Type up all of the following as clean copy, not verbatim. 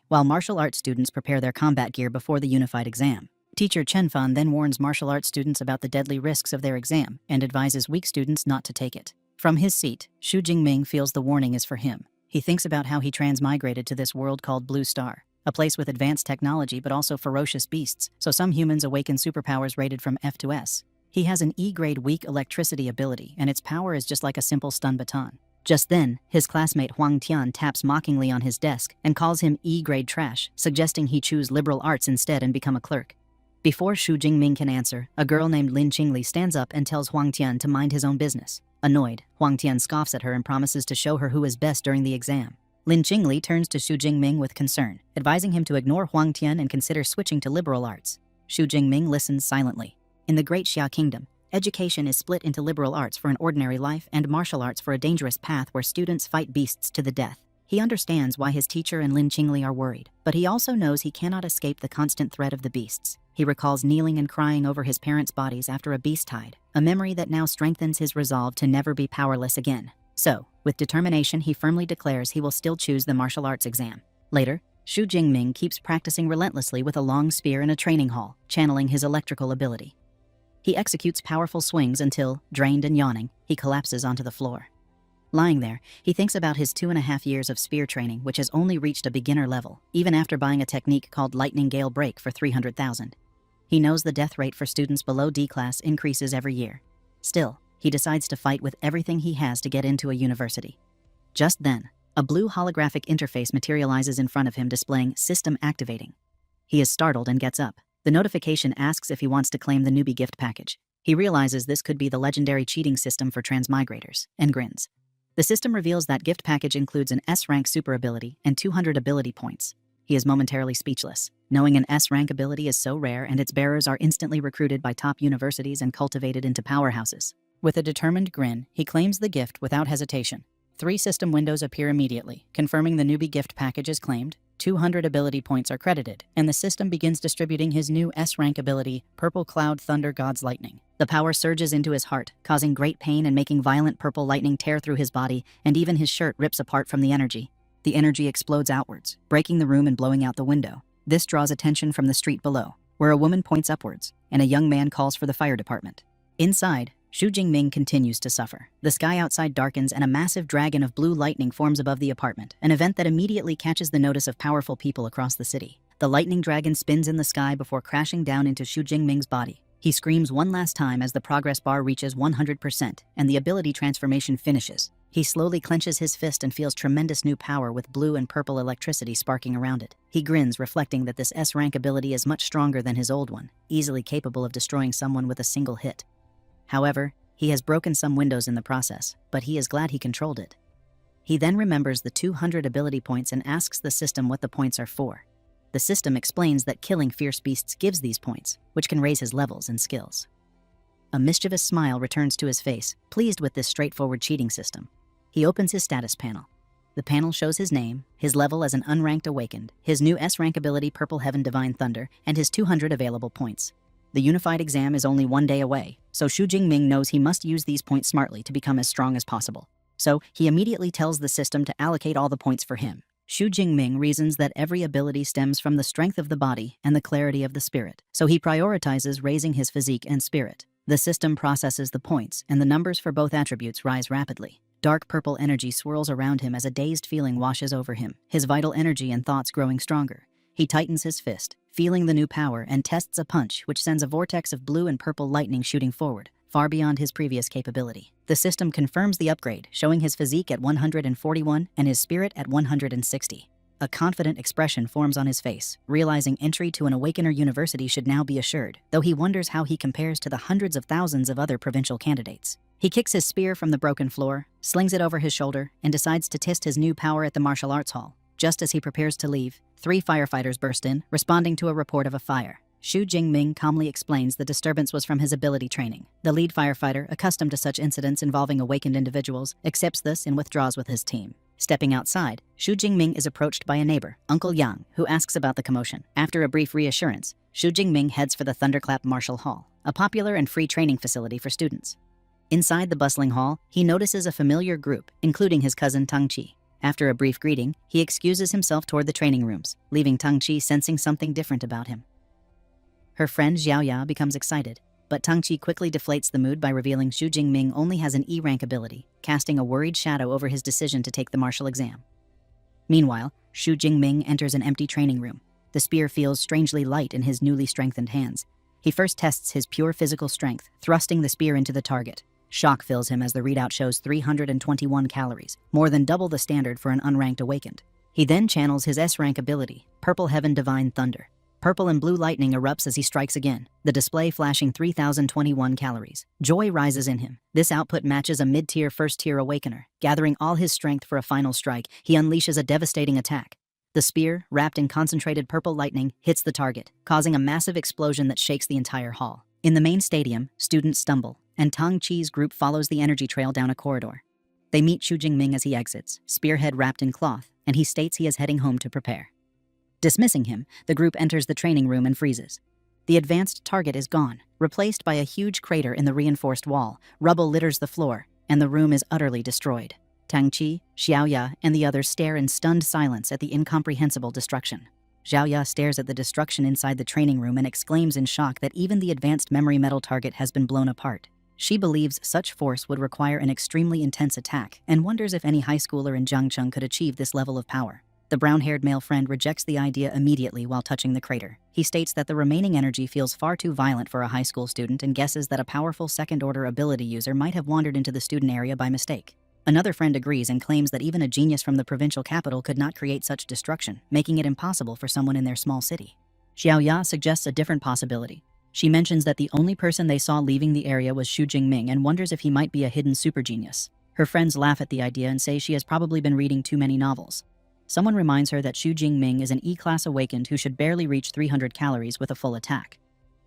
while martial arts students prepare their combat gear before the unified exam. Teacher Chen Fan then warns martial arts students about the deadly risks of their exam and advises weak students not to take it. From his seat, Xu Jingming feels the warning is for him. He thinks about how he transmigrated to this world called Blue Star, a place with advanced technology but also ferocious beasts, so some humans awaken superpowers rated from F to S. He has an E-grade weak electricity ability, and its power is just like a simple stun baton. Just then, his classmate Huang Tian taps mockingly on his desk and calls him E-grade trash, suggesting he choose liberal arts instead and become a clerk. Before Xu Jingming can answer, a girl named Lin Qingli stands up and tells Huang Tian to mind his own business. Annoyed, Huang Tian scoffs at her and promises to show her who is best during the exam. Lin Qingli turns to Xu Jingming with concern, advising him to ignore Huang Tian and consider switching to liberal arts. Xu Jingming listens silently. In the Great Xia Kingdom, education is split into liberal arts for an ordinary life and martial arts for a dangerous path where students fight beasts to the death. He understands why his teacher and Lin Qingli are worried, but he also knows he cannot escape the constant threat of the beasts. He recalls kneeling and crying over his parents' bodies after a beast died, a memory that now strengthens his resolve to never be powerless again. So, with determination, he firmly declares he will still choose the martial arts exam. Later, Xu Jingming keeps practicing relentlessly with a long spear in a training hall, channeling his electrical ability. He executes powerful swings until, drained and yawning, he collapses onto the floor. Lying there, he thinks about his 2.5 years of spear training, which has only reached a beginner level, even after buying a technique called Lightning Gale Break for 300,000. He knows the death rate for students below D class increases every year. Still, he decides to fight with everything he has to get into a university. Just then, a blue holographic interface materializes in front of him displaying System Activating. He is startled and gets up. The notification asks if he wants to claim the newbie gift package. He realizes this could be the legendary cheating system for transmigrators, and grins. The system reveals that gift package includes an S-rank super ability and 200 ability points. He is momentarily speechless, knowing an S-rank ability is so rare and its bearers are instantly recruited by top universities and cultivated into powerhouses. With a determined grin, he claims the gift without hesitation. 3 system windows appear immediately, confirming the newbie gift package is claimed. 200 ability points are credited, and the system begins distributing his new S-rank ability, Purple Cloud Thunder God's Lightning. The power surges into his heart, causing great pain and making violent purple lightning tear through his body, and even his shirt rips apart from the energy. The energy explodes outwards, breaking the room and blowing out the window. This draws attention from the street below, where a woman points upwards, and a young man calls for the fire department. Inside, Xu Jingming continues to suffer. The sky outside darkens and a massive dragon of blue lightning forms above the apartment, an event that immediately catches the notice of powerful people across the city. The lightning dragon spins in the sky before crashing down into Xu Jingming's body. He screams one last time as the progress bar reaches 100% and the ability transformation finishes. He slowly clenches his fist and feels tremendous new power with blue and purple electricity sparking around it. He grins, reflecting that this S-rank ability is much stronger than his old one, easily capable of destroying someone with a single hit. However, he has broken some windows in the process, but he is glad he controlled it. He then remembers the 200 ability points and asks the system what the points are for. The system explains that killing fierce beasts gives these points, which can raise his levels and skills. A mischievous smile returns to his face, pleased with this straightforward cheating system. He opens his status panel. The panel shows his name, his level as an unranked awakened, his new S-rank ability Purple Heaven Divine Thunder, and his 200 available points. The unified exam is only 1 day away, so Xu Jingming knows he must use these points smartly to become as strong as possible. So, he immediately tells the system to allocate all the points for him. Xu Jingming reasons that every ability stems from the strength of the body and the clarity of the spirit, so he prioritizes raising his physique and spirit. The system processes the points, and the numbers for both attributes rise rapidly. Dark purple energy swirls around him as a dazed feeling washes over him, his vital energy and thoughts growing stronger. He tightens his fist, feeling the new power, and tests a punch which sends a vortex of blue and purple lightning shooting forward, far beyond his previous capability. The system confirms the upgrade, showing his physique at 141 and his spirit at 160. A confident expression forms on his face, realizing entry to an Awakener University should now be assured, though he wonders how he compares to the hundreds of thousands of other provincial candidates. He kicks his spear from the broken floor, slings it over his shoulder, and decides to test his new power at the martial arts hall. Just as he prepares to leave, 3 firefighters burst in, responding to a report of a fire. Xu Jingming calmly explains the disturbance was from his ability training. The lead firefighter, accustomed to such incidents involving awakened individuals, accepts this and withdraws with his team. Stepping outside, Xu Jingming is approached by a neighbor, Uncle Yang, who asks about the commotion. After a brief reassurance, Xu Jingming heads for the Thunderclap Martial Hall, a popular and free training facility for students. Inside the bustling hall, he notices a familiar group, including his cousin Tang Qi. After a brief greeting, he excuses himself toward the training rooms, leaving Tangqi sensing something different about him. Her friend Xiaoya becomes excited, but Tangqi quickly deflates the mood by revealing Xu Jingming only has an E rank ability, casting a worried shadow over his decision to take the martial exam. Meanwhile, Xu Jingming enters an empty training room. The spear feels strangely light in his newly strengthened hands. He first tests his pure physical strength, thrusting the spear into the target. Shock fills him as the readout shows 321 calories, more than double the standard for an unranked awakened. He then channels his S-rank ability, Purple Heaven Divine Thunder. Purple and blue lightning erupts as he strikes again, the display flashing 3,021 calories. Joy rises in him. This output matches a mid-tier first-tier awakener. Gathering all his strength for a final strike, he unleashes a devastating attack. The spear, wrapped in concentrated purple lightning, hits the target, causing a massive explosion that shakes the entire hall. In the main stadium, students stumble, and Tang Chi's group follows the energy trail down a corridor. They meet Xu Jingming as he exits, spearhead wrapped in cloth, and he states he is heading home to prepare. Dismissing him, the group enters the training room and freezes. The advanced target is gone, replaced by a huge crater in the reinforced wall. Rubble litters the floor, and the room is utterly destroyed. Tang Qi, Xiaoya, and the others stare in stunned silence at the incomprehensible destruction. Xiaoya stares at the destruction inside the training room and exclaims in shock that even the advanced memory metal target has been blown apart. She believes such force would require an extremely intense attack and wonders if any high schooler in Jiangcheng could achieve this level of power. The brown-haired male friend rejects the idea immediately while touching the crater. He states that the remaining energy feels far too violent for a high school student and guesses that a powerful second-order ability user might have wandered into the student area by mistake. Another friend agrees and claims that even a genius from the provincial capital could not create such destruction, making it impossible for someone in their small city. Xiaoya suggests a different possibility. She mentions that the only person they saw leaving the area was Xu Jingming and wonders if he might be a hidden super genius. Her friends laugh at the idea and say she has probably been reading too many novels. Someone reminds her that Xu Jingming is an E-class awakened who should barely reach 300 calories with a full attack.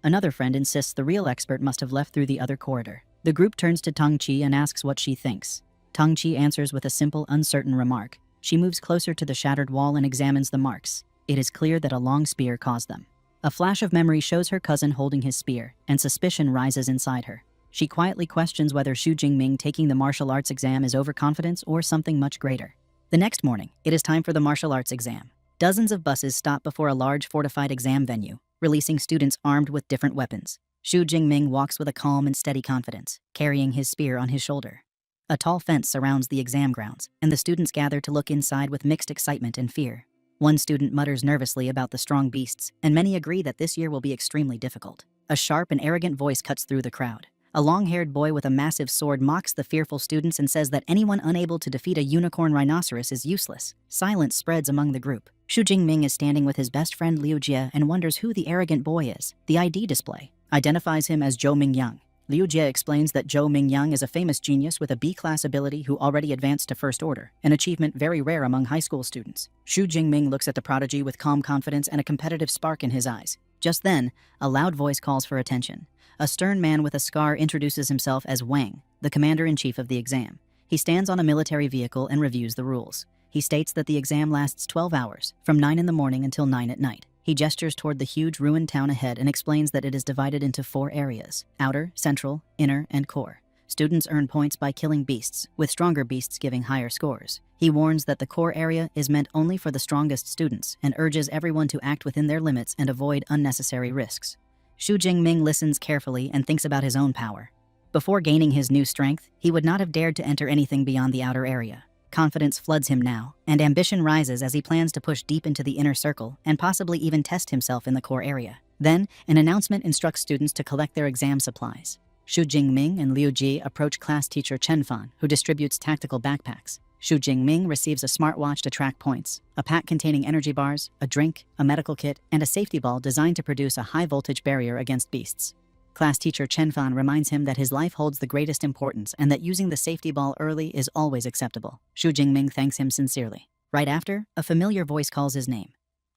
Another friend insists the real expert must have left through the other corridor. The group turns to Tang Qi and asks what she thinks. Tang Qi answers with a simple, uncertain remark. She moves closer to the shattered wall and examines the marks. It is clear that a long spear caused them. A flash of memory shows her cousin holding his spear, and suspicion rises inside her. She quietly questions whether Xu Jingming taking the martial arts exam is overconfidence or something much greater. The next morning, it is time for the martial arts exam. Dozens of buses stop before a large fortified exam venue, releasing students armed with different weapons. Xu Jingming walks with a calm and steady confidence, carrying his spear on his shoulder. A tall fence surrounds the exam grounds, and the students gather to look inside with mixed excitement and fear. One student mutters nervously about the strong beasts, and many agree that this year will be extremely difficult. A sharp and arrogant voice cuts through the crowd. A long-haired boy with a massive sword mocks the fearful students and says that anyone unable to defeat a unicorn rhinoceros is useless. Silence spreads among the group. Xu Jingming is standing with his best friend Liu Jie and wonders who the arrogant boy is. The ID display identifies him as Zhou Mingyang. Liu Jie explains that Zhou Mingyang is a famous genius with a B-class ability who already advanced to First Order, an achievement very rare among high school students. Xu Jingming looks at the prodigy with calm confidence and a competitive spark in his eyes. Just then, a loud voice calls for attention. A stern man with a scar introduces himself as Wang, the commander-in-chief of the exam. He stands on a military vehicle and reviews the rules. He states that the exam lasts 12 hours, from 9 in the morning until 9 at night. He gestures toward the huge ruined town ahead and explains that it is divided into 4 areas: outer, central, inner, and core. Students earn points by killing beasts, with stronger beasts giving higher scores. He warns that the core area is meant only for the strongest students and urges everyone to act within their limits and avoid unnecessary risks. Xu Jingming listens carefully and thinks about his own power. Before gaining his new strength, he would not have dared to enter anything beyond the outer area. Confidence floods him now, and ambition rises as he plans to push deep into the inner circle and possibly even test himself in the core area. Then, an announcement instructs students to collect their exam supplies. Xu Jingming and Liu Ji approach class teacher Chen Fan, who distributes tactical backpacks. Xu Jingming receives a smartwatch to track points, a pack containing energy bars, a drink, a medical kit, and a safety ball designed to produce a high-voltage barrier against beasts. Class teacher Chen Fan reminds him that his life holds the greatest importance and that using the safety ball early is always acceptable. Xu Jingming thanks him sincerely. Right after, a familiar voice calls his name.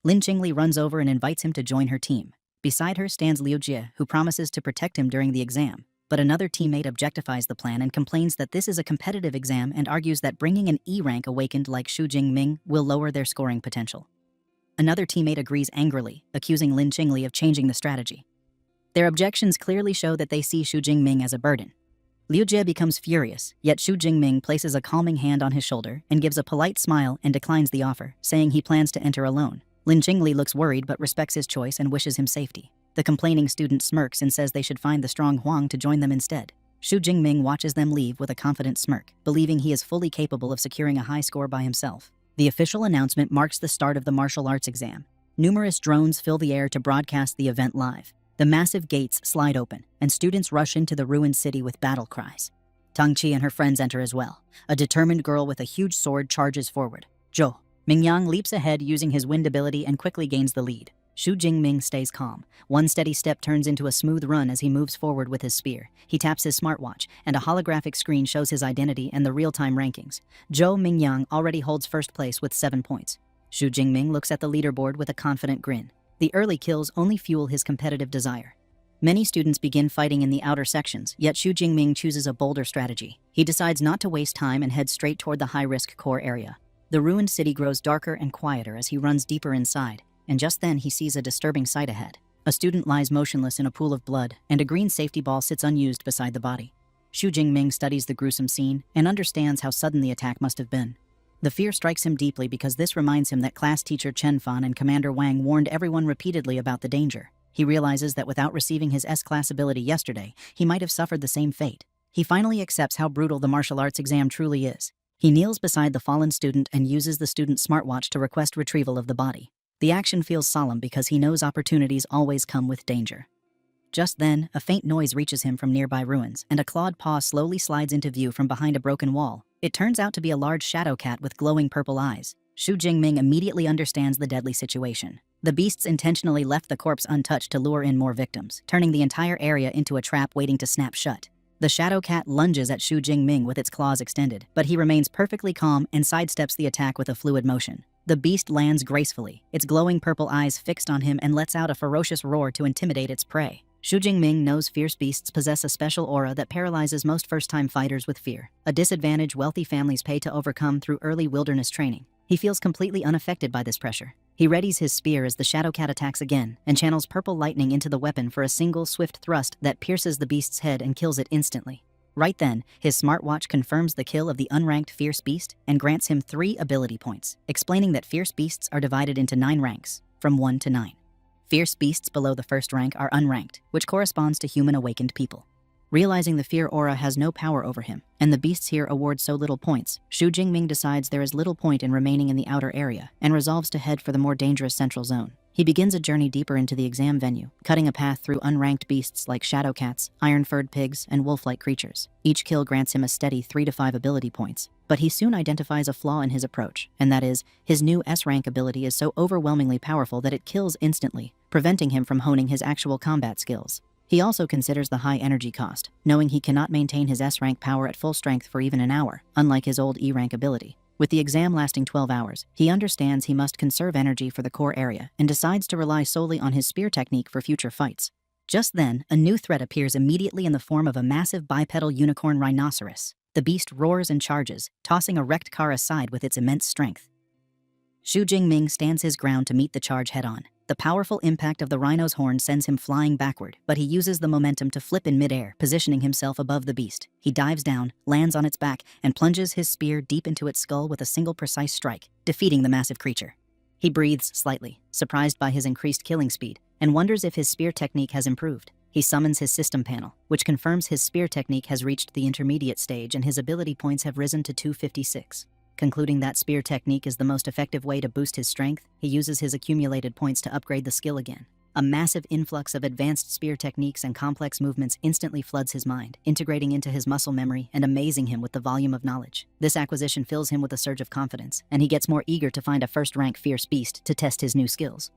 Lin Qingli runs over and invites him to join her team. Beside her stands Liu Jie, who promises to protect him during the exam. But another teammate objectifies the plan and complains that this is a competitive exam and argues that bringing an E-rank awakened like Xu Jingming will lower their scoring potential. Another teammate agrees angrily, accusing Lin Qingli of changing the strategy. Their objections clearly show that they see Xu Jingming as a burden. Liu Jie becomes furious, yet Xu Jingming places a calming hand on his shoulder and gives a polite smile and declines the offer, saying he plans to enter alone. Lin Jingli looks worried but respects his choice and wishes him safety. The complaining student smirks and says they should find the strong Huang to join them instead. Xu Jingming watches them leave with a confident smirk, believing he is fully capable of securing a high score by himself. The official announcement marks the start of the martial arts exam. Numerous drones fill the air to broadcast the event live. The massive gates slide open, and students rush into the ruined city with battle cries. Tang Qi and her friends enter as well. A determined girl with a huge sword charges forward. Zhou Mingyang leaps ahead using his wind ability and quickly gains the lead. Xu Jingming stays calm. One steady step turns into a smooth run as he moves forward with his spear. He taps his smartwatch, and a holographic screen shows his identity and the real-time rankings. Zhou Mingyang already holds first place with 7 points. Xu Jingming looks at the leaderboard with a confident grin. The early kills only fuel his competitive desire. Many students begin fighting in the outer sections, yet Xu Jingming chooses a bolder strategy. He decides not to waste time and heads straight toward the high-risk core area. The ruined city grows darker and quieter as he runs deeper inside, and just then he sees a disturbing sight ahead. A student lies motionless in a pool of blood, and a green safety ball sits unused beside the body. Xu Jingming studies the gruesome scene and understands how sudden the attack must have been. The fear strikes him deeply because this reminds him that class teacher Chen Fan and Commander Wang warned everyone repeatedly about the danger. He realizes that without receiving his S-class ability yesterday, he might have suffered the same fate. He finally accepts how brutal the martial arts exam truly is. He kneels beside the fallen student and uses the student's smartwatch to request retrieval of the body. The action feels solemn because he knows opportunities always come with danger. Just then, a faint noise reaches him from nearby ruins, and a clawed paw slowly slides into view from behind a broken wall. It turns out to be a large shadow cat with glowing purple eyes. Xu Jingming immediately understands the deadly situation. The beasts intentionally left the corpse untouched to lure in more victims, turning the entire area into a trap waiting to snap shut. The shadow cat lunges at Xu Jingming with its claws extended, but he remains perfectly calm and sidesteps the attack with a fluid motion. The beast lands gracefully, its glowing purple eyes fixed on him, and lets out a ferocious roar to intimidate its prey. Xu Jingming knows fierce beasts possess a special aura that paralyzes most first-time fighters with fear, a disadvantage wealthy families pay to overcome through early wilderness training. He feels completely unaffected by this pressure. He readies his spear as the shadow cat attacks again, and channels purple lightning into the weapon for a single swift thrust that pierces the beast's head and kills it instantly. Right then, his smartwatch confirms the kill of the unranked fierce beast and grants him 3 ability points, explaining that fierce beasts are divided into 9 ranks, from 1 to 9. Fierce beasts below the first rank are unranked, which corresponds to human awakened people. Realizing the fear aura has no power over him, and the beasts here award so little points, Xu Jingming decides there is little point in remaining in the outer area and resolves to head for the more dangerous central zone. He begins a journey deeper into the exam venue, cutting a path through unranked beasts like shadow cats, iron-furred pigs, and wolf-like creatures. Each kill grants him a steady 3 to 5 ability points, but he soon identifies a flaw in his approach, and that is, his new S-rank ability is so overwhelmingly powerful that it kills instantly, preventing him from honing his actual combat skills. He also considers the high energy cost, knowing he cannot maintain his S-rank power at full strength for even an hour, unlike his old E-rank ability. With the exam lasting 12 hours, he understands he must conserve energy for the core area and decides to rely solely on his spear technique for future fights. Just then, a new threat appears immediately in the form of a massive bipedal unicorn rhinoceros. The beast roars and charges, tossing a wrecked car aside with its immense strength. Xu Jingming stands his ground to meet the charge head-on. The powerful impact of the rhino's horn sends him flying backward, but he uses the momentum to flip in midair, positioning himself above the beast. He dives down, lands on its back, and plunges his spear deep into its skull with a single precise strike, defeating the massive creature. He breathes slightly, surprised by his increased killing speed, and wonders if his spear technique has improved. He summons his system panel, which confirms his spear technique has reached the intermediate stage and his ability points have risen to 256. Concluding that spear technique is the most effective way to boost his strength, he uses his accumulated points to upgrade the skill again. A massive influx of advanced spear techniques and complex movements instantly floods his mind, integrating into his muscle memory and amazing him with the volume of knowledge. This acquisition fills him with a surge of confidence, and he gets more eager to find a first-rank fierce beast to test his new skills.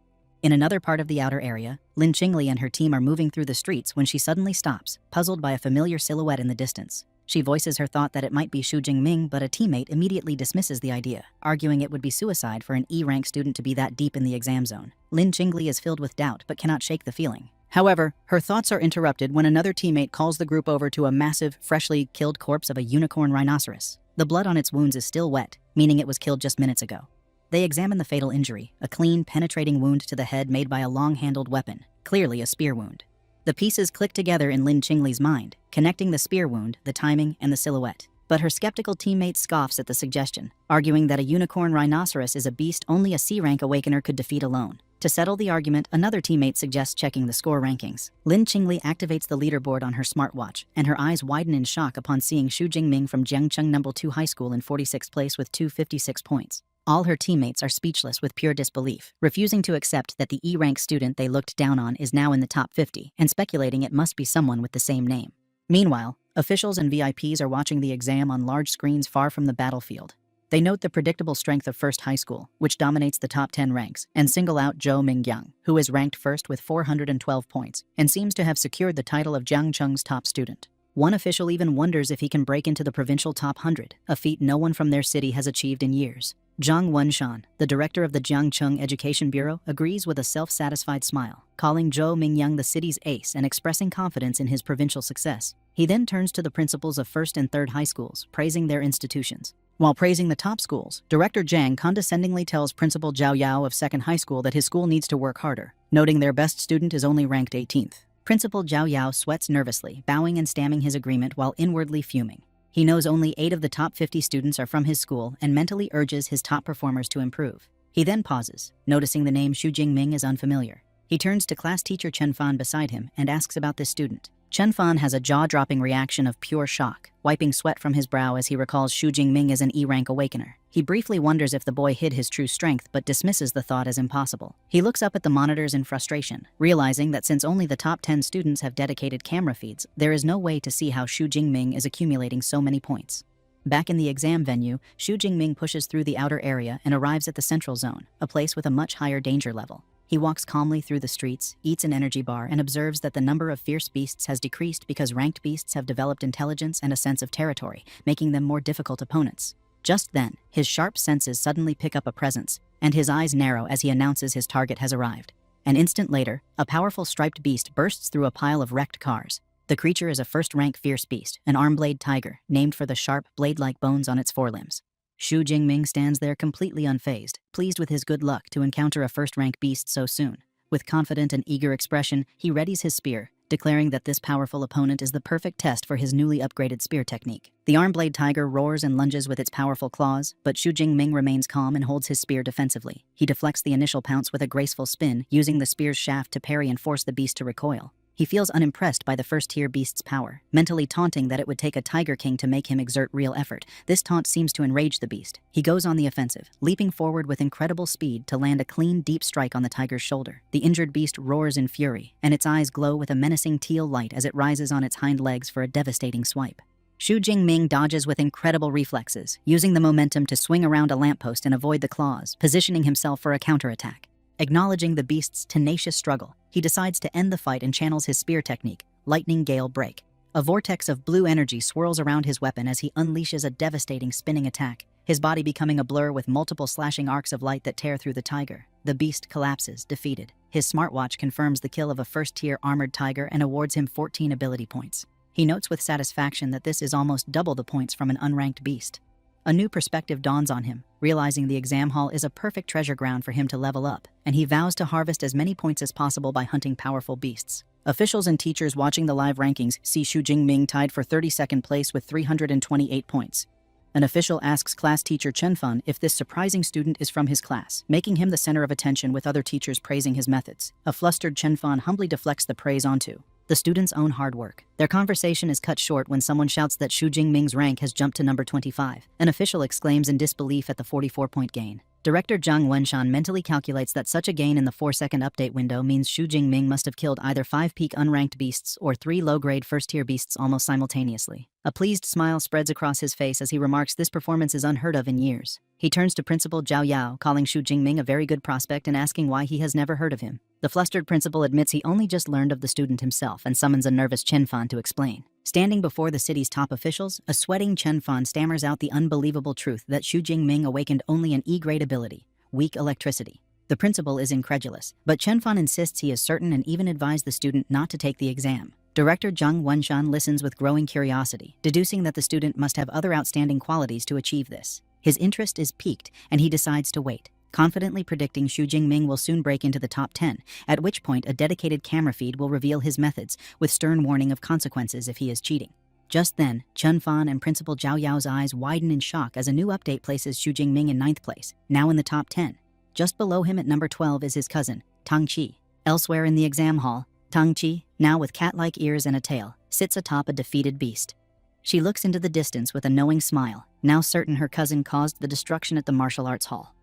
In another part of the outer area, Lin Qingli and her team are moving through the streets when she suddenly stops, puzzled by a familiar silhouette in the distance. She voices her thought that it might be Xu Jingming, but a teammate immediately dismisses the idea, arguing it would be suicide for an E-rank student to be that deep in the exam zone. Lin Qingli is filled with doubt but cannot shake the feeling. However, her thoughts are interrupted when another teammate calls the group over to a massive, freshly killed corpse of a unicorn rhinoceros. The blood on its wounds is still wet, meaning it was killed just minutes ago. They examine the fatal injury, a clean, penetrating wound to the head made by a long-handled weapon, clearly a spear wound. The pieces click together in Lin Qingli's mind, connecting the spear wound, the timing, and the silhouette. But her skeptical teammate scoffs at the suggestion, arguing that a unicorn rhinoceros is a beast only a C-rank awakener could defeat alone. To settle the argument, another teammate suggests checking the score rankings. Lin Qingli activates the leaderboard on her smartwatch, and her eyes widen in shock upon seeing Xu Jingming from Jiangcheng No. 2 High School in 46th place with 256 points. All her teammates are speechless with pure disbelief, refusing to accept that the E-rank student they looked down on is now in the top 50, and speculating it must be someone with the same name. Meanwhile, officials and VIPs are watching the exam on large screens far from the battlefield. They note the predictable strength of First High School, which dominates the top 10 ranks, and single out Zhou Mingyang, who is ranked first with 412 points, and seems to have secured the title of Jiangcheng's top student. One official even wonders if he can break into the provincial top 100, a feat no one from their city has achieved in years. Zhang Wenshan, the director of the Jiangcheng Education Bureau, agrees with a self-satisfied smile, calling Zhou Mingyang the city's ace and expressing confidence in his provincial success. He then turns to the principals of first and third high schools, praising their institutions. While praising the top schools, Director Zhang condescendingly tells Principal Zhao Yao of second high school that his school needs to work harder, noting their best student is only ranked 18th. Principal Zhao Yao sweats nervously, bowing and stamming his agreement while inwardly fuming. He knows only 8 of the top 50 students are from his school and mentally urges his top performers to improve. He then pauses, noticing the name Xu Jingming is unfamiliar. He turns to class teacher Chen Fan beside him and asks about this student. Chen Fan has a jaw-dropping reaction of pure shock, wiping sweat from his brow as he recalls Xu Jingming as an E-rank awakener. He briefly wonders if the boy hid his true strength but dismisses the thought as impossible. He looks up at the monitors in frustration, realizing that since only the top 10 students have dedicated camera feeds, there is no way to see how Xu Jingming is accumulating so many points. Back in the exam venue, Xu Jingming pushes through the outer area and arrives at the central zone, a place with a much higher danger level. He walks calmly through the streets, eats an energy bar, and observes that the number of fierce beasts has decreased because ranked beasts have developed intelligence and a sense of territory, making them more difficult opponents. Just then, his sharp senses suddenly pick up a presence, and his eyes narrow as he announces his target has arrived. An instant later, a powerful striped beast bursts through a pile of wrecked cars. The creature is a first-rank fierce beast, an arm-blade tiger, named for the sharp, blade-like bones on its forelimbs. Xu Jingming stands there completely unfazed, pleased with his good luck to encounter a first-rank beast so soon. With confident and eager expression, he readies his spear, declaring that this powerful opponent is the perfect test for his newly upgraded spear technique. The arm-blade tiger roars and lunges with its powerful claws, but Xu Jingming remains calm and holds his spear defensively. He deflects the initial pounce with a graceful spin, using the spear's shaft to parry and force the beast to recoil. He feels unimpressed by the first-tier beast's power, mentally taunting that it would take a Tiger King to make him exert real effort. This taunt seems to enrage the beast. He goes on the offensive, leaping forward with incredible speed to land a clean, deep strike on the tiger's shoulder. The injured beast roars in fury, and its eyes glow with a menacing teal light as it rises on its hind legs for a devastating swipe. Xu Jingming dodges with incredible reflexes, using the momentum to swing around a lamppost and avoid the claws, positioning himself for a counterattack. Acknowledging the beast's tenacious struggle, he decides to end the fight and channels his spear technique, Lightning Gale Break. A vortex of blue energy swirls around his weapon as he unleashes a devastating spinning attack, his body becoming a blur with multiple slashing arcs of light that tear through the tiger. The beast collapses, defeated. His smartwatch confirms the kill of a first-tier armored tiger and awards him 14 ability points. He notes with satisfaction that this is almost double the points from an unranked beast. A new perspective dawns on him, realizing the exam hall is a perfect treasure ground for him to level up, and he vows to harvest as many points as possible by hunting powerful beasts. Officials and teachers watching the live rankings see Xu Jingming tied for 32nd place with 328 points. An official asks class teacher Chen Fan if this surprising student is from his class, making him the center of attention with other teachers praising his methods. A flustered Chen Fan humbly deflects the praise onto the student's own hard work. Their conversation is cut short when someone shouts that Xu Jingming's rank has jumped to number 25. An official exclaims in disbelief at the 44-point gain. Director Zhang Wenshan mentally calculates that such a gain in the 4-second update window means Xu Jingming must have killed either 5 peak unranked beasts or 3 low-grade first-tier beasts almost simultaneously. A pleased smile spreads across his face as he remarks this performance is unheard of in years. He turns to Principal Zhao Yao, calling Xu Jingming a very good prospect and asking why he has never heard of him. The flustered principal admits he only just learned of the student himself and summons a nervous Chen Fan to explain. Standing before the city's top officials, a sweating Chen Fan stammers out the unbelievable truth that Xu Jingming awakened only an E-grade ability, weak electricity. The principal is incredulous, but Chen Fan insists he is certain and even advised the student not to take the exam. Director Zhang Wenshan listens with growing curiosity, deducing that the student must have other outstanding qualities to achieve this. His interest is piqued, and he decides to wait. confidently predicting Xu Jingming will soon break into the top 10, at which point a dedicated camera feed will reveal his methods, with stern warning of consequences if he is cheating. Just then, Chun Fan and Principal Zhao Yao's eyes widen in shock as a new update places Xu Jingming in 9th place, now in the top 10. Just below him at number 12 is his cousin, Tang Qi. Elsewhere in the exam hall, Tang Qi, now with cat-like ears and a tail, sits atop a defeated beast. She looks into the distance with a knowing smile, now certain her cousin caused the destruction at the martial arts hall.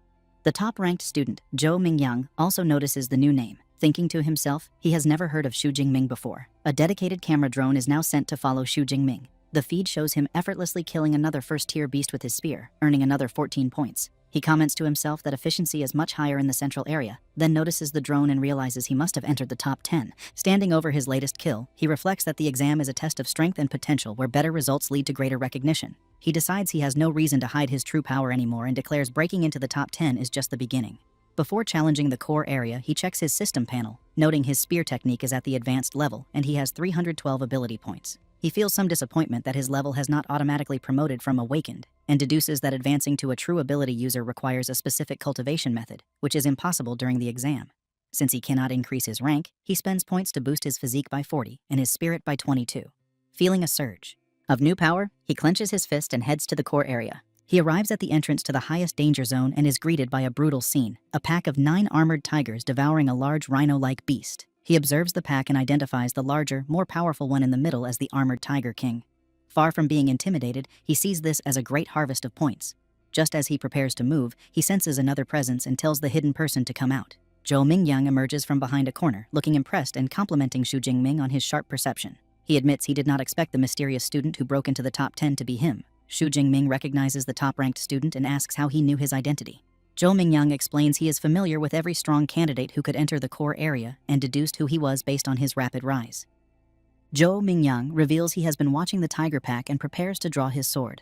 The top-ranked student, Zhou Mingyang, also notices the new name, thinking to himself he has never heard of Xu Jingming before. A dedicated camera drone is now sent to follow Xu Jingming. The feed shows him effortlessly killing another first-tier beast with his spear, earning another 14 points. He comments to himself that efficiency is much higher in the central area, then notices the drone and realizes he must have entered the top 10. Standing over his latest kill, he reflects that the exam is a test of strength and potential where better results lead to greater recognition. He decides he has no reason to hide his true power anymore and declares breaking into the top 10 is just the beginning. Before challenging the core area, he checks his system panel, noting his spear technique is at the advanced level and he has 312 ability points. He feels some disappointment that his level has not automatically promoted from awakened, and deduces that advancing to a true ability user requires a specific cultivation method, which is impossible during the exam. Since he cannot increase his rank, he spends points to boost his physique by 40 and his spirit by 22. Feeling a surge of new power, he clenches his fist and heads to the core area. He arrives at the entrance to the highest danger zone and is greeted by a brutal scene, a pack of 9 armored tigers devouring a large rhino-like beast. He observes the pack and identifies the larger, more powerful one in the middle as the armored Tiger King. Far from being intimidated, he sees this as a great harvest of points. Just as he prepares to move, he senses another presence and tells the hidden person to come out. Zhou Mingyang emerges from behind a corner, looking impressed and complimenting Xu Jingming on his sharp perception. He admits he did not expect the mysterious student who broke into the top 10 to be him. Xu Jingming recognizes the top-ranked student and asks how he knew his identity. Zhou Mingyang explains he is familiar with every strong candidate who could enter the core area and deduced who he was based on his rapid rise. Zhou Mingyang reveals he has been watching the tiger pack and prepares to draw his sword.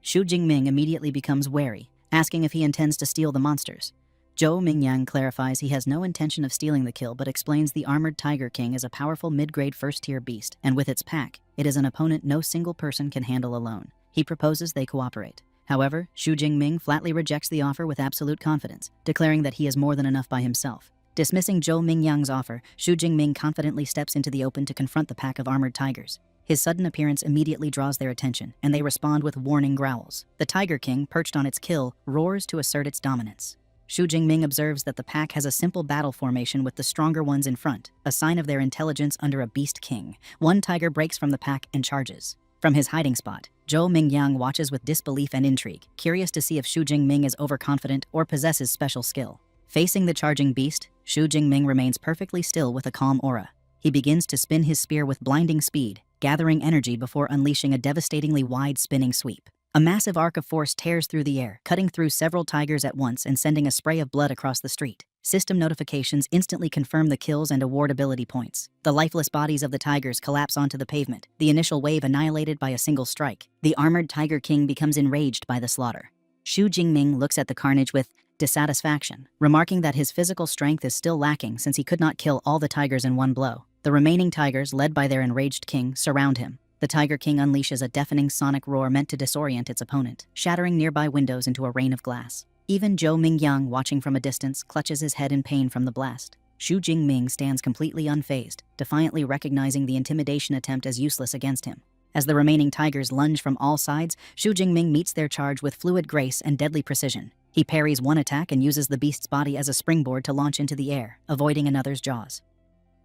Xu Jingming immediately becomes wary, asking if he intends to steal the monsters. Zhou Mingyang clarifies he has no intention of stealing the kill but explains the armored Tiger King is a powerful mid-grade first-tier beast, and with its pack, it is an opponent no single person can handle alone. He proposes they cooperate. However, Xu Jingming flatly rejects the offer with absolute confidence, declaring that he is more than enough by himself. Dismissing Zhou Mingyang's offer, Xu Jingming confidently steps into the open to confront the pack of armored tigers. His sudden appearance immediately draws their attention, and they respond with warning growls. The Tiger King, perched on its kill, roars to assert its dominance. Xu Jingming observes that the pack has a simple battle formation with the stronger ones in front, a sign of their intelligence under a beast king. One tiger breaks from the pack and charges. From his hiding spot, Zhou Mingyang watches with disbelief and intrigue, curious to see if Xu Jingming is overconfident or possesses special skill. Facing the charging beast, Xu Jingming remains perfectly still with a calm aura. He begins to spin his spear with blinding speed, gathering energy before unleashing a devastatingly wide spinning sweep. A massive arc of force tears through the air, cutting through several tigers at once and sending a spray of blood across the street. System notifications instantly confirm the kills and award ability points. The lifeless bodies of the tigers collapse onto the pavement, the initial wave annihilated by a single strike. The armored Tiger King becomes enraged by the slaughter. Xu Jingming looks at the carnage with dissatisfaction, remarking that his physical strength is still lacking since he could not kill all the tigers in one blow. The remaining tigers, led by their enraged king, surround him. The Tiger King unleashes a deafening sonic roar meant to disorient its opponent, shattering nearby windows into a rain of glass. Even Zhou Mingyang, watching from a distance, clutches his head in pain from the blast. Xu Jingming stands completely unfazed, defiantly recognizing the intimidation attempt as useless against him. As the remaining tigers lunge from all sides, Xu Jingming meets their charge with fluid grace and deadly precision. He parries one attack and uses the beast's body as a springboard to launch into the air, avoiding another's jaws.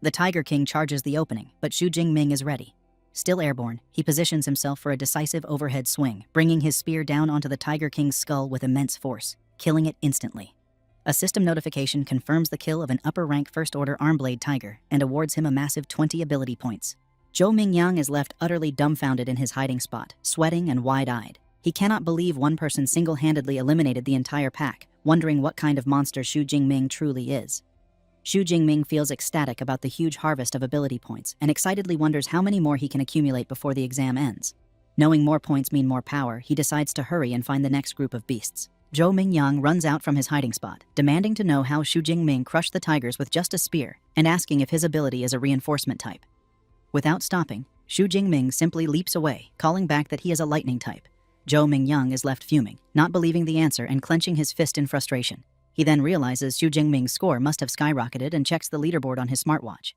The Tiger King charges the opening, but Xu Jingming is ready. Still airborne, he positions himself for a decisive overhead swing, bringing his spear down onto the Tiger King's skull with immense force, killing it instantly. A system notification confirms the kill of an upper-rank first-order Armblade Tiger and awards him a massive 20 ability points. Zhou Mingyang is left utterly dumbfounded in his hiding spot, sweating and wide-eyed. He cannot believe one person single-handedly eliminated the entire pack, wondering what kind of monster Xu Jingming truly is. Xu Jingming feels ecstatic about the huge harvest of ability points and excitedly wonders how many more he can accumulate before the exam ends. Knowing more points mean more power, he decides to hurry and find the next group of beasts. Zhou Mingyang runs out from his hiding spot, demanding to know how Xu Jingming crushed the tigers with just a spear and asking if his ability is a reinforcement type. Without stopping, Xu Jingming simply leaps away, calling back that he is a lightning type. Zhou Mingyang is left fuming, not believing the answer and clenching his fist in frustration. He then realizes Xu Jingming's score must have skyrocketed and checks the leaderboard on his smartwatch.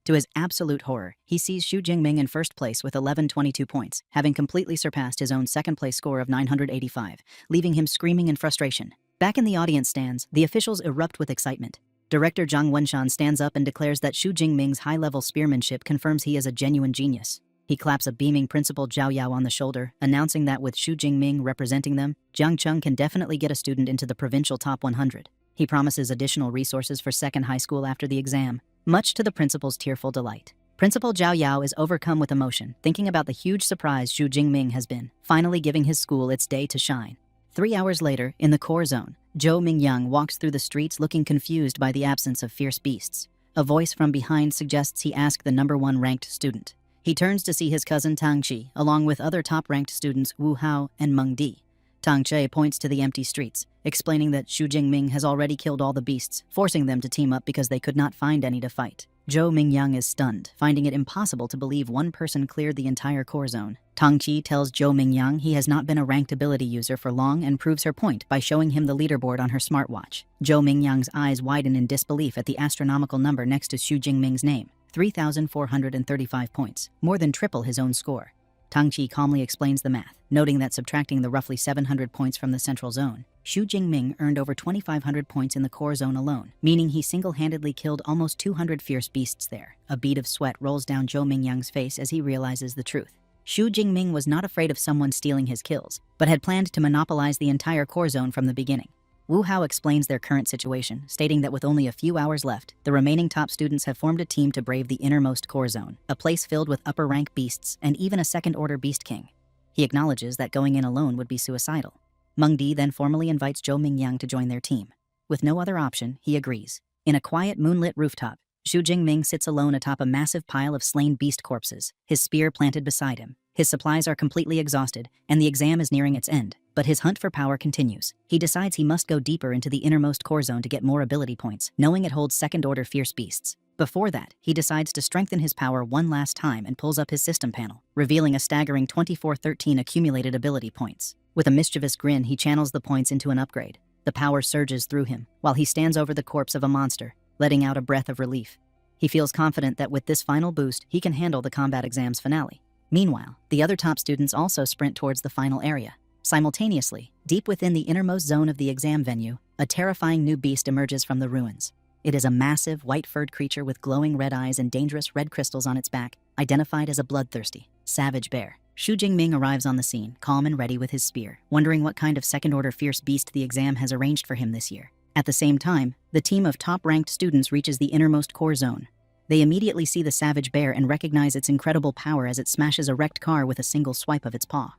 To his absolute horror, he sees Xu Jingming in first place with 1122 points, having completely surpassed his own second-place score of 985, leaving him screaming in frustration. Back in the audience stands, the officials erupt with excitement. Director Zhang Wenshan stands up and declares that Xu Jingming's high-level spearmanship confirms he is a genuine genius. He claps a beaming Principal Zhao Yao on the shoulder, announcing that with Xu Jingming representing them, Jiang Cheng can definitely get a student into the provincial top 100. He promises additional resources for second high school after the exam, much to the principal's tearful delight. Principal Zhao Yao is overcome with emotion, thinking about the huge surprise Xu Jingming has been, finally giving his school its day to shine. 3 hours later, in the core zone, Zhou Mingyang walks through the streets looking confused by the absence of fierce beasts. A voice from behind suggests he ask the number 1 ranked student. He turns to see his cousin Tang Qi, along with other top-ranked students Wu Hao and Meng Di. Tang Qi points to the empty streets, explaining that Xu Jingming has already killed all the beasts, forcing them to team up because they could not find any to fight. Zhou Mingyang is stunned, finding it impossible to believe one person cleared the entire core zone. Tang Qi tells Zhou Mingyang he has not been a ranked ability user for long and proves her point by showing him the leaderboard on her smartwatch. Zhou Mingyang's eyes widen in disbelief at the astronomical number next to Xu Jingming's name, 3,435 points, more than triple his own score. Tang Qi calmly explains the math, noting that subtracting the roughly 700 points from the central zone, Xu Jingming earned over 2,500 points in the core zone alone, meaning he single-handedly killed almost 200 fierce beasts there. A bead of sweat rolls down Zhou Mingyang's face as he realizes the truth. Xu Jingming was not afraid of someone stealing his kills, but had planned to monopolize the entire core zone from the beginning. Wu Hao explains their current situation, stating that with only a few hours left, the remaining top students have formed a team to brave the innermost core zone, a place filled with upper-rank beasts and even a second-order beast king. He acknowledges that going in alone would be suicidal. Meng Di then formally invites Zhou Mingyang to join their team. With no other option, he agrees. In a quiet, moonlit rooftop, Xu Jingming sits alone atop a massive pile of slain beast corpses, his spear planted beside him. His supplies are completely exhausted, and the exam is nearing its end, but his hunt for power continues. He decides he must go deeper into the innermost core zone to get more ability points, knowing it holds second-order fierce beasts. Before that, he decides to strengthen his power one last time and pulls up his system panel, revealing a staggering 2413 accumulated ability points. With a mischievous grin, he channels the points into an upgrade. The power surges through him, while he stands over the corpse of a monster, letting out a breath of relief. He feels confident that with this final boost, he can handle the combat exam's finale. Meanwhile, the other top students also sprint towards the final area. Simultaneously, deep within the innermost zone of the exam venue, a terrifying new beast emerges from the ruins. It is a massive, white-furred creature with glowing red eyes and dangerous red crystals on its back, identified as a bloodthirsty, savage bear. Xu Jingming arrives on the scene, calm and ready with his spear, wondering what kind of second-order fierce beast the exam has arranged for him this year. At the same time, the team of top-ranked students reaches the innermost core zone. They immediately see the savage bear and recognize its incredible power as it smashes a wrecked car with a single swipe of its paw.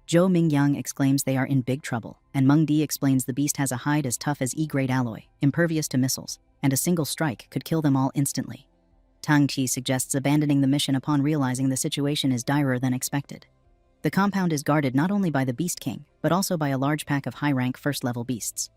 Zhou Mingyang exclaims they are in big trouble, and Meng Di explains the beast has a hide as tough as E-grade alloy, impervious to missiles, and a single strike could kill them all instantly. Tang Qi suggests abandoning the mission upon realizing the situation is direr than expected. The compound is guarded not only by the Beast King, but also by a large pack of high-rank first-level beasts.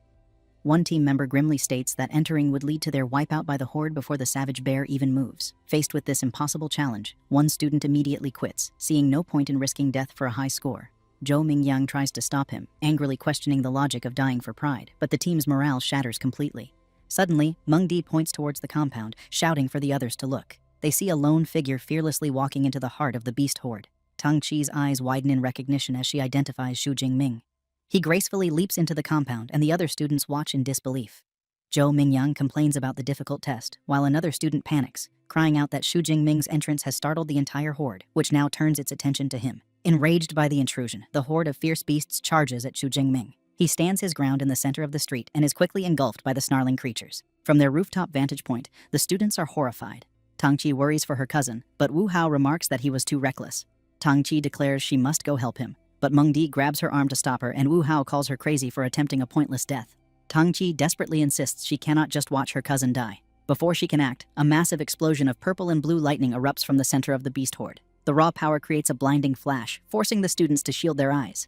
One team member grimly states that entering would lead to their wipeout by the horde before the savage bear even moves. Faced with this impossible challenge, one student immediately quits, seeing no point in risking death for a high score. Zhou Mingyang tries to stop him, angrily questioning the logic of dying for pride, but the team's morale shatters completely. Suddenly, Meng Di points towards the compound, shouting for the others to look. They see a lone figure fearlessly walking into the heart of the beast horde. Tang Qi's eyes widen in recognition as she identifies Xu Jingming. He gracefully leaps into the compound, and the other students watch in disbelief. Zhou Mingyang complains about the difficult test, while another student panics, crying out that Xu Jingming's entrance has startled the entire horde, which now turns its attention to him. Enraged by the intrusion, the horde of fierce beasts charges at Xu Jingming. He stands his ground in the center of the street and is quickly engulfed by the snarling creatures. From their rooftop vantage point, the students are horrified. Tang Qi worries for her cousin, but Wu Hao remarks that he was too reckless. Tang Qi declares she must go help him, but Meng Di grabs her arm to stop her, and Wu Hao calls her crazy for attempting a pointless death. Tang Qi desperately insists she cannot just watch her cousin die. Before she can act, a massive explosion of purple and blue lightning erupts from the center of the beast horde. The raw power creates a blinding flash, forcing the students to shield their eyes.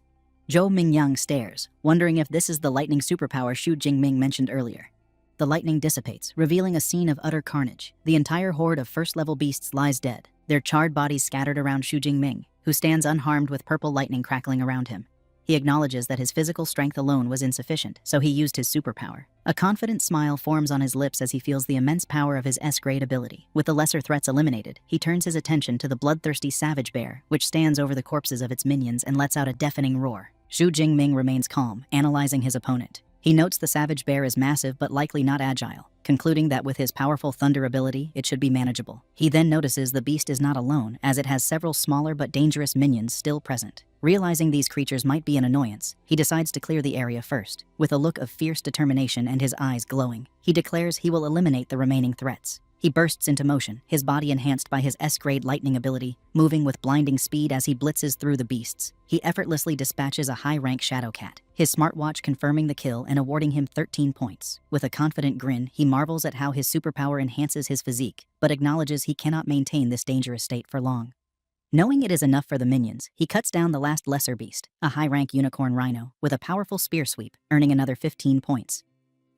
Zhou Mingyang stares, wondering if this is the lightning superpower Xu Jingming mentioned earlier. The lightning dissipates, revealing a scene of utter carnage. The entire horde of first-level beasts lies dead, their charred bodies scattered around Xu Jingming, who stands unharmed with purple lightning crackling around him. He acknowledges that his physical strength alone was insufficient, so he used his superpower. A confident smile forms on his lips as he feels the immense power of his S-grade ability. With the lesser threats eliminated, he turns his attention to the bloodthirsty savage bear, which stands over the corpses of its minions and lets out a deafening roar. Xu Jingming remains calm, analyzing his opponent. He notes the savage bear is massive but likely not agile, concluding that with his powerful thunder ability, it should be manageable. He then notices the beast is not alone, as it has several smaller but dangerous minions still present. Realizing these creatures might be an annoyance, he decides to clear the area first. With a look of fierce determination and his eyes glowing, he declares he will eliminate the remaining threats. He bursts into motion, his body enhanced by his S-grade lightning ability, moving with blinding speed as he blitzes through the beasts. He effortlessly dispatches a high-rank shadow cat, his smartwatch confirming the kill and awarding him 13 points. With a confident grin, he marvels at how his superpower enhances his physique, but acknowledges he cannot maintain this dangerous state for long. Knowing it is enough for the minions, he cuts down the last lesser beast, a high-rank unicorn rhino, with a powerful spear sweep, earning another 15 points.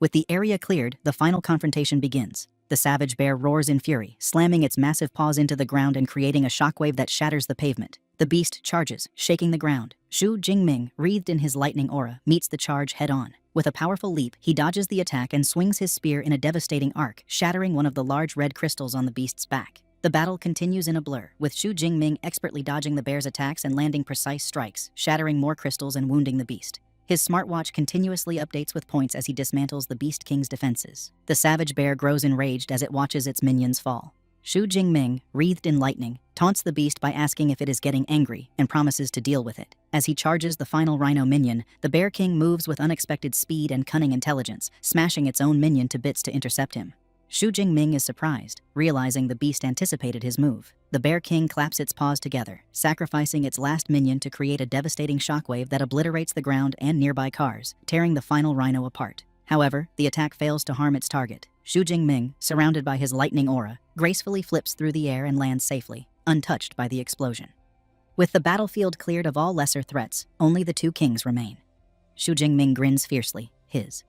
With the area cleared, the final confrontation begins. The savage bear roars in fury, slamming its massive paws into the ground and creating a shockwave that shatters the pavement. The beast charges, shaking the ground. Xu Jingming, wreathed in his lightning aura, meets the charge head-on. With a powerful leap, he dodges the attack and swings his spear in a devastating arc, shattering one of the large red crystals on the beast's back. The battle continues in a blur, with Xu Jingming expertly dodging the bear's attacks and landing precise strikes, shattering more crystals and wounding the beast. His smartwatch continuously updates with points as he dismantles the Beast King's defenses. The savage bear grows enraged as it watches its minions fall. Xu Jingming, wreathed in lightning, taunts the beast by asking if it is getting angry and promises to deal with it. As he charges the final rhino minion, the Bear King moves with unexpected speed and cunning intelligence, smashing its own minion to bits to intercept him. Xu Jingming is surprised, realizing the beast anticipated his move. The Bear King claps its paws together, sacrificing its last minion to create a devastating shockwave that obliterates the ground and nearby cars, tearing the final rhino apart. However, the attack fails to harm its target. Xu Jingming, surrounded by his lightning aura, gracefully flips through the air and lands safely, untouched by the explosion. With the battlefield cleared of all lesser threats, only the two kings remain. Xu Jingming grins fiercely, his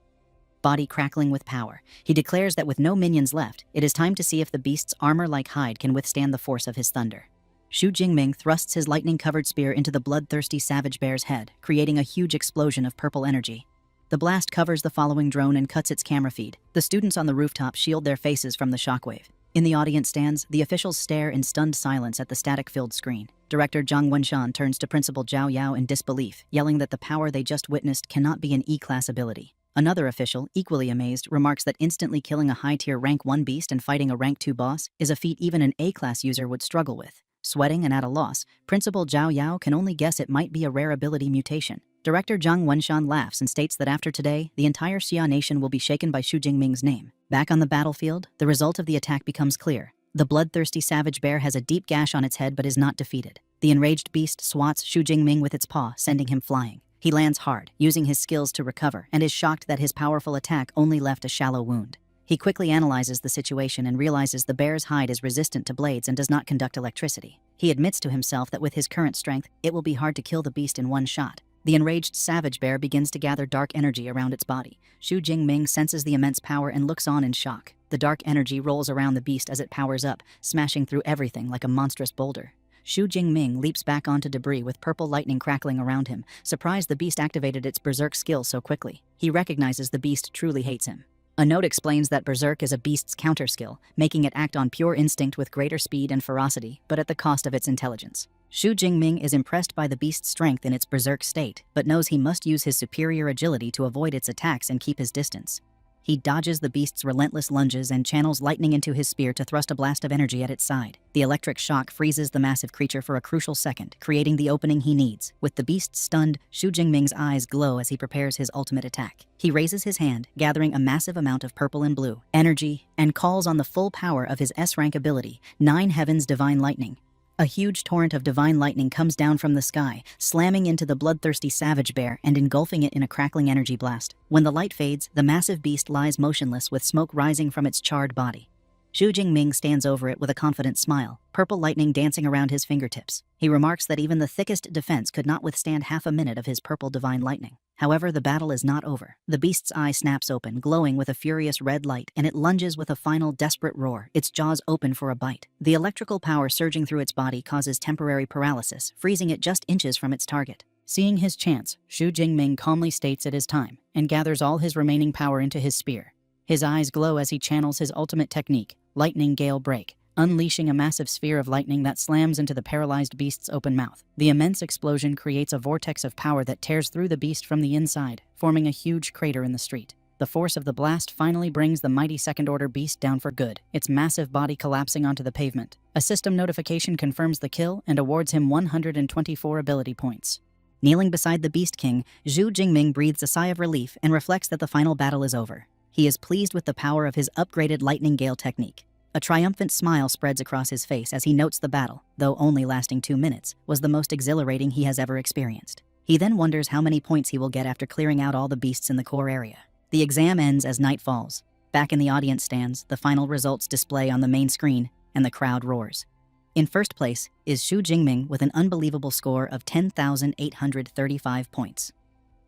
body crackling with power. He declares that with no minions left, it is time to see if the beast's armor-like hide can withstand the force of his thunder. Xu Jingming thrusts his lightning-covered spear into the bloodthirsty savage bear's head, creating a huge explosion of purple energy. The blast covers the following drone and cuts its camera feed. The students on the rooftop shield their faces from the shockwave. In the audience stands, the officials stare in stunned silence at the static-filled screen. Director Zhang Wenshan turns to Principal Zhao Yao in disbelief, yelling that the power they just witnessed cannot be an E-class ability. Another official, equally amazed, remarks that instantly killing a high-tier rank 1 beast and fighting a rank 2 boss is a feat even an A-class user would struggle with. Sweating and at a loss, Principal Zhao Yao can only guess it might be a rare ability mutation. Director Zhang Wenshan laughs and states that after today, the entire Xia nation will be shaken by Xu Jingming's name. Back on the battlefield, the result of the attack becomes clear. The bloodthirsty savage bear has a deep gash on its head but is not defeated. The enraged beast swats Xu Jingming with its paw, sending him flying. He lands hard, using his skills to recover, and is shocked that his powerful attack only left a shallow wound. He quickly analyzes the situation and realizes the bear's hide is resistant to blades and does not conduct electricity. He admits to himself that with his current strength, it will be hard to kill the beast in one shot. The enraged savage bear begins to gather dark energy around its body. Xu Jingming senses the immense power and looks on in shock. The dark energy rolls around the beast as it powers up, smashing through everything like a monstrous boulder. Xu Jingming leaps back onto debris with purple lightning crackling around him, surprised the beast activated its berserk skill so quickly. He recognizes the beast truly hates him. A note explains that berserk is a beast's counter skill, making it act on pure instinct with greater speed and ferocity, but at the cost of its intelligence. Xu Jingming is impressed by the beast's strength in its berserk state, but knows he must use his superior agility to avoid its attacks and keep his distance. He dodges the beast's relentless lunges and channels lightning into his spear to thrust a blast of energy at its side. The electric shock freezes the massive creature for a crucial second, creating the opening he needs. With the beast stunned, Xu Jingming's eyes glow as he prepares his ultimate attack. He raises his hand, gathering a massive amount of purple and blue energy, and calls on the full power of his S-rank ability, 9 Heavens Divine Lightning. A huge torrent of divine lightning comes down from the sky, slamming into the bloodthirsty savage bear and engulfing it in a crackling energy blast. When the light fades, the massive beast lies motionless with smoke rising from its charred body. Xu Jingming stands over it with a confident smile, purple lightning dancing around his fingertips. He remarks that even the thickest defense could not withstand half a minute of his purple divine lightning. However, the battle is not over. The beast's eye snaps open, glowing with a furious red light, and it lunges with a final desperate roar, its jaws open for a bite. The electrical power surging through its body causes temporary paralysis, freezing it just inches from its target. Seeing his chance, Xu Jingming calmly states it is time and gathers all his remaining power into his spear. His eyes glow as he channels his ultimate technique, Lightning Gale Break, unleashing a massive sphere of lightning that slams into the paralyzed beast's open mouth. The immense explosion creates a vortex of power that tears through the beast from the inside, forming a huge crater in the street. The force of the blast finally brings the mighty second-order beast down for good, its massive body collapsing onto the pavement. A system notification confirms the kill and awards him 124 ability points. Kneeling beside the Beast King, Xu Jingming breathes a sigh of relief and reflects that the final battle is over. He is pleased with the power of his upgraded Lightning Gale technique. A triumphant smile spreads across his face as he notes the battle, though only lasting 2 minutes, was the most exhilarating he has ever experienced. He then wonders how many points he will get after clearing out all the beasts in the core area. The exam ends as night falls. Back in the audience stands, the final results display on the main screen, and the crowd roars. In first place is Xu Jingming with an unbelievable score of 10,835 points.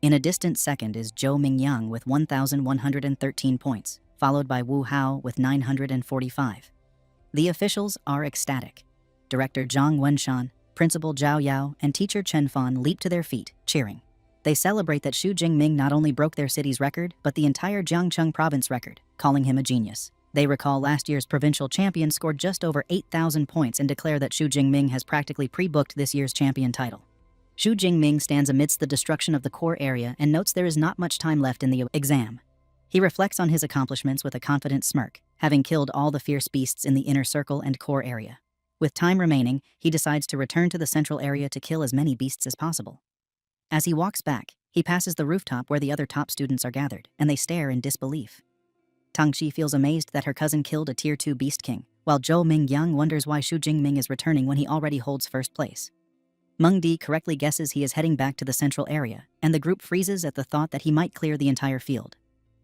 In a distant second is Zhou Mingyang with 1,113 points, followed by Wu Hao with 945. The officials are ecstatic. Director Zhang Wenshan, Principal Zhao Yao, and teacher Chen Fan leap to their feet, cheering. They celebrate that Xu Jingming not only broke their city's record, but the entire Jiangcheng province record, calling him a genius. They recall last year's provincial champion scored just over 8,000 points and declare that Xu Jingming has practically pre-booked this year's champion title. Xu Jingming stands amidst the destruction of the core area and notes there is not much time left in the exam. He reflects on his accomplishments with a confident smirk, having killed all the fierce beasts in the inner circle and core area. With time remaining, he decides to return to the central area to kill as many beasts as possible. As he walks back, he passes the rooftop where the other top students are gathered, and they stare in disbelief. Tangxi feels amazed that her cousin killed a Tier 2 Beast King, while Zhou Mingyang wonders why Xu Jingming is returning when he already holds first place. Meng Di correctly guesses he is heading back to the central area, and the group freezes at the thought that he might clear the entire field.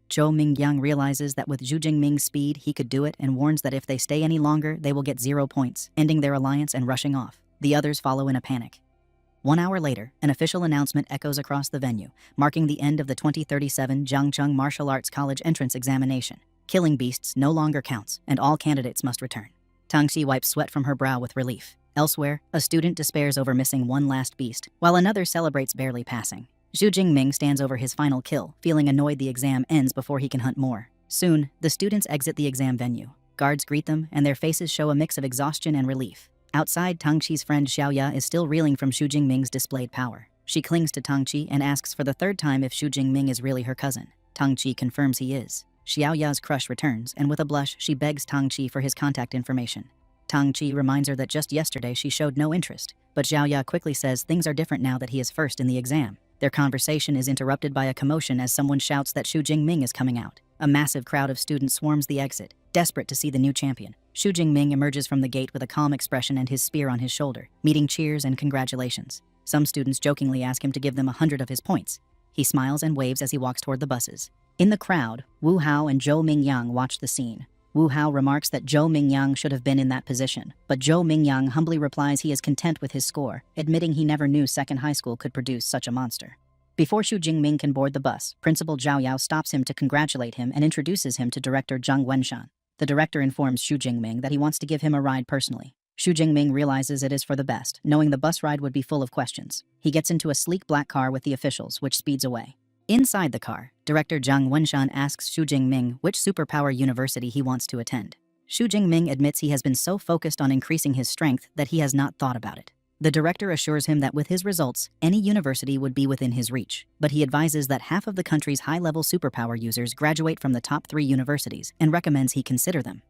Zhou Mingyang realizes that with Xu Jingming's speed, he could do it and warns that if they stay any longer, they will get 0 points, ending their alliance and rushing off. The others follow in a panic. 1 hour later, an official announcement echoes across the venue, marking the end of the 2037 Jiangcheng Martial Arts College entrance examination. Killing beasts no longer counts, and all candidates must return. Tangxi wipes sweat from her brow with relief. Elsewhere, a student despairs over missing one last beast, while another celebrates barely passing. Xu Jingming stands over his final kill, feeling annoyed the exam ends before he can hunt more. Soon, the students exit the exam venue. Guards greet them, and their faces show a mix of exhaustion and relief. Outside, Tangxi's friend Xiaoya is still reeling from Xu Jingming's displayed power. She clings to Tangxi and asks for the 3rd time if Xu Jingming is really her cousin. Tangxi confirms he is. Xiaoya's crush returns, and with a blush, she begs Tangxi for his contact information. Tangxi reminds her that just yesterday she showed no interest, but Xiaoya quickly says things are different now that he is first in the exam. Their conversation is interrupted by a commotion as someone shouts that Xu Jingming is coming out. A massive crowd of students swarms the exit, desperate to see the new champion. Xu Jingming emerges from the gate with a calm expression and his spear on his shoulder, meeting cheers and congratulations. Some students jokingly ask him to give them 100 of his points. He smiles and waves as he walks toward the buses. In the crowd, Wu Hao and Zhou Mingyang watch the scene. Wu Hao remarks that Zhou Mingyang should have been in that position, but Zhou Mingyang humbly replies he is content with his score, admitting he never knew second high school could produce such a monster. Before Xu Jingming can board the bus, Principal Zhao Yao stops him to congratulate him and introduces him to Director Zhang Wenshan. The director informs Xu Jingming that he wants to give him a ride personally. Xu Jingming realizes it is for the best, knowing the bus ride would be full of questions. He gets into a sleek black car with the officials, which speeds away. Inside the car, Director Zhang Wenshan asks Xu Jingming which superpower university he wants to attend. Xu Jingming admits he has been so focused on increasing his strength that he has not thought about it. The director assures him that with his results, any university would be within his reach, but he advises that half of the country's high-level superpower users graduate from the top 3 universities and recommends he consider them.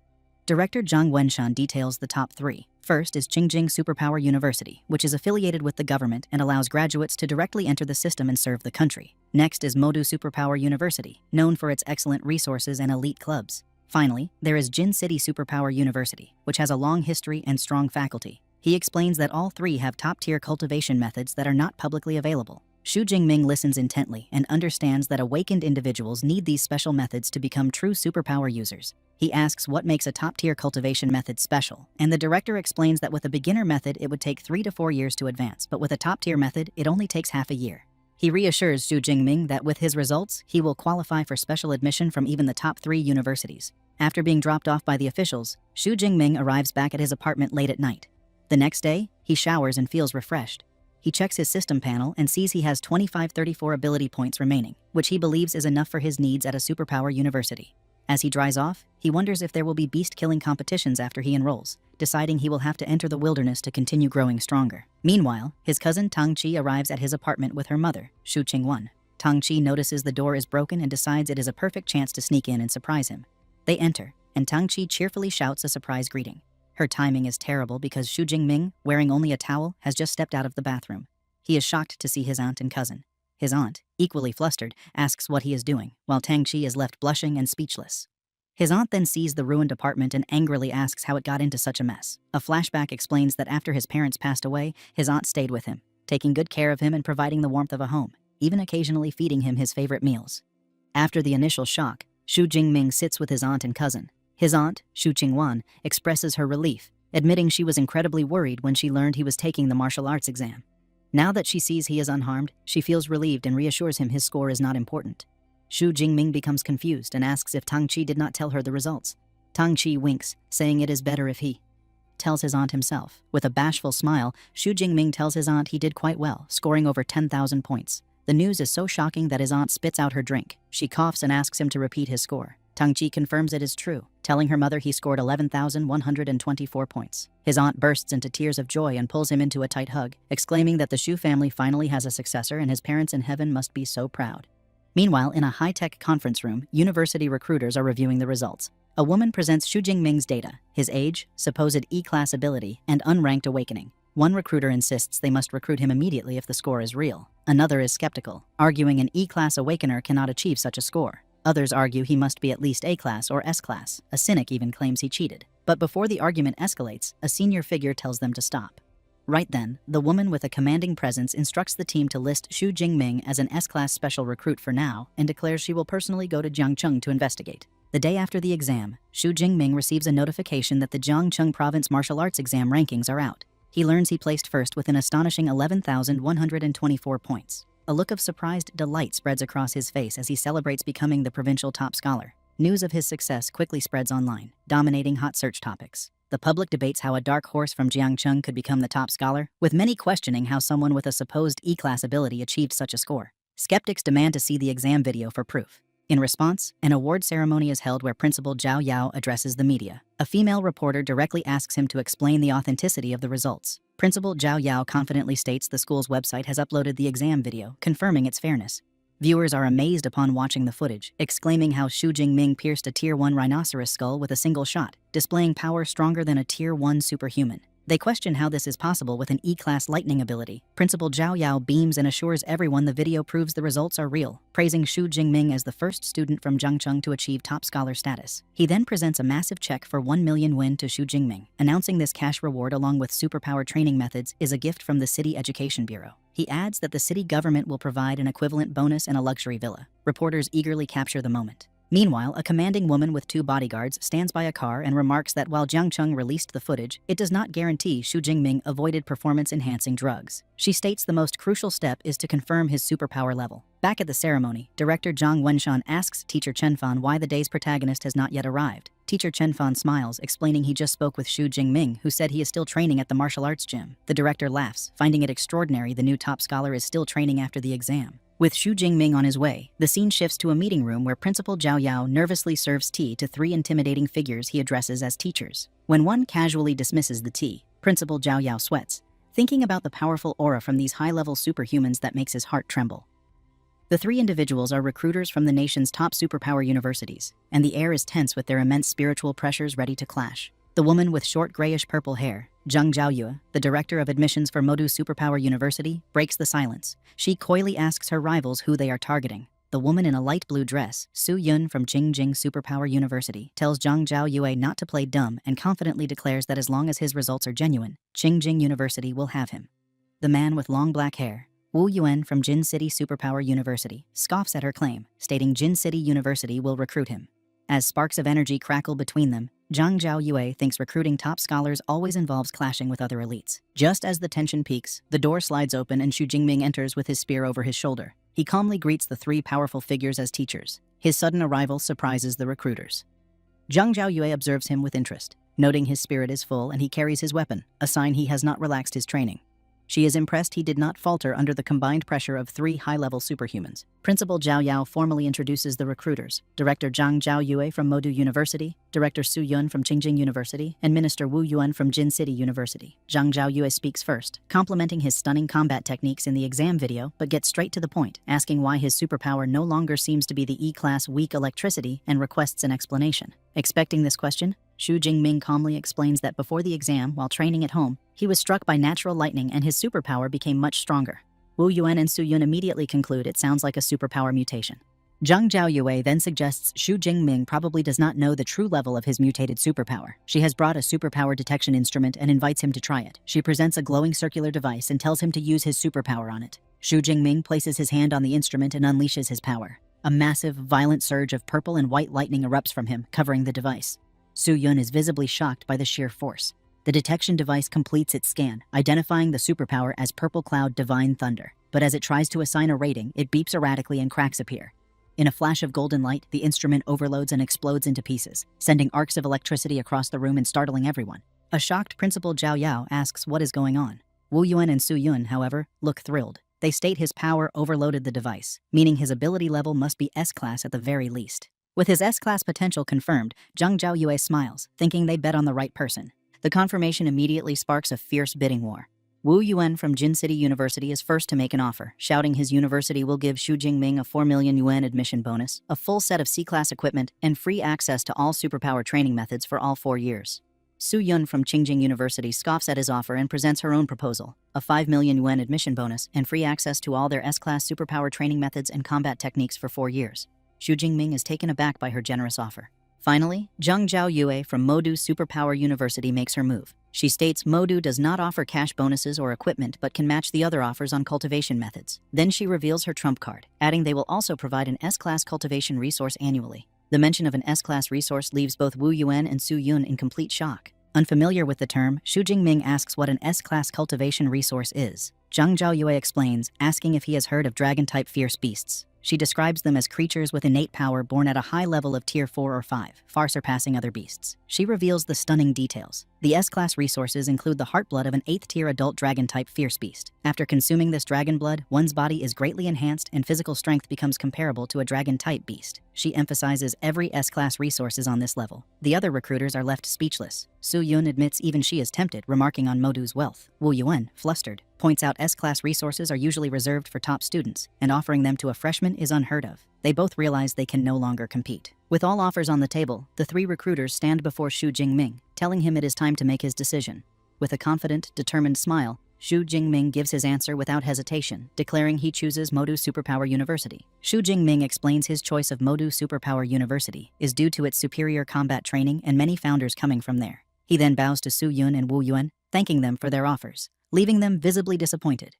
Director Zhang Wenshan details the top 3. First is Qingjing Superpower University, which is affiliated with the government and allows graduates to directly enter the system and serve the country. Next is Modu Superpower University, known for its excellent resources and elite clubs. Finally, there is Jin City Superpower University, which has a long history and strong faculty. He explains that all 3 have top-tier cultivation methods that are not publicly available. Xu Jingming listens intently and understands that awakened individuals need these special methods to become true superpower users. He asks what makes a top-tier cultivation method special, and the director explains that with a beginner method it would take 3 to 4 years to advance, but with a top-tier method it only takes half a year. He reassures Xu Jingming that with his results, he will qualify for special admission from even the top 3 universities. After being dropped off by the officials, Xu Jingming arrives back at his apartment late at night. The next day, he showers and feels refreshed. He checks his system panel and sees he has 2534 ability points remaining, which he believes is enough for his needs at a superpower university. As he dries off, he wonders if there will be beast-killing competitions after he enrolls, deciding he will have to enter the wilderness to continue growing stronger. Meanwhile, his cousin Tang-chi arrives at his apartment with her mother, Shu Ching-won. Tang-chi notices the door is broken and decides it is a perfect chance to sneak in and surprise him. They enter, and Tang-chi cheerfully shouts a surprise greeting. Her timing is terrible because Xu Jingming, wearing only a towel, has just stepped out of the bathroom. He is shocked to see his aunt and cousin. His aunt, equally flustered, asks what he is doing, while Tang-chi is left blushing and speechless. His aunt then sees the ruined apartment and angrily asks how it got into such a mess. A flashback explains that after his parents passed away, his aunt stayed with him, taking good care of him and providing the warmth of a home, even occasionally feeding him his favorite meals. After the initial shock, Xu Jingming sits with his aunt and cousin. His aunt, Shu Ching-won, expresses her relief, admitting she was incredibly worried when she learned he was taking the martial arts exam. Now that she sees he is unharmed, she feels relieved and reassures him his score is not important. Xu Jingming becomes confused and asks if Tang-chi did not tell her the results. Tang-chi winks, saying it is better if he tells his aunt himself. With a bashful smile, Xu Jingming tells his aunt he did quite well, scoring over 10,000 points. The news is so shocking that his aunt spits out her drink. She coughs and asks him to repeat his score. Tang-chi confirms it is true, telling her mother he scored 11,124 points. His aunt bursts into tears of joy and pulls him into a tight hug, exclaiming that the Xu family finally has a successor and his parents in heaven must be so proud. Meanwhile, in a high-tech conference room, university recruiters are reviewing the results. A woman presents Xu Jingming's data, his age, supposed E-class ability, and unranked awakening. One recruiter insists they must recruit him immediately if the score is real. Another is skeptical, arguing an E-class awakener cannot achieve such a score. Others argue he must be at least A-class or S-class. A cynic even claims he cheated. But before the argument escalates, a senior figure tells them to stop. Right then, the woman with a commanding presence instructs the team to list Xu Jingming as an S-class special recruit for now and declares she will personally go to Jiangcheng to investigate. The day after the exam, Xu Jingming receives a notification that the Jiangcheng province martial arts exam rankings are out. He learns he placed first with an astonishing 11,124 points. A look of surprised delight spreads across his face as he celebrates becoming the provincial top scholar. News of his success quickly spreads online, dominating hot search topics. The public debates how a dark horse from Jiangcheng could become the top scholar, with many questioning how someone with a supposed E-class ability achieved such a score. Skeptics demand to see the exam video for proof. In response, an award ceremony is held where Principal Zhao Yao addresses the media. A female reporter directly asks him to explain the authenticity of the results. Principal Zhao Yao confidently states the school's website has uploaded the exam video, confirming its fairness. Viewers are amazed upon watching the footage, exclaiming how Xu Jingming pierced a Tier 1 rhinoceros skull with a single shot, displaying power stronger than a Tier 1 superhuman. They question how this is possible with an E-class lightning ability. Principal Zhao Yao beams and assures everyone the video proves the results are real, praising Xu Jingming as the first student from Jiangcheng to achieve top scholar status. He then presents a massive check for 1 million won to Xu Jingming, announcing this cash reward along with superpower training methods is a gift from the City Education Bureau. He adds that the city government will provide an equivalent bonus and a luxury villa. Reporters eagerly capture the moment. Meanwhile, a commanding woman with 2 bodyguards stands by a car and remarks that while Jiangcheng released the footage, it does not guarantee Xu Jingming avoided performance-enhancing drugs. She states the most crucial step is to confirm his superpower level. Back at the ceremony, director Zhang Wenshan asks teacher Chenfan why the day's protagonist has not yet arrived. Teacher Chenfan smiles, explaining he just spoke with Xu Jingming, who said he is still training at the martial arts gym. The director laughs, finding it extraordinary the new top scholar is still training after the exam. With Xu Jingming on his way, the scene shifts to a meeting room where Principal Zhao Yao nervously serves tea to 3 intimidating figures he addresses as teachers. When one casually dismisses the tea, Principal Zhao Yao sweats, thinking about the powerful aura from these high-level superhumans that makes his heart tremble. The 3 individuals are recruiters from the nation's top superpower universities, and the air is tense with their immense spiritual pressures ready to clash. The woman with short grayish-purple hair, Zhang Zhaoyue, the director of admissions for Modu Superpower University, breaks the silence. She coyly asks her rivals who they are targeting. The woman in a light blue dress, Su Yun from Jingjing Superpower University, tells Zhang Zhaoyue not to play dumb and confidently declares that as long as his results are genuine, Jingjing University will have him. The man with long black hair, Wu Yuan from Jin City Superpower University, scoffs at her claim, stating Jin City University will recruit him. As sparks of energy crackle between them, Zhang Zhaoyue thinks recruiting top scholars always involves clashing with other elites. Just as the tension peaks, the door slides open and Xu Jingming enters with his spear over his shoulder. He calmly greets the 3 powerful figures as teachers. His sudden arrival surprises the recruiters. Zhang Zhaoyue observes him with interest, noting his spirit is full and he carries his weapon, a sign he has not relaxed his training. She is impressed he did not falter under the combined pressure of 3 high-level superhumans. Principal Zhao Yao formally introduces the recruiters: Director Zhang Zhaoyue from Modu University, Director Su Yun from Qingjing University, and Minister Wu Yuan from Jin City University. Zhang Zhaoyue speaks first, complimenting his stunning combat techniques in the exam video, but gets straight to the point, asking why his superpower no longer seems to be the E-class weak electricity and requests an explanation. Expecting this question, Xu Jingming calmly explains that before the exam, while training at home, he was struck by natural lightning and his superpower became much stronger. Wu Yuan and Su Yun immediately conclude it sounds like a superpower mutation. Zhang Zhaoyue then suggests Xu Jingming probably does not know the true level of his mutated superpower. She has brought a superpower detection instrument and invites him to try it. She presents a glowing circular device and tells him to use his superpower on it. Xu Jingming places his hand on the instrument and unleashes his power. A massive, violent surge of purple and white lightning erupts from him, covering the device. Su Yun is visibly shocked by the sheer force. The detection device completes its scan, identifying the superpower as Purple Cloud Divine Thunder. But as it tries to assign a rating, it beeps erratically and cracks appear. In a flash of golden light, the instrument overloads and explodes into pieces, sending arcs of electricity across the room and startling everyone. A shocked Principal Zhao Yao asks what is going on. Wu Yuan and Su Yun, however, look thrilled. They state his power overloaded the device, meaning his ability level must be S-class at the very least. With his S-class potential confirmed, Zhang Zhaoyue smiles, thinking they bet on the right person. The confirmation immediately sparks a fierce bidding war. Wu Yuan from Jin City University is first to make an offer, shouting his university will give Xu Jingming a 4 million yuan admission bonus, a full set of C-class equipment, and free access to all superpower training methods for all 4 years. Su Yun from Qingjing University scoffs at his offer and presents her own proposal: a 5 million yuan admission bonus and free access to all their S-class superpower training methods and combat techniques for 4 years. Xu Jingming is taken aback by her generous offer. Finally, Zhang Zhaoyue from Modu Superpower University makes her move. She states Modu does not offer cash bonuses or equipment but can match the other offers on cultivation methods. Then she reveals her trump card, adding they will also provide an S-class cultivation resource annually. The mention of an S-class resource leaves both Wu Yuan and Su Yun in complete shock. Unfamiliar with the term, Xu Jingming asks what an S-class cultivation resource is. Zhang Zhaoyue explains, asking if he has heard of dragon-type fierce beasts. She describes them as creatures with innate power born at a high level of Tier 4 or 5, far surpassing other beasts. She reveals the stunning details. The S-class resources include the heartblood of an 8th-tier adult dragon-type fierce beast. After consuming this dragon blood, one's body is greatly enhanced and physical strength becomes comparable to a dragon-type beast. She emphasizes every S-class resource is on this level. The other recruiters are left speechless. Su Yun admits even she is tempted, remarking on Modu's wealth. Wu Yuan, flustered, points out S-class resources are usually reserved for top students, and offering them to a freshman is unheard of. They both realize they can no longer compete. With all offers on the table, the 3 recruiters stand before Xu Jingming, telling him it is time to make his decision. With a confident, determined smile, Xu Jingming gives his answer without hesitation, declaring he chooses Modu Superpower University. Xu Jingming explains his choice of Modu Superpower University is due to its superior combat training and many founders coming from there. He then bows to Su Yun and Wu Yuan, thanking them for their offers, leaving them visibly disappointed.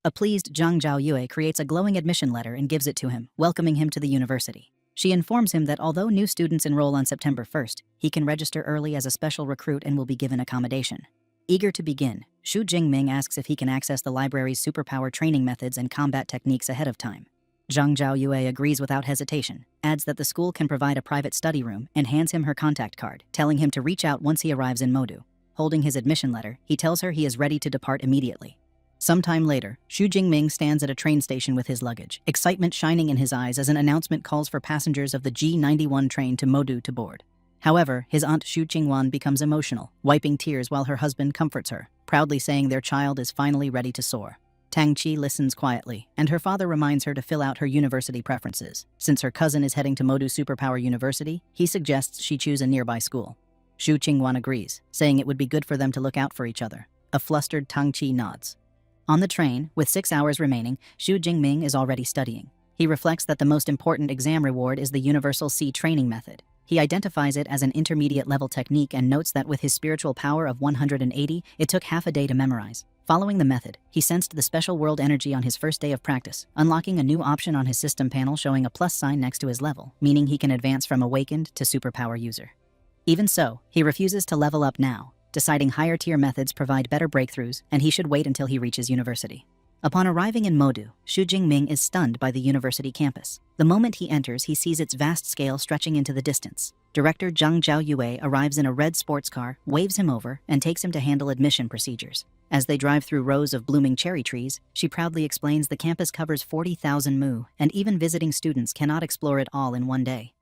A pleased Zhang Zhaoyue creates a glowing admission letter and gives it to him, welcoming him to the university. She informs him that although new students enroll on September 1st, he can register early as a special recruit and will be given accommodation. Eager to begin, Xu Jingming asks if he can access the library's superpower training methods and combat techniques ahead of time. Zhang Zhaoyue agrees without hesitation, adds that the school can provide a private study room, and hands him her contact card, telling him to reach out once he arrives in Modu. Holding his admission letter, he tells her he is ready to depart immediately. Sometime later, Xu Jingming stands at a train station with his luggage, excitement shining in his eyes as an announcement calls for passengers of the G91 train to Modu to board. However, his aunt Xu Qingwan becomes emotional, wiping tears while her husband comforts her, proudly saying their child is finally ready to soar. Tang Qi listens quietly, and her father reminds her to fill out her university preferences. Since her cousin is heading to Modu Superpower University, he suggests she choose a nearby school. Xu Qingwan agrees, saying it would be good for them to look out for each other. A flustered Tang Qi nods. On the train, with 6 hours remaining, Xu Jingming is already studying. He reflects that the most important exam reward is the Universal C training method. He identifies it as an intermediate-level technique and notes that with his spiritual power of 180, it took half a day to memorize. Following the method, he sensed the special world energy on his first day of practice, unlocking a new option on his system panel showing a plus sign next to his level, meaning he can advance from awakened to superpower user. Even so, he refuses to level up now, deciding higher-tier methods provide better breakthroughs, and he should wait until he reaches university. Upon arriving in Modu, Xu Jingming is stunned by the university campus. The moment he enters, he sees its vast scale stretching into the distance. Director Zhang Zhaoyue arrives in a red sports car, waves him over, and takes him to handle admission procedures. As they drive through rows of blooming cherry trees, she proudly explains the campus covers 40,000 mu, and even visiting students cannot explore it all in one day.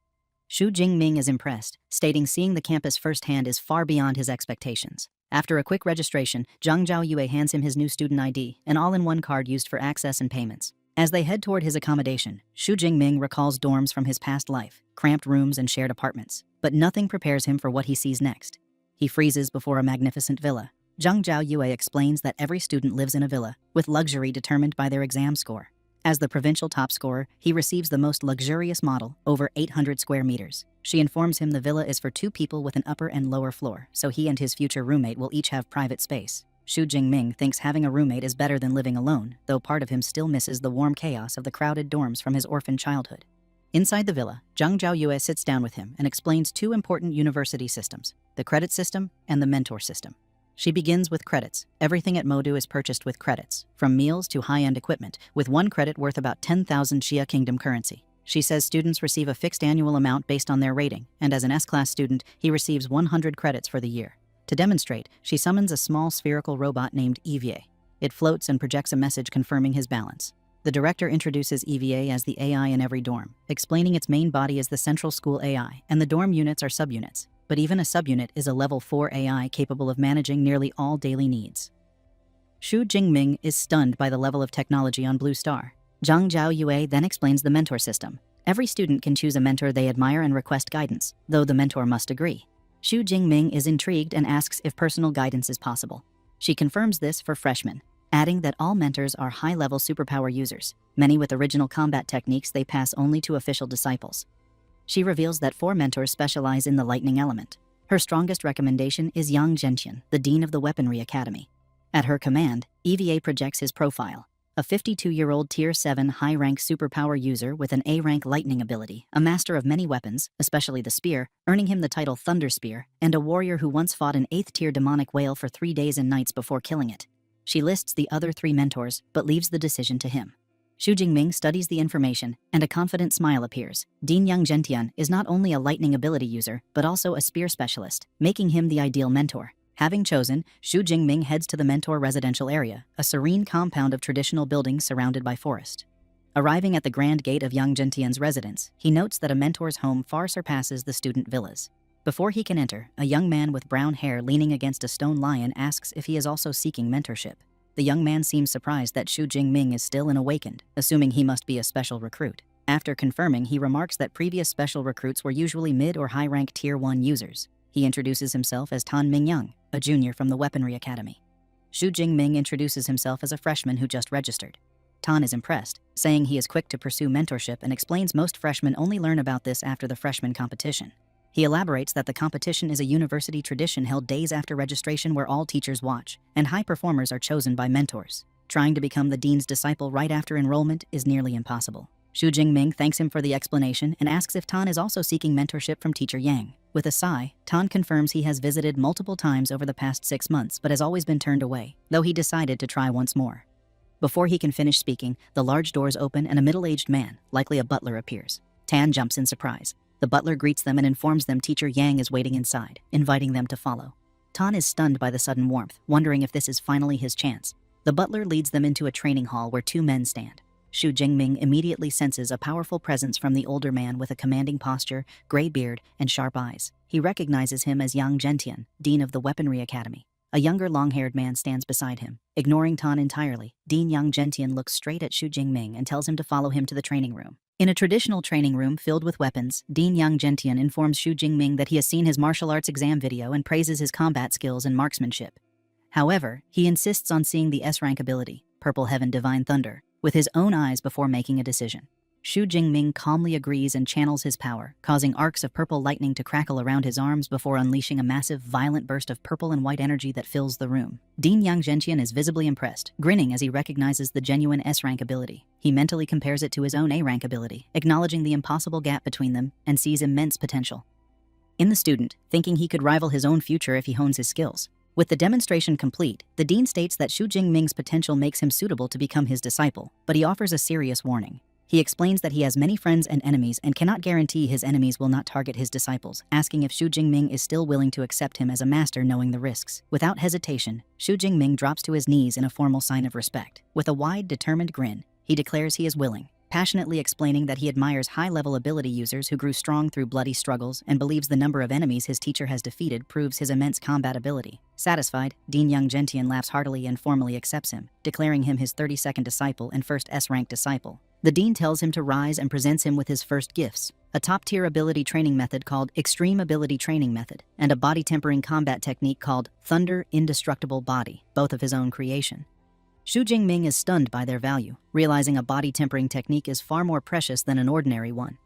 Xu Jingming is impressed, stating seeing the campus firsthand is far beyond his expectations. After a quick registration, Zhang Zhaoyue hands him his new student ID, an all-in-one card used for access and payments. As they head toward his accommodation, Xu Jingming recalls dorms from his past life, cramped rooms and shared apartments, but nothing prepares him for what he sees next. He freezes before a magnificent villa. Zhang Zhaoyue explains that every student lives in a villa, with luxury determined by their exam score. As the provincial top scorer, he receives the most luxurious model, over 800 square meters. She informs him the villa is for 2 people with an upper and lower floor, so he and his future roommate will each have private space. Xu Jingming thinks having a roommate is better than living alone, though part of him still misses the warm chaos of the crowded dorms from his orphan childhood. Inside the villa, Zhang Zhaoyue sits down with him and explains 2 important university systems, the credit system and the mentor system. She begins with credits. Everything at Modu is purchased with credits, from meals to high-end equipment, with 1 credit worth about 10,000 Xia Kingdom currency. She says students receive a fixed annual amount based on their rating, and as an S-class student, he receives 100 credits for the year. To demonstrate, she summons a small spherical robot named EVA. It floats and projects a message confirming his balance. The director introduces EVA as the AI in every dorm, explaining its main body is the central school AI, and the dorm units are subunits. But even a subunit is a level 4 AI capable of managing nearly all daily needs. Xu Jingming is stunned by the level of technology on Blue Star. Zhang Zhaoyue then explains the mentor system. Every student can choose a mentor they admire and request guidance, though the mentor must agree. Xu Jingming is intrigued and asks if personal guidance is possible. She confirms this for freshmen, adding that all mentors are high-level superpower users, many with original combat techniques they pass only to official disciples. She reveals that 4 mentors specialize in the lightning element. Her strongest recommendation is Yang Zhentian, the dean of the Weaponry Academy. At her command, EVA projects his profile, a 52-year-old Tier 7 high-rank superpower user with an A-rank lightning ability, a master of many weapons, especially the spear, earning him the title Thunder Spear, and a warrior who once fought an 8th-tier demonic whale for 3 days and nights before killing it. She lists the other 3 mentors, but leaves the decision to him. Xu Jingming studies the information, and a confident smile appears. Dean Yang Zhentian is not only a lightning ability user, but also a spear specialist, making him the ideal mentor. Having chosen, Xu Jingming heads to the mentor residential area, a serene compound of traditional buildings surrounded by forest. Arriving at the grand gate of Yang Zhentian's residence, he notes that a mentor's home far surpasses the student villas. Before he can enter, a young man with brown hair leaning against a stone lion asks if he is also seeking mentorship. The young man seems surprised that Xu Jingming is still unawakened, assuming he must be a special recruit. After confirming, he remarks that previous special recruits were usually mid- or high-rank Tier 1 users. He introduces himself as Tan Mingyang, a junior from the Weaponry Academy. Xu Jingming introduces himself as a freshman who just registered. Tan is impressed, saying he is quick to pursue mentorship and explains most freshmen only learn about this after the freshman competition. He elaborates that the competition is a university tradition held days after registration where all teachers watch, and high performers are chosen by mentors. Trying to become the dean's disciple right after enrollment is nearly impossible. Xu Jingming thanks him for the explanation and asks if Tan is also seeking mentorship from teacher Yang. With a sigh, Tan confirms he has visited multiple times over the past 6 months but has always been turned away, though he decided to try once more. Before he can finish speaking, the large doors open and a middle-aged man, likely a butler, appears. Tan jumps in surprise. The butler greets them and informs them teacher Yang is waiting inside, inviting them to follow. Tan is stunned by the sudden warmth, wondering if this is finally his chance. The butler leads them into a training hall where 2 men stand. Xu Jingming immediately senses a powerful presence from the older man with a commanding posture, gray beard, and sharp eyes. He recognizes him as Yang Zhentian, dean of the Weaponry Academy. A younger long-haired man stands beside him. Ignoring Tan entirely, Dean Yang Zhentian looks straight at Xu Jingming and tells him to follow him to the training room. In a traditional training room filled with weapons, Dean Yang Zhentian informs Xu Jingming that he has seen his martial arts exam video and praises his combat skills and marksmanship. However, he insists on seeing the S-rank ability, Purple Heaven Divine Thunder, with his own eyes before making a decision. Xu Jingming calmly agrees and channels his power, causing arcs of purple lightning to crackle around his arms before unleashing a massive, violent burst of purple and white energy that fills the room. Dean Yang Zhentian is visibly impressed, grinning as he recognizes the genuine S-rank ability. He mentally compares it to his own A-rank ability, acknowledging the impossible gap between them, and sees immense potential in the student, thinking he could rival his own future if he hones his skills. With the demonstration complete, the dean states that Xu Jingming's potential makes him suitable to become his disciple, but he offers a serious warning. He explains that he has many friends and enemies and cannot guarantee his enemies will not target his disciples, asking if Xu Jingming is still willing to accept him as a master knowing the risks. Without hesitation, Xu Jingming drops to his knees in a formal sign of respect. With a wide, determined grin, he declares he is willing, passionately explaining that he admires high-level ability users who grew strong through bloody struggles and believes the number of enemies his teacher has defeated proves his immense combat ability. Satisfied, Dean Young Gentian laughs heartily and formally accepts him, declaring him his 32nd disciple and first S-rank disciple. The dean tells him to rise and presents him with his first gifts, a top-tier ability training method called Extreme Ability Training Method, and a body-tempering combat technique called Thunder Indestructible Body, both of his own creation. Xu Jingming is stunned by their value, realizing a body-tempering technique is far more precious than an ordinary one.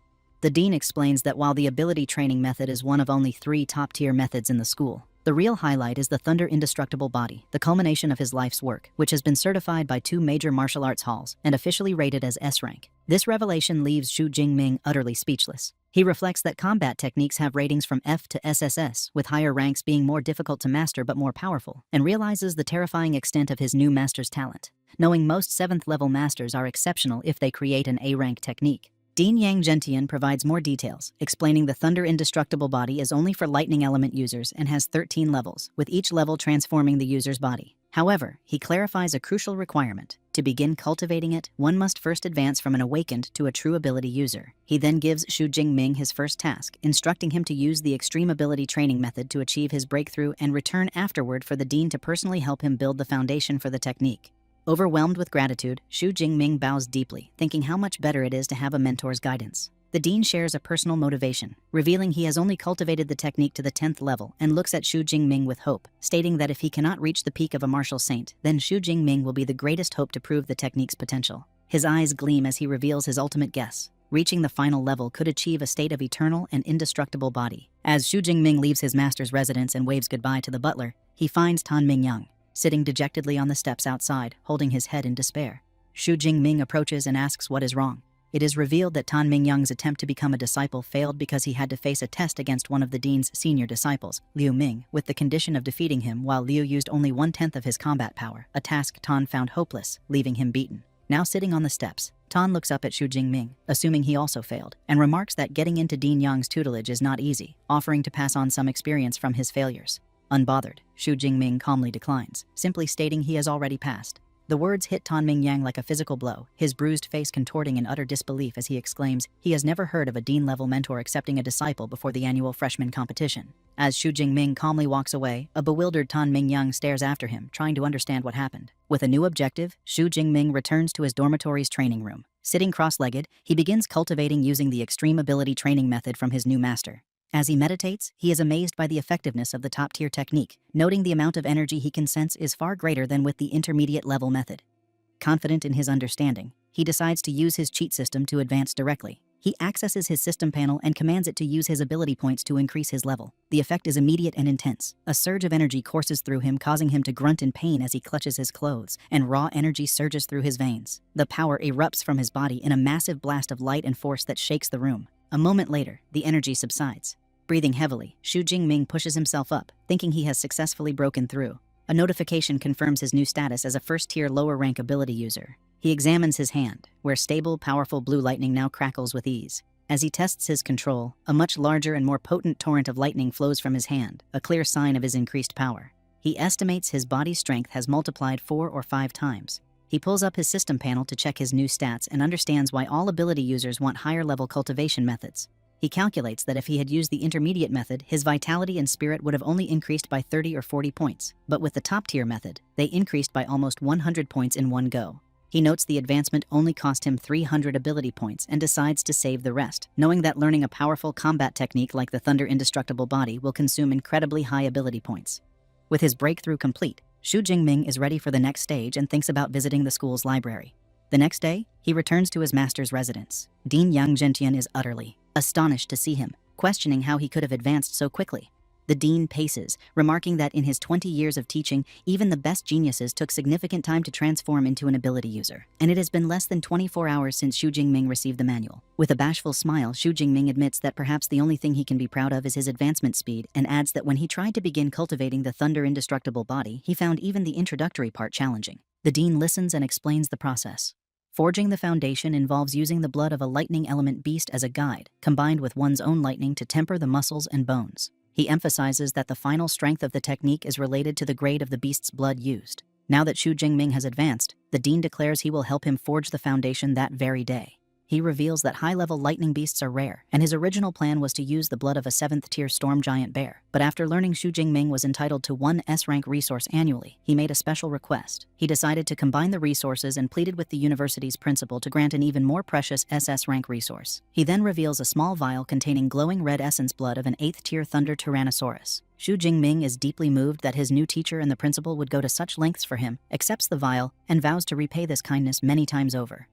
The dean explains that while the ability training method is one of only 3 top-tier methods in the school, the real highlight is the Thunder Indestructible Body, the culmination of his life's work, which has been certified by 2 major martial arts halls and officially rated as S-rank. This revelation leaves Xu Jingming utterly speechless. He reflects that combat techniques have ratings from F to SSS, with higher ranks being more difficult to master but more powerful, and realizes the terrifying extent of his new master's talent, knowing most 7th-level masters are exceptional if they create an A-rank technique. Dean Yang Gentian provides more details, explaining the Thunder Indestructible Body is only for lightning element users and has 13 levels, with each level transforming the user's body. However, he clarifies a crucial requirement. To begin cultivating it, one must first advance from an awakened to a true ability user. He then gives Xu Jingming his first task, instructing him to use the Extreme Ability Training Method to achieve his breakthrough and return afterward for the dean to personally help him build the foundation for the technique. Overwhelmed with gratitude, Xu Jingming bows deeply, thinking how much better it is to have a mentor's guidance. The dean shares a personal motivation, revealing he has only cultivated the technique to the 10th level and looks at Xu Jingming with hope, stating that if he cannot reach the peak of a martial saint, then Xu Jingming will be the greatest hope to prove the technique's potential. His eyes gleam as he reveals his ultimate guess. Reaching the final level could achieve a state of eternal and indestructible body. As Xu Jingming leaves his master's residence and waves goodbye to the butler, he finds Tan Mingyoung sitting dejectedly on the steps outside, holding his head in despair. Xu Jingming approaches and asks what is wrong. It is revealed that Tan Mingyoung's attempt to become a disciple failed because he had to face a test against one of the dean's senior disciples, Liu Ming, with the condition of defeating him while Liu used only 1/10 of his combat power, a task Tan found hopeless, leaving him beaten. Now sitting on the steps, Tan looks up at Xu Jingming, assuming he also failed, and remarks that getting into Dean Yang's tutelage is not easy, offering to pass on some experience from his failures. Unbothered, Xu Jingming calmly declines, simply stating he has already passed. The words hit Tan Mingyang like a physical blow, his bruised face contorting in utter disbelief as he exclaims he has never heard of a dean-level mentor accepting a disciple before the annual freshman competition. As Xu Jingming calmly walks away, a bewildered Tan Mingyang stares after him, trying to understand what happened. With a new objective, Xu Jingming returns to his dormitory's training room. Sitting cross-legged, he begins cultivating using the Extreme Ability Training Method from his new master. As he meditates, he is amazed by the effectiveness of the top-tier technique, noting the amount of energy he can sense is far greater than with the intermediate-level method. Confident in his understanding, he decides to use his cheat system to advance directly. He accesses his system panel and commands it to use his ability points to increase his level. The effect is immediate and intense. A surge of energy courses through him, causing him to grunt in pain as he clutches his clothes, and raw energy surges through his veins. The power erupts from his body in a massive blast of light and force that shakes the room. A moment later, the energy subsides. Breathing heavily, Xu Jingming pushes himself up, thinking he has successfully broken through. A notification confirms his new status as a first-tier lower-rank ability user. He examines his hand, where stable, powerful blue lightning now crackles with ease. As he tests his control, a much larger and more potent torrent of lightning flows from his hand, a clear sign of his increased power. He estimates his body's strength has multiplied 4 or 5 times. He pulls up his system panel to check his new stats and understands why all ability users want higher-level cultivation methods. He calculates that if he had used the intermediate method, his vitality and spirit would have only increased by 30 or 40 points. But with the top-tier method, they increased by almost 100 points in one go. He notes the advancement only cost him 300 ability points and decides to save the rest, knowing that learning a powerful combat technique like the Thunder Indestructible Body will consume incredibly high ability points. With his breakthrough complete, Xu Jingming is ready for the next stage and thinks about visiting the school's library. The next day, he returns to his master's residence. Dean Yang Gentian is utterly astonished to see him, questioning how he could have advanced so quickly. The dean paces, remarking that in his 20 years of teaching, even the best geniuses took significant time to transform into an ability user, and it has been less than 24 hours since Xu Jingming received the manual. With a bashful smile, Xu Jingming admits that perhaps the only thing he can be proud of is his advancement speed, and adds that when he tried to begin cultivating the thunder indestructible body, he found even the introductory part challenging. The dean listens and explains the process. Forging the foundation involves using the blood of a lightning element beast as a guide, combined with one's own lightning to temper the muscles and bones. He emphasizes that the final strength of the technique is related to the grade of the beast's blood used. Now that Xu Jingming has advanced, the dean declares he will help him forge the foundation that very day. He reveals that high-level lightning beasts are rare, and his original plan was to use the blood of a 7th-tier storm giant bear. But after learning Xu Jingming was entitled to one S-rank resource annually, he made a special request. He decided to combine the resources and pleaded with the university's principal to grant an even more precious SS rank resource. He then reveals a small vial containing glowing red essence blood of an 8th-tier thunder tyrannosaurus. Xu Jingming is deeply moved that his new teacher and the principal would go to such lengths for him, accepts the vial, and vows to repay this kindness many times over.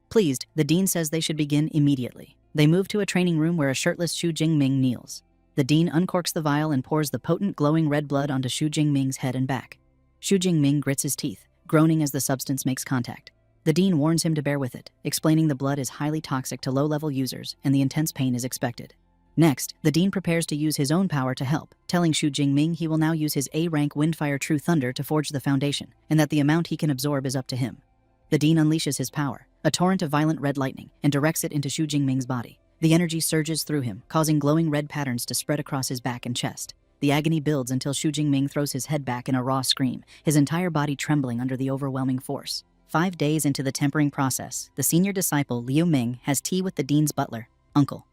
Pleased, the dean says they should begin immediately. They move to a training room where a shirtless Xu Jingming kneels. The dean uncorks the vial and pours the potent glowing red blood onto Xu Jingming's head and back. Xu Jingming grits his teeth, groaning as the substance makes contact. The dean warns him to bear with it, explaining the blood is highly toxic to low-level users and the intense pain is expected. Next, the dean prepares to use his own power to help, telling Xu Jingming he will now use his A-rank Windfire True Thunder to forge the foundation, and that the amount he can absorb is up to him. The dean unleashes his power, a torrent of violent red lightning, and directs it into Xu Jingming's body. The energy surges through him, causing glowing red patterns to spread across his back and chest. The agony builds until Xu Jingming throws his head back in a raw scream, his entire body trembling under the overwhelming force. 5 days into the tempering process, the senior disciple, Liu Ming, has tea with the dean's butler, Uncle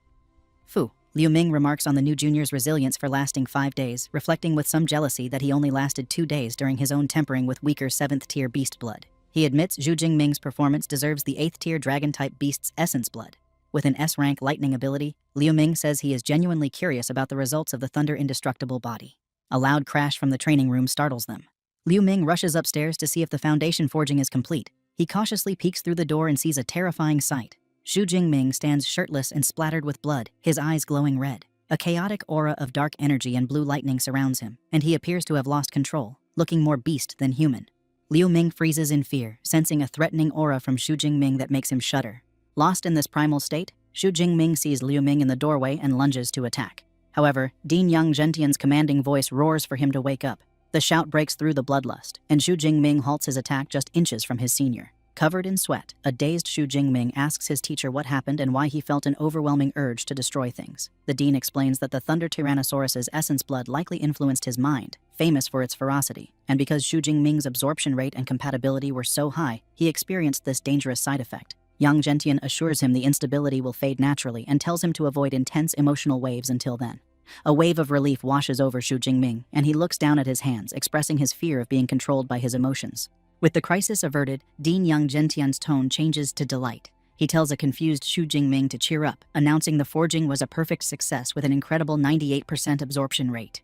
Fu. Liu Ming remarks on the new junior's resilience for lasting 5 days, reflecting with some jealousy that he only lasted 2 days during his own tempering with weaker 7th-tier beast blood. He admits Xu Jingming's performance deserves the 8th-tier dragon-type beast's essence blood. With an S-rank lightning ability, Liu Ming says he is genuinely curious about the results of the thunder indestructible body. A loud crash from the training room startles them. Liu Ming rushes upstairs to see if the foundation forging is complete. He cautiously peeks through the door and sees a terrifying sight. Xu Jingming stands shirtless and splattered with blood, his eyes glowing red. A chaotic aura of dark energy and blue lightning surrounds him, and he appears to have lost control, looking more beast than human. Liu Ming freezes in fear, sensing a threatening aura from Xu Jingming that makes him shudder. Lost in this primal state, Xu Jingming sees Liu Ming in the doorway and lunges to attack. However, Dean Yang Zhentian's commanding voice roars for him to wake up. The shout breaks through the bloodlust, and Xu Jingming halts his attack just inches from his senior. Covered in sweat, a dazed Xu Jingming asks his teacher what happened and why he felt an overwhelming urge to destroy things. The dean explains that the Thunder Tyrannosaurus's essence blood likely influenced his mind, famous for its ferocity, and because Xu Jingming's absorption rate and compatibility were so high, he experienced this dangerous side effect. Yang Zhentian assures him the instability will fade naturally and tells him to avoid intense emotional waves until then. A wave of relief washes over Xu Jingming, and he looks down at his hands, expressing his fear of being controlled by his emotions. With the crisis averted, Dean Yang Zhentian's tone changes to delight. He tells a confused Xu Jingming to cheer up, announcing the forging was a perfect success with an incredible 98% absorption rate.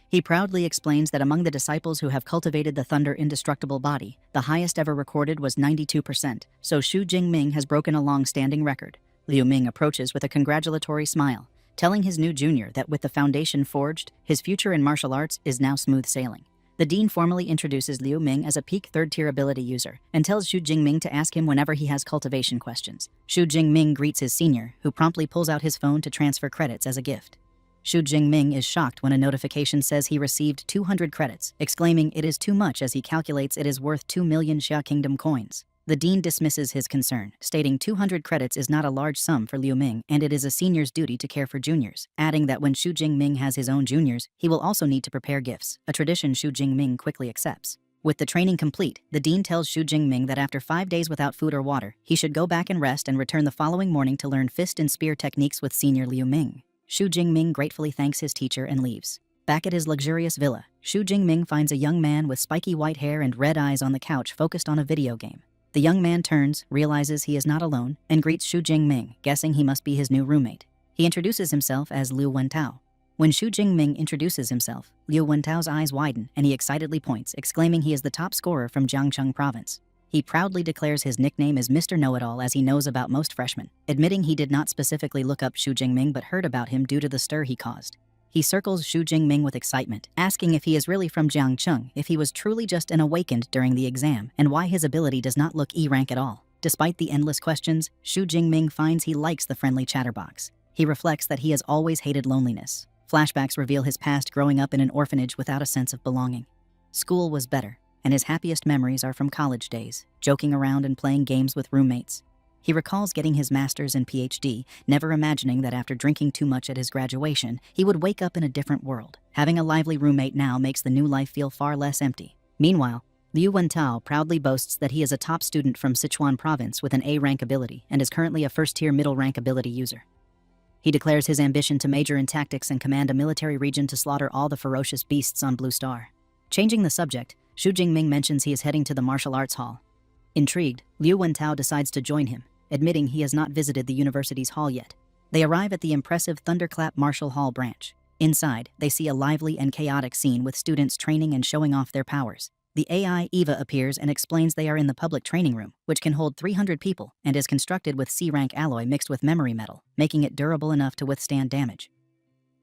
He proudly explains that among the disciples who have cultivated the Thunder Indestructible body, the highest ever recorded was 92%, so Xu Jingming has broken a long-standing record. Liu Ming approaches with a congratulatory smile, telling his new junior that with the foundation forged, his future in martial arts is now smooth sailing. The dean formally introduces Liu Ming as a peak 3rd-tier ability user and tells Xu Jingming to ask him whenever he has cultivation questions. Xu Jingming greets his senior, who promptly pulls out his phone to transfer credits as a gift. Xu Jingming is shocked when a notification says he received 200 credits, exclaiming it is too much as he calculates it is worth 2 million Xia Kingdom coins. The dean dismisses his concern, stating 200 credits is not a large sum for Liu Ming and it is a senior's duty to care for juniors, adding that when Xu Jingming has his own juniors, he will also need to prepare gifts, a tradition Xu Jingming quickly accepts. With the training complete, the dean tells Xu Jingming that after 5 days without food or water, he should go back and rest and return the following morning to learn fist and spear techniques with senior Liu Ming. Xu Jingming gratefully thanks his teacher and leaves. Back at his luxurious villa, Xu Jingming finds a young man with spiky white hair and red eyes on the couch focused on a video game. The young man turns, realizes he is not alone, and greets Xu Jingming, guessing he must be his new roommate. He introduces himself as Liu Wentao. When Xu Jingming introduces himself, Liu Wentao's eyes widen and he excitedly points, exclaiming he is the top scorer from Jiangcheng province. He proudly declares his nickname is Mr. Know-It-All as he knows about most freshmen, admitting he did not specifically look up Xu Jingming but heard about him due to the stir he caused. He circles Xu Jingming with excitement, asking if he is really from Jiangcheng, if he was truly just an awakened during the exam, and why his ability does not look E-rank at all. Despite the endless questions, Xu Jingming finds he likes the friendly chatterbox. He reflects that he has always hated loneliness. Flashbacks reveal his past growing up in an orphanage without a sense of belonging. School was better, and his happiest memories are from college days, joking around and playing games with roommates. He recalls getting his master's and PhD, never imagining that after drinking too much at his graduation, he would wake up in a different world. Having a lively roommate now makes the new life feel far less empty. Meanwhile, Liu Wentao proudly boasts that he is a top student from Sichuan province with an A-rank ability and is currently a first-tier middle-rank ability user. He declares his ambition to major in tactics and command a military region to slaughter all the ferocious beasts on Blue Star. Changing the subject, Xu Jingming mentions he is heading to the martial arts hall. Intrigued, Liu Wentao decides to join him, admitting he has not visited the university's hall yet. They arrive at the impressive Thunderclap Martial Hall branch. Inside, they see a lively and chaotic scene with students training and showing off their powers. The AI Eva appears and explains they are in the public training room, which can hold 300 people and is constructed with C-rank alloy mixed with memory metal, making it durable enough to withstand damage.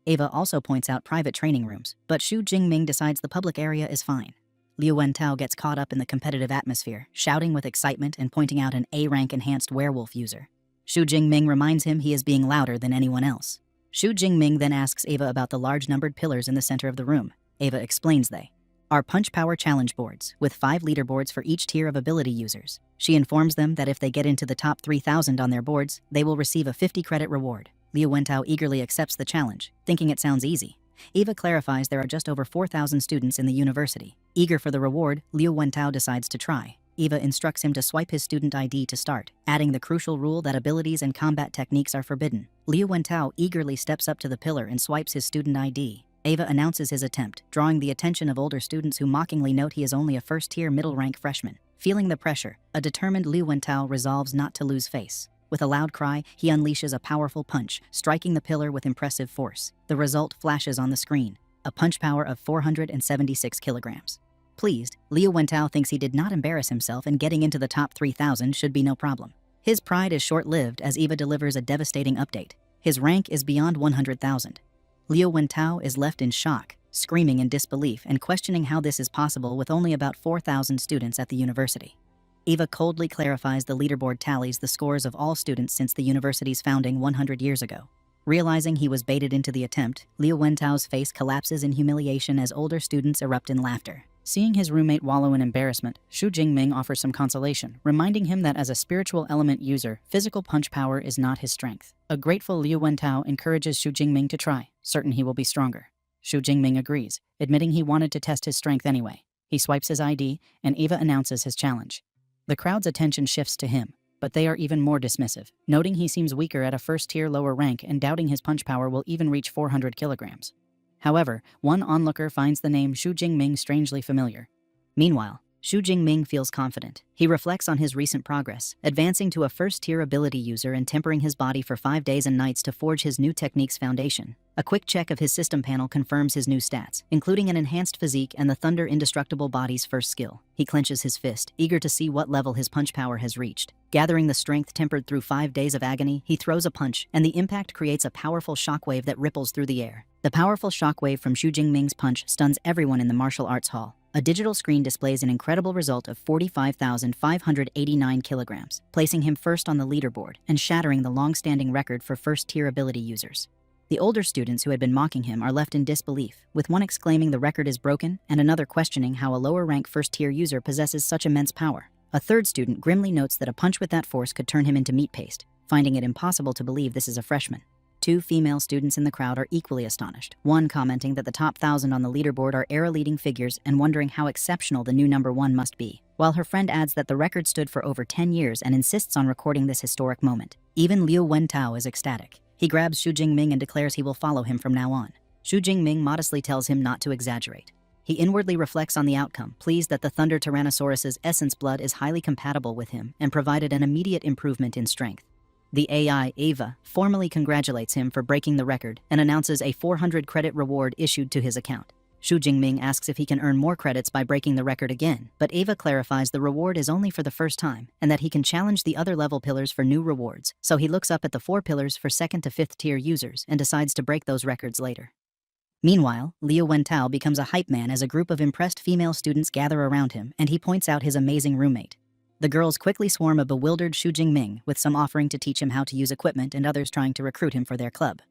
Eva also points out private training rooms, but Xu Jingming decides the public area is fine. Liu Wentao gets caught up in the competitive atmosphere, shouting with excitement and pointing out an A-rank enhanced werewolf user. Xu Jingming reminds him he is being louder than anyone else. Xu Jingming then asks Eva about the large numbered pillars in the center of the room. Eva explains they are punch power challenge boards, with 5 leaderboards for each tier of ability users. She informs them that if they get into the top 3,000 on their boards, they will receive a 50 credit reward. Liu Wentao eagerly accepts the challenge, thinking it sounds easy. Eva clarifies there are just over 4,000 students in the university. Eager for the reward, Liu Wentao decides to try. Eva instructs him to swipe his student ID to start, adding the crucial rule that abilities and combat techniques are forbidden. Liu Wentao eagerly steps up to the pillar and swipes his student ID. Eva announces his attempt, drawing the attention of older students who mockingly note he is only a first-tier middle-rank freshman. Feeling the pressure, a determined Liu Wentao resolves not to lose face. With a loud cry, he unleashes a powerful punch, striking the pillar with impressive force. The result flashes on the screen, a punch power of 476 kilograms. Pleased, Liu Wentao thinks he did not embarrass himself and getting into the top 3,000 should be no problem. His pride is short-lived as Eva delivers a devastating update. His rank is beyond 100,000. Liu Wentao is left in shock, screaming in disbelief and questioning how this is possible with only about 4,000 students at the university. Eva coldly clarifies the leaderboard tallies the scores of all students since the university's founding 100 years ago. Realizing he was baited into the attempt, Liu Wentao's face collapses in humiliation as older students erupt in laughter. Seeing his roommate wallow in embarrassment, Xu Jingming offers some consolation, reminding him that as a spiritual element user, physical punch power is not his strength. A grateful Liu Wentao encourages Xu Jingming to try, certain he will be stronger. Xu Jingming agrees, admitting he wanted to test his strength anyway. He swipes his ID, and Eva announces his challenge. The crowd's attention shifts to him, but they are even more dismissive, noting he seems weaker at a first-tier lower rank and doubting his punch power will even reach 400 kilograms. However, one onlooker finds the name Xu Jingming strangely familiar. Meanwhile, Xu Jingming feels confident. He reflects on his recent progress, advancing to a first-tier ability user and tempering his body for 5 days and nights to forge his new technique's foundation. A quick check of his system panel confirms his new stats, including an enhanced physique and the Thunder Indestructible Body's first skill. He clenches his fist, eager to see what level his punch power has reached. Gathering the strength tempered through 5 days of agony, he throws a punch, and the impact creates a powerful shockwave that ripples through the air. The powerful shockwave from Xu Jingming's punch stuns everyone in the martial arts hall. A digital screen displays an incredible result of 45,589 kilograms, placing him first on the leaderboard and shattering the long-standing record for first-tier ability users. The older students who had been mocking him are left in disbelief, with one exclaiming the record is broken and another questioning how a lower-rank first-tier user possesses such immense power. A third student grimly notes that a punch with that force could turn him into meat paste, finding it impossible to believe this is a freshman. 2 female students in the crowd are equally astonished, one commenting that the top 1,000 on the leaderboard are era-leading figures and wondering how exceptional the new number 1 must be, while her friend adds that the record stood for over 10 years and insists on recording this historic moment. Even Liu Wentao is ecstatic. He grabs Xu Jingming and declares he will follow him from now on. Xu Jingming modestly tells him not to exaggerate. He inwardly reflects on the outcome, pleased that the Thunder Tyrannosaurus's essence blood is highly compatible with him and provided an immediate improvement in strength. The AI, Eva, formally congratulates him for breaking the record and announces a 400 credit reward issued to his account. Xu Jingming asks if he can earn more credits by breaking the record again, but Eva clarifies the reward is only for the first time and that he can challenge the other level pillars for new rewards, so he looks up at the 4 pillars for 2nd to 5th tier users and decides to break those records later. Meanwhile, Liu Wentao becomes a hype man as a group of impressed female students gather around him and he points out his amazing roommate. The girls quickly swarm a bewildered Xu Jingming, with some offering to teach him how to use equipment and others trying to recruit him for their club.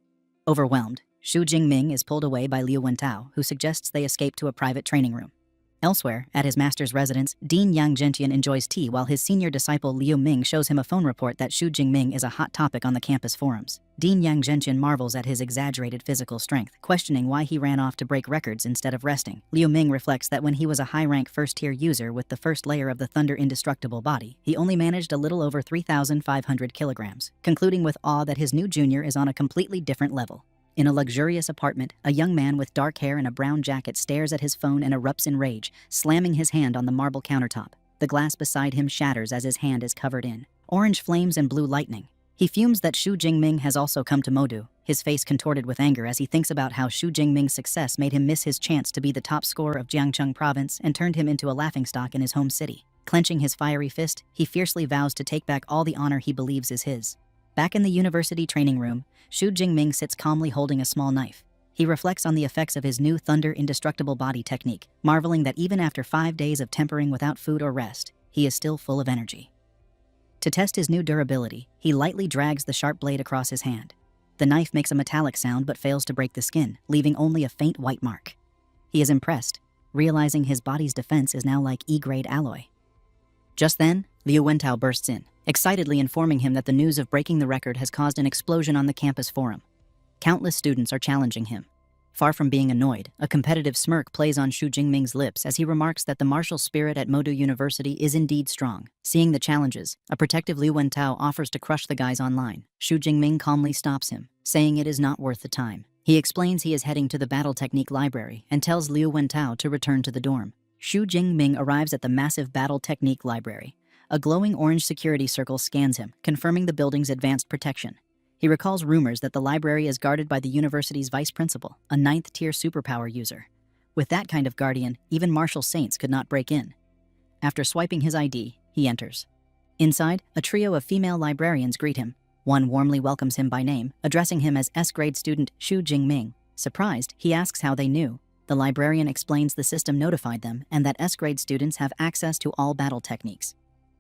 Overwhelmed, Xu Jingming is pulled away by Liu Wentao, who suggests they escape to a private training room. Elsewhere, at his master's residence, Dean Yang Zhentian enjoys tea while his senior disciple Liu Ming shows him a phone report that Xu Jingming is a hot topic on the campus forums. Dean Yang Zhentian marvels at his exaggerated physical strength, questioning why he ran off to break records instead of resting. Liu Ming reflects that when he was a high-rank first-tier user with the first layer of the Thunder Indestructible body, he only managed a little over 3,500 kilograms, concluding with awe that his new junior is on a completely different level. In a luxurious apartment, a young man with dark hair and a brown jacket stares at his phone and erupts in rage, slamming his hand on the marble countertop. The glass beside him shatters as his hand is covered in orange flames and blue lightning. He fumes that Xu Jingming has also come to Modu, his face contorted with anger as he thinks about how Xu Jingming's success made him miss his chance to be the top scorer of Jiangcheng province and turned him into a laughingstock in his home city. Clenching his fiery fist, he fiercely vows to take back all the honor he believes is his. Back in the university training room, Xu Jingming sits calmly holding a small knife. He reflects on the effects of his new Thunder Indestructible body technique, marveling that even after 5 days of tempering without food or rest, he is still full of energy. To test his new durability, he lightly drags the sharp blade across his hand. The knife makes a metallic sound but fails to break the skin, leaving only a faint white mark. He is impressed, realizing his body's defense is now like E-grade alloy. Just then, Liu Wentao bursts in, excitedly informing him that the news of breaking the record has caused an explosion on the campus forum. Countless students are challenging him. Far from being annoyed, a competitive smirk plays on Xu Jingming's lips as he remarks that the martial spirit at Modu University is indeed strong. Seeing the challenges, a protective Liu Wentao offers to crush the guys online. Xu Jingming calmly stops him, saying it is not worth the time. He explains he is heading to the battle technique library and tells Liu Wentao to return to the dorm. Xu Jingming arrives at the massive battle technique library. A glowing orange security circle scans him, confirming the building's advanced protection. He recalls rumors that the library is guarded by the university's vice principal, a 9th-tier superpower user. With that kind of guardian, even martial saints could not break in. After swiping his ID, he enters. Inside, a trio of female librarians greet him. One warmly welcomes him by name, addressing him as S-grade student Xu Jingming. Surprised, he asks how they knew. The librarian explains the system notified them and that S-grade students have access to all battle techniques.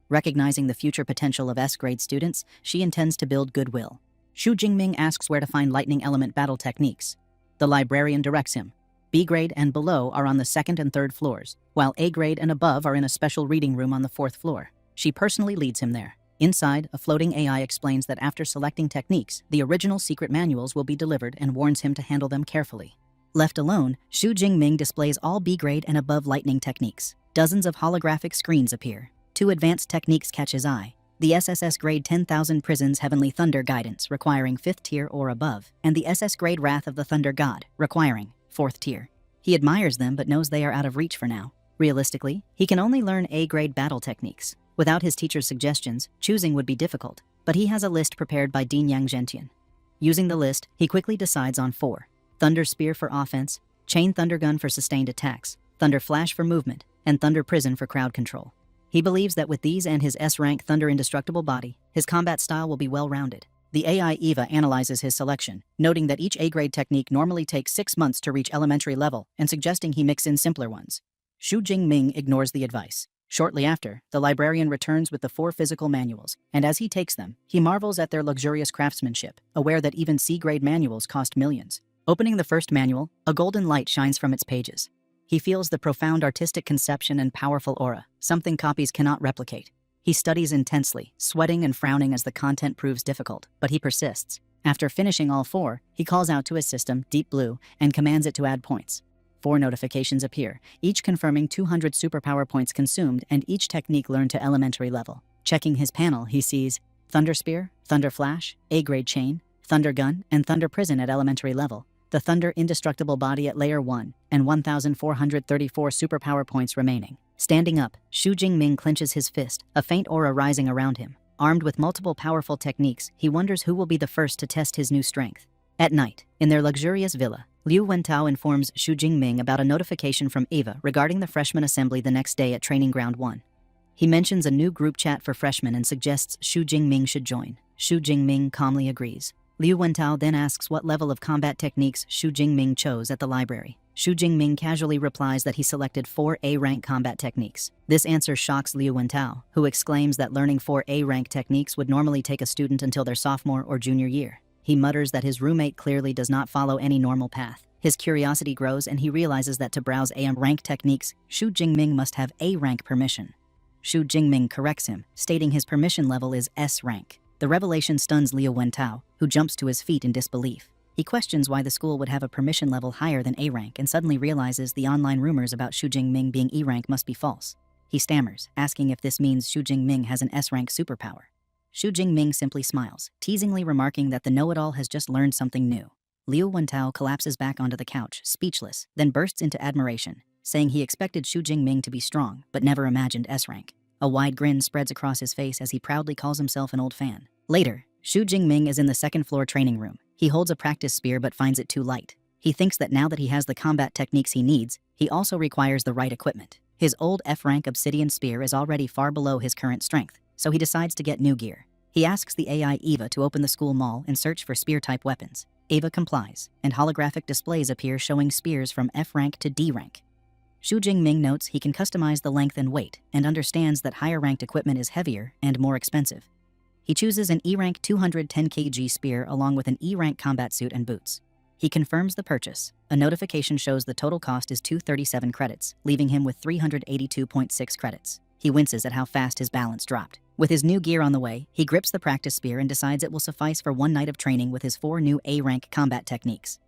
Recognizing the future potential of S-grade students, she intends to build goodwill. Xu Jingming asks where to find lightning element battle techniques. The librarian directs him. B-grade and below are on the 2nd and 3rd floors, while A-grade and above are in a special reading room on the 4th floor. She personally leads him there. Inside, a floating AI explains that after selecting techniques, the original secret manuals will be delivered and warns him to handle them carefully. Left alone, Xu Jingming displays all B-grade and above lightning techniques. Dozens of holographic screens appear. 2 advanced techniques catch his eye. The SSS grade 10,000 Prison's Heavenly Thunder Guidance, requiring 5th tier or above, and the SS grade Wrath of the Thunder God, requiring 4th tier. He admires them but knows they are out of reach for now. Realistically, he can only learn A-grade battle techniques. Without his teacher's suggestions, choosing would be difficult, but he has a list prepared by Dean Yang Zhentian. Using the list, he quickly decides on 4. Thunder Spear for offense, Chain Thunder Gun for sustained attacks, Thunder Flash for movement, and Thunder Prison for crowd control. He believes that with these and his S-rank Thunder Indestructible body, his combat style will be well-rounded. The AI Eva analyzes his selection, noting that each A-grade technique normally takes 6 months to reach elementary level and suggesting he mix in simpler ones. Xu Jingming ignores the advice. Shortly after, the librarian returns with the 4 physical manuals, and as he takes them, he marvels at their luxurious craftsmanship, aware that even C-grade manuals cost millions. Opening the first manual, a golden light shines from its pages. He feels the profound artistic conception and powerful aura, something copies cannot replicate. He studies intensely, sweating and frowning as the content proves difficult, but he persists. After finishing all 4, he calls out to his system, Deep Blue, and commands it to add points. 4 notifications appear, each confirming 200 superpower points consumed and each technique learned to elementary level. Checking his panel, he sees Thunder Spear, Thunder Flash, A-grade Chain, Thunder Gun, and Thunder Prison at elementary level. The Thunder Indestructible body at Layer 1, and 1,434 superpower points remaining. Standing up, Xu Jingming clenches his fist, a faint aura rising around him. Armed with multiple powerful techniques, he wonders who will be the first to test his new strength. At night, in their luxurious villa, Liu Wentao informs Xu Jingming about a notification from Eva regarding the freshman assembly the next day at Training Ground 1. He mentions a new group chat for freshmen and suggests Xu Jingming should join. Xu Jingming calmly agrees. Liu Wentao then asks what level of combat techniques Xu Jingming chose at the library. Xu Jingming casually replies that he selected 4 A-rank combat techniques. This answer shocks Liu Wentao, who exclaims that learning 4 A-rank techniques would normally take a student until their sophomore or junior year. He mutters that his roommate clearly does not follow any normal path. His curiosity grows and he realizes that to browse A-rank techniques, Xu Jingming must have A-rank permission. Xu Jingming corrects him, stating his permission level is S-rank. The revelation stuns Liu Wentao, who jumps to his feet in disbelief. He questions why the school would have a permission level higher than A-rank and suddenly realizes the online rumors about Xu Jingming being E-rank must be false. He stammers, asking if this means Xu Jingming has an S-rank superpower. Xu Jingming simply smiles, teasingly remarking that the know-it-all has just learned something new. Liu Wentao collapses back onto the couch, speechless, then bursts into admiration, saying he expected Xu Jingming to be strong, but never imagined S-rank. A wide grin spreads across his face as he proudly calls himself an old fan. Later, Xu Jingming is in the second-floor training room. He holds a practice spear but finds it too light. He thinks that now that he has the combat techniques he needs, he also requires the right equipment. His old F-rank obsidian spear is already far below his current strength, so he decides to get new gear. He asks the AI Eva to open the school mall and search for spear-type weapons. Eva complies, and holographic displays appear showing spears from F-rank to D-rank. Xu Jingming notes he can customize the length and weight, and understands that higher-ranked equipment is heavier and more expensive. He chooses an E-rank 210 kg spear along with an E-rank combat suit and boots. He confirms the purchase. A notification shows the total cost is 237 credits, leaving him with 382.6 credits. He winces at how fast his balance dropped. With his new gear on the way, he grips the practice spear and decides it will suffice for one night of training with his 4 new A-rank combat techniques.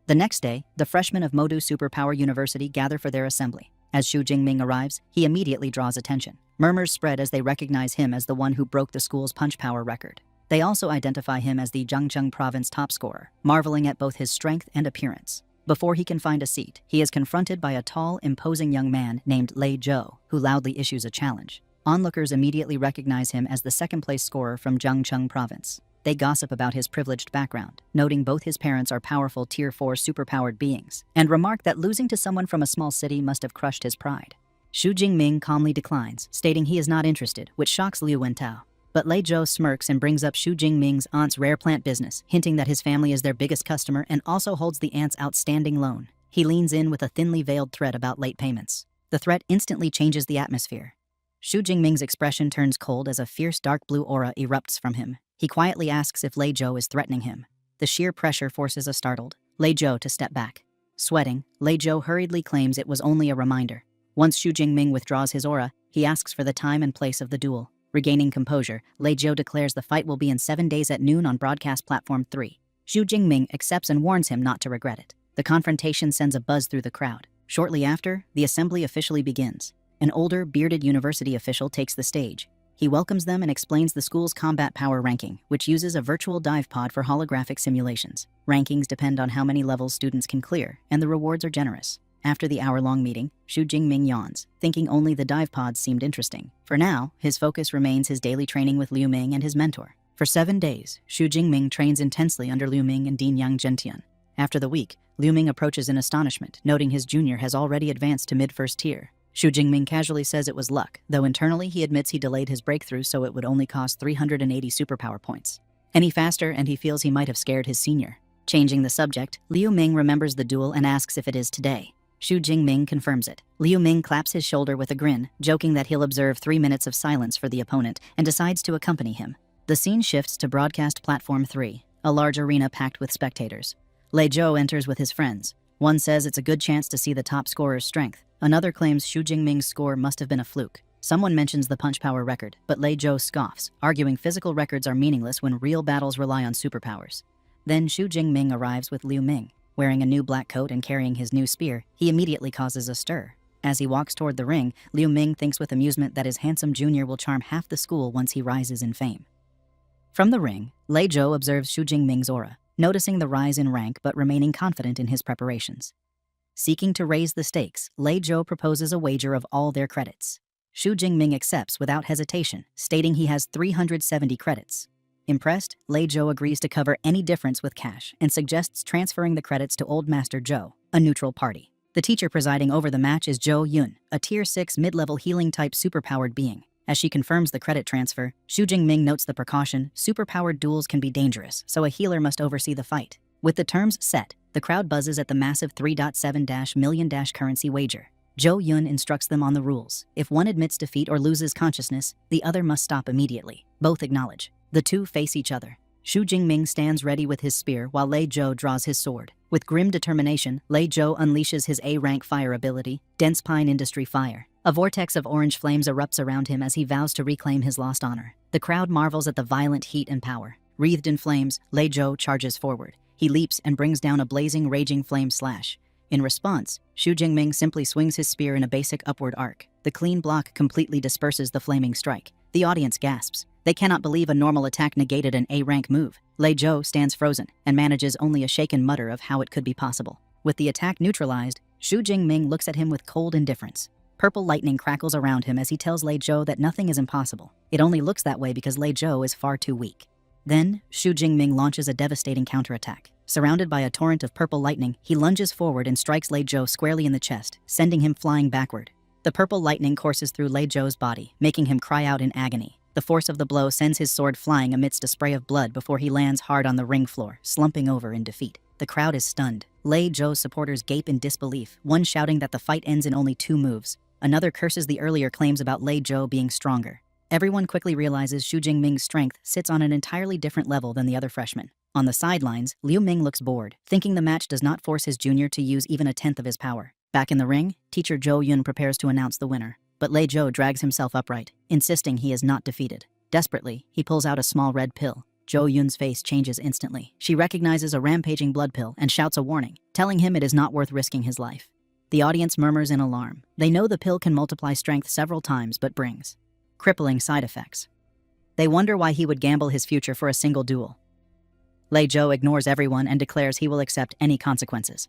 The next day, the freshmen of Modu Superpower University gather for their assembly. As Xu Jingming arrives, he immediately draws attention. Murmurs spread as they recognize him as the one who broke the school's punch power record. They also identify him as the Zhangcheng province top scorer, marveling at both his strength and appearance. Before he can find a seat, he is confronted by a tall, imposing young man named Lei Zhou, who loudly issues a challenge. Onlookers immediately recognize him as the second-place scorer from Zhangcheng province. They gossip about his privileged background, noting both his parents are powerful Tier 4 superpowered beings, and remark that losing to someone from a small city must have crushed his pride. Xu Jingming calmly declines, stating he is not interested, which shocks Liu Wentao. But Lei Zhou smirks and brings up Xu Jingming's aunt's rare plant business, hinting that his family is their biggest customer and also holds the aunt's outstanding loan. He leans in with a thinly veiled threat about late payments. The threat instantly changes the atmosphere. Xu Jingming's expression turns cold as a fierce dark blue aura erupts from him. He quietly asks if Lei Zhou is threatening him. The sheer pressure forces a startled Lei Zhou to step back. Sweating, Lei Zhou hurriedly claims it was only a reminder. Once Xu Jingming withdraws his aura, he asks for the time and place of the duel. Regaining composure, Lei Zhou declares the fight will be in 7 days at noon on broadcast platform 3. Xu Jingming accepts and warns him not to regret it. The confrontation sends a buzz through the crowd. Shortly after, the assembly officially begins. An older, bearded university official takes the stage. He welcomes them and explains the school's combat power ranking, which uses a virtual dive pod for holographic simulations. Rankings depend on how many levels students can clear, and the rewards are generous. After the hour-long meeting, Xu Jingming yawns, thinking only the dive pods seemed interesting. For now, his focus remains his daily training with Liu Ming and his mentor. For 7 days, Xu Jingming trains intensely under Liu Ming and Dean Yang Zhentian. After the week, Liu Ming approaches in astonishment, noting his junior has already advanced to mid-first tier. Xu Jingming casually says it was luck, though internally he admits he delayed his breakthrough so it would only cost 380 superpower points. Any faster and he feels he might have scared his senior. Changing the subject, Liu Ming remembers the duel and asks if it is today. Xu Jingming confirms it. Liu Ming claps his shoulder with a grin, joking that he'll observe 3 minutes of silence for the opponent, and decides to accompany him. The scene shifts to broadcast platform 3, a large arena packed with spectators. Lei Zhou enters with his friends. One says it's a good chance to see the top scorer's strength. Another claims Xu Jingming's score must have been a fluke. Someone mentions the punch power record, but Lei Zhou scoffs, arguing physical records are meaningless when real battles rely on superpowers. Then Xu Jingming arrives with Liu Ming. Wearing a new black coat and carrying his new spear, he immediately causes a stir. As he walks toward the ring, Liu Ming thinks with amusement that his handsome junior will charm half the school once he rises in fame. From the ring, Lei Zhou observes Xu Jingming's aura, noticing the rise in rank but remaining confident in his preparations. Seeking to raise the stakes, Lei Zhou proposes a wager of all their credits. Xu Jingming accepts without hesitation, stating he has 370 credits. Impressed, Lei Zhou agrees to cover any difference with cash and suggests transferring the credits to Old Master Zhou, a neutral party. The teacher presiding over the match is Zhou Yun, a Tier 6 mid-level healing-type superpowered being. As she confirms the credit transfer, Xu Jingming notes the precaution: superpowered duels can be dangerous, so a healer must oversee the fight. With the terms set, the crowd buzzes at the massive 3.7 million currency wager. Zhou Yun instructs them on the rules. If one admits defeat or loses consciousness, the other must stop immediately. Both acknowledge. The two face each other. Xu Jingming stands ready with his spear while Lei Zhou draws his sword. With grim determination, Lei Zhou unleashes his A-rank fire ability, Dense Pine Industry Fire. A vortex of orange flames erupts around him as he vows to reclaim his lost honor. The crowd marvels at the violent heat and power. Wreathed in flames, Lei Zhou charges forward. He leaps and brings down a blazing, raging flame slash. In response, Xu Jingming simply swings his spear in a basic upward arc. The clean block completely disperses the flaming strike. The audience gasps. They cannot believe a normal attack negated an A-rank move. Lei Zhou stands frozen and manages only a shaken mutter of how it could be possible. With the attack neutralized, Xu Jingming looks at him with cold indifference. Purple lightning crackles around him as he tells Lei Zhou that nothing is impossible. It only looks that way because Lei Zhou is far too weak. Then, Xu Jingming launches a devastating counterattack. Surrounded by a torrent of purple lightning, he lunges forward and strikes Lei Zhou squarely in the chest, sending him flying backward. The purple lightning courses through Lei Zhou's body, making him cry out in agony. The force of the blow sends his sword flying amidst a spray of blood before he lands hard on the ring floor, slumping over in defeat. The crowd is stunned. Lei Zhou's supporters gape in disbelief, one shouting that the fight ends in only 2 moves. Another curses the earlier claims about Lei Zhou being stronger. Everyone quickly realizes Xu Jingming's strength sits on an entirely different level than the other freshmen. On the sidelines, Liu Ming looks bored, thinking the match does not force his junior to use even a tenth of his power. Back in the ring, teacher Zhou Yun prepares to announce the winner. But Lei Zhou drags himself upright, insisting he is not defeated. Desperately, he pulls out a small red pill. Zhou Yun's face changes instantly. She recognizes a rampaging blood pill and shouts a warning, telling him it is not worth risking his life. The audience murmurs in alarm. They know the pill can multiply strength several times but brings crippling side effects. They wonder why he would gamble his future for a single duel. Lei Zhou ignores everyone and declares he will accept any consequences.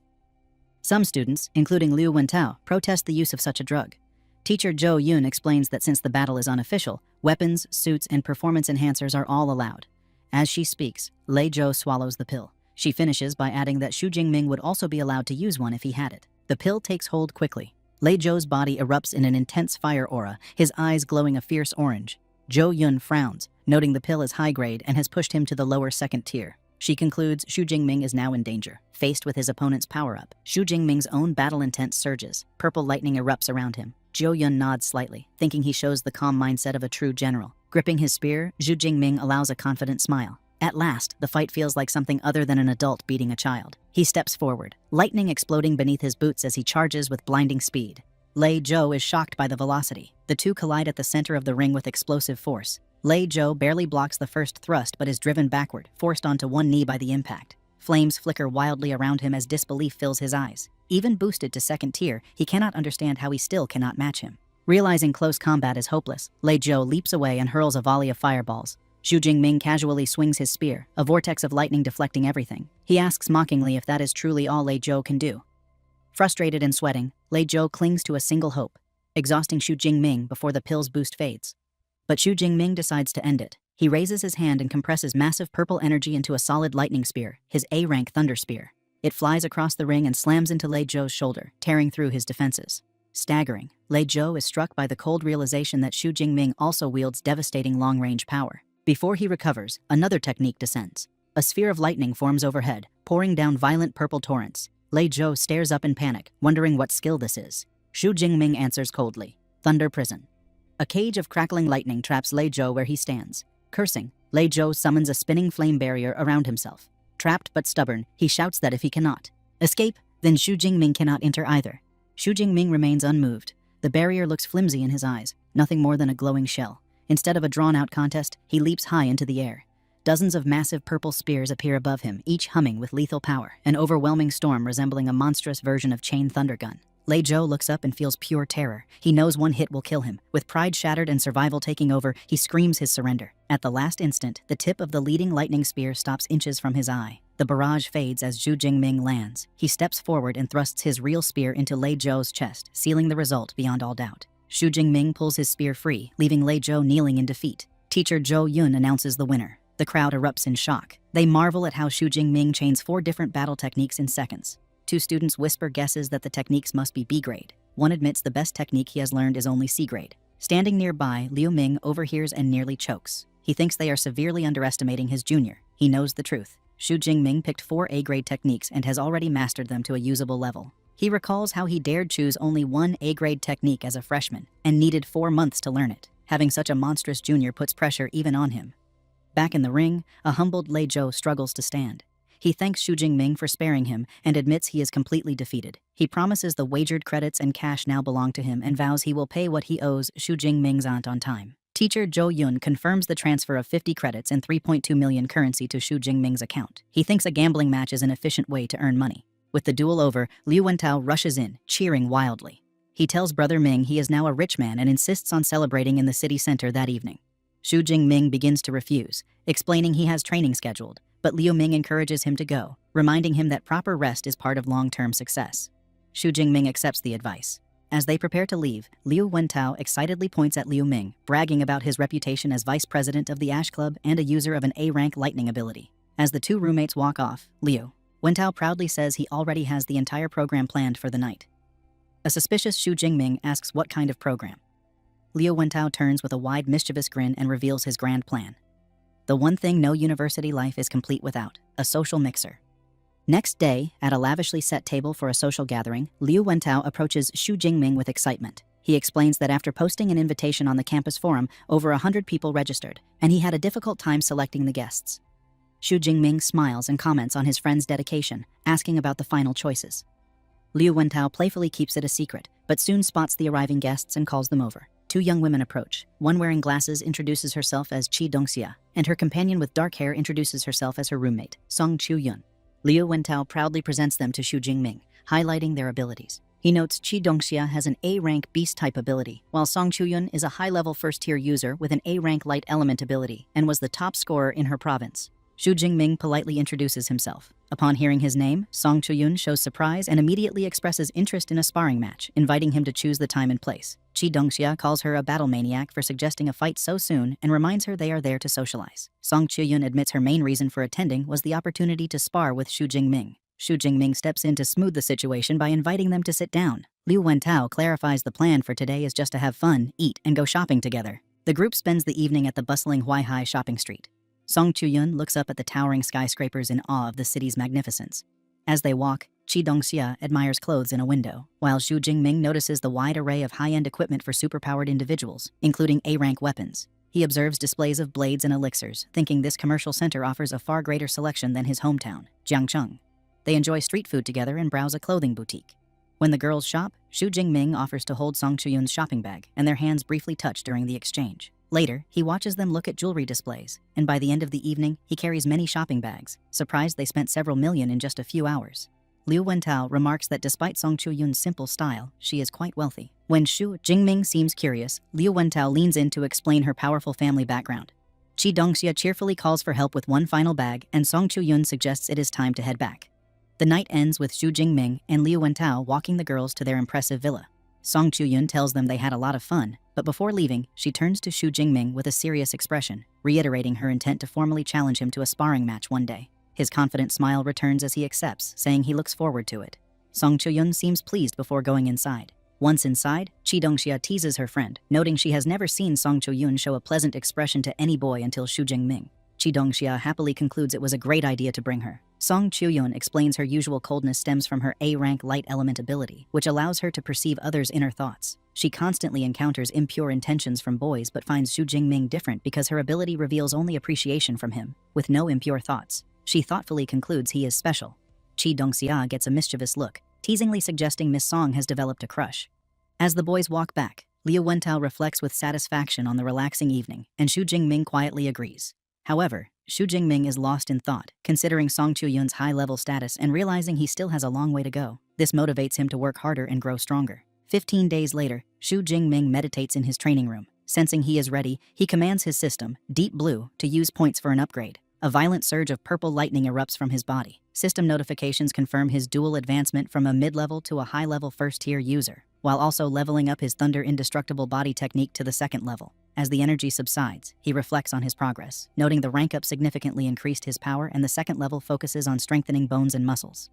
Some students, including Liu Wentao, protest the use of such a drug. Teacher Zhou Yun explains that since the battle is unofficial, weapons, suits, and performance enhancers are all allowed. As she speaks, Lei Zhou swallows the pill. She finishes by adding that Xu Jingming would also be allowed to use one if he had it. The pill takes hold quickly. Lei Zhou's body erupts in an intense fire aura, his eyes glowing a fierce orange. Zhou Yun frowns, noting the pill is high grade and has pushed him to the lower second tier. She concludes Xu Jingming is now in danger. Faced with his opponent's power-up, Xu Jingming's own battle intent surges. Purple lightning erupts around him. Zhou Yun nods slightly, thinking he shows the calm mindset of a true general. Gripping his spear, Xu Jingming allows a confident smile. At last, the fight feels like something other than an adult beating a child. He steps forward, lightning exploding beneath his boots as he charges with blinding speed. Lei Zhou is shocked by the velocity. The two collide at the center of the ring with explosive force. Lei Zhou barely blocks the first thrust but is driven backward, forced onto one knee by the impact. Flames flicker wildly around him as disbelief fills his eyes. Even boosted to second tier, he cannot understand how he still cannot match him. Realizing close combat is hopeless, Lei Zhou leaps away and hurls a volley of fireballs. Xu Jingming casually swings his spear, a vortex of lightning deflecting everything. He asks mockingly if that is truly all Lei Zhou can do. Frustrated and sweating, Lei Zhou clings to a single hope, exhausting Xu Jingming before the pill's boost fades. But Xu Jingming decides to end it. He raises his hand and compresses massive purple energy into a solid lightning spear, his A-rank thunder spear. It flies across the ring and slams into Lei Zhou's shoulder, tearing through his defenses. Staggering, Lei Zhou is struck by the cold realization that Xu Jingming also wields devastating long-range power. Before he recovers, another technique descends. A sphere of lightning forms overhead, pouring down violent purple torrents. Lei Zhou stares up in panic, wondering what skill this is. Xu Jingming answers coldly, Thunder Prison. A cage of crackling lightning traps Lei Zhou where he stands. Cursing, Lei Zhou summons a spinning flame barrier around himself. Trapped but stubborn, he shouts that if he cannot escape, then Xu Jingming cannot enter either. Xu Jingming remains unmoved. The barrier looks flimsy in his eyes, nothing more than a glowing shell. Instead of a drawn-out contest, he leaps high into the air. Dozens of massive purple spears appear above him, each humming with lethal power, an overwhelming storm resembling a monstrous version of chain thunder gun. Lei Zhou looks up and feels pure terror. He knows one hit will kill him. With pride shattered and survival taking over, he screams his surrender. At the last instant, the tip of the leading lightning spear stops inches from his eye. The barrage fades as Xu Jingming lands. He steps forward and thrusts his real spear into Lei Zhou's chest, sealing the result beyond all doubt. Xu Jingming pulls his spear free, leaving Lei Zhou kneeling in defeat. Teacher Zhou Yun announces the winner. The crowd erupts in shock. They marvel at how Xu Jingming chains 4 different battle techniques in seconds. 2 students whisper guesses that the techniques must be B grade. One admits the best technique he has learned is only C grade. Standing nearby, Liu Ming overhears and nearly chokes. He thinks they are severely underestimating his junior. He knows the truth. Xu Jingming picked 4 A-grade techniques and has already mastered them to a usable level. He recalls how he dared choose only 1 A-grade technique as a freshman and needed 4 months to learn it. Having such a monstrous junior puts pressure even on him. Back in the ring, a humbled Lei Zhou struggles to stand. He thanks Xu Jingming for sparing him and admits he is completely defeated. He promises the wagered credits and cash now belong to him and vows he will pay what he owes Xu Jingming's aunt on time. Teacher Zhou Yun confirms the transfer of 50 credits and 3.2 million currency to Xu Jingming's account. He thinks a gambling match is an efficient way to earn money. With the duel over, Liu Wentao rushes in, cheering wildly. He tells Brother Ming he is now a rich man and insists on celebrating in the city center that evening. Xu Jingming begins to refuse, explaining he has training scheduled, but Liu Ming encourages him to go, reminding him that proper rest is part of long-term success. Xu Jingming accepts the advice. As they prepare to leave, Liu Wentao excitedly points at Liu Ming, bragging about his reputation as vice president of the Ash Club and a user of an A-rank lightning ability. As the 2 roommates walk off, Liu Wentao proudly says he already has the entire program planned for the night. A suspicious Xu Jingming asks what kind of program. Liu Wentao turns with a wide mischievous grin and reveals his grand plan. The one thing no university life is complete without: a social mixer. Next day, at a lavishly set table for a social gathering, Liu Wentao approaches Xu Jingming with excitement. He explains that after posting an invitation on the campus forum, over 100 people registered, and he had a difficult time selecting the guests. Xu Jingming smiles and comments on his friend's dedication, asking about the final choices. Liu Wentao playfully keeps it a secret, but soon spots the arriving guests and calls them over. 2 young women approach. One wearing glasses introduces herself as Qi Dongxia, and her companion with dark hair introduces herself as her roommate, Song Chu-yun. Liu Wentao proudly presents them to Xu Jingming, highlighting their abilities. He notes Qi Dongxia has an A-rank beast-type ability, while Song Chu-yun is a high-level first-tier user with an A-rank light element ability and was the top scorer in her province. Xu Jingming politely introduces himself. Upon hearing his name, Song Chu-yun shows surprise and immediately expresses interest in a sparring match, inviting him to choose the time and place. Qi Dongxia calls her a battle maniac for suggesting a fight so soon and reminds her they are there to socialize. Song Chu-yun admits her main reason for attending was the opportunity to spar with Xu Jingming. Xu Jingming steps in to smooth the situation by inviting them to sit down. Liu Wentao clarifies the plan for today is just to have fun, eat, and go shopping together. The group spends the evening at the bustling Huaihai shopping street. Song Chu-yun looks up at the towering skyscrapers in awe of the city's magnificence. As they walk, Qi Dongxia admires clothes in a window, while Xu Jingming notices the wide array of high-end equipment for superpowered individuals, including A-rank weapons. He observes displays of blades and elixirs, thinking this commercial center offers a far greater selection than his hometown, Jiangcheng. They enjoy street food together and browse a clothing boutique. When the girls shop, Xu Jingming offers to hold Song Chu-yun's shopping bag, and their hands briefly touch during the exchange. Later, he watches them look at jewelry displays, and by the end of the evening, he carries many shopping bags, surprised they spent several million in just a few hours. Liu Wentao remarks that despite Song Chu-yun's simple style, she is quite wealthy. When Xu Jingming seems curious, Liu Wentao leans in to explain her powerful family background. Qi Dongxia cheerfully calls for help with one final bag, and Song Chu-yun suggests it is time to head back. The night ends with Xu Jingming and Liu Wentao walking the girls to their impressive villa. Song Chu-yun tells them they had a lot of fun, but before leaving, she turns to Xu Jingming with a serious expression, reiterating her intent to formally challenge him to a sparring match one day. His confident smile returns as he accepts, saying he looks forward to it. Song Chu-yun seems pleased before going inside. Once inside, Qi Dongxia teases her friend, noting she has never seen Song Chu-yun show a pleasant expression to any boy until Xu Jingming. Qi Dongxia happily concludes it was a great idea to bring her. Song Chu-yun explains her usual coldness stems from her A-rank light element ability, which allows her to perceive others' inner thoughts. She constantly encounters impure intentions from boys but finds Xu Jingming different because her ability reveals only appreciation from him, with no impure thoughts. She thoughtfully concludes he is special. Qi Dongxia gets a mischievous look, teasingly suggesting Miss Song has developed a crush. As the boys walk back, Liu Wentao reflects with satisfaction on the relaxing evening, and Xu Jingming quietly agrees. However, Xu Jingming is lost in thought, considering Song Chu-yun's high-level status and realizing he still has a long way to go. This motivates him to work harder and grow stronger. 15 days later, Xu Jingming meditates in his training room. Sensing he is ready, he commands his system, Deep Blue, to use points for an upgrade. A violent surge of purple lightning erupts from his body. System notifications confirm his dual advancement from a mid-level to a high-level first-tier user, while also leveling up his Thunder Indestructible Body technique to the second level. As the energy subsides, he reflects on his progress, noting the rank up significantly increased his power and the second level focuses on strengthening bones and muscles.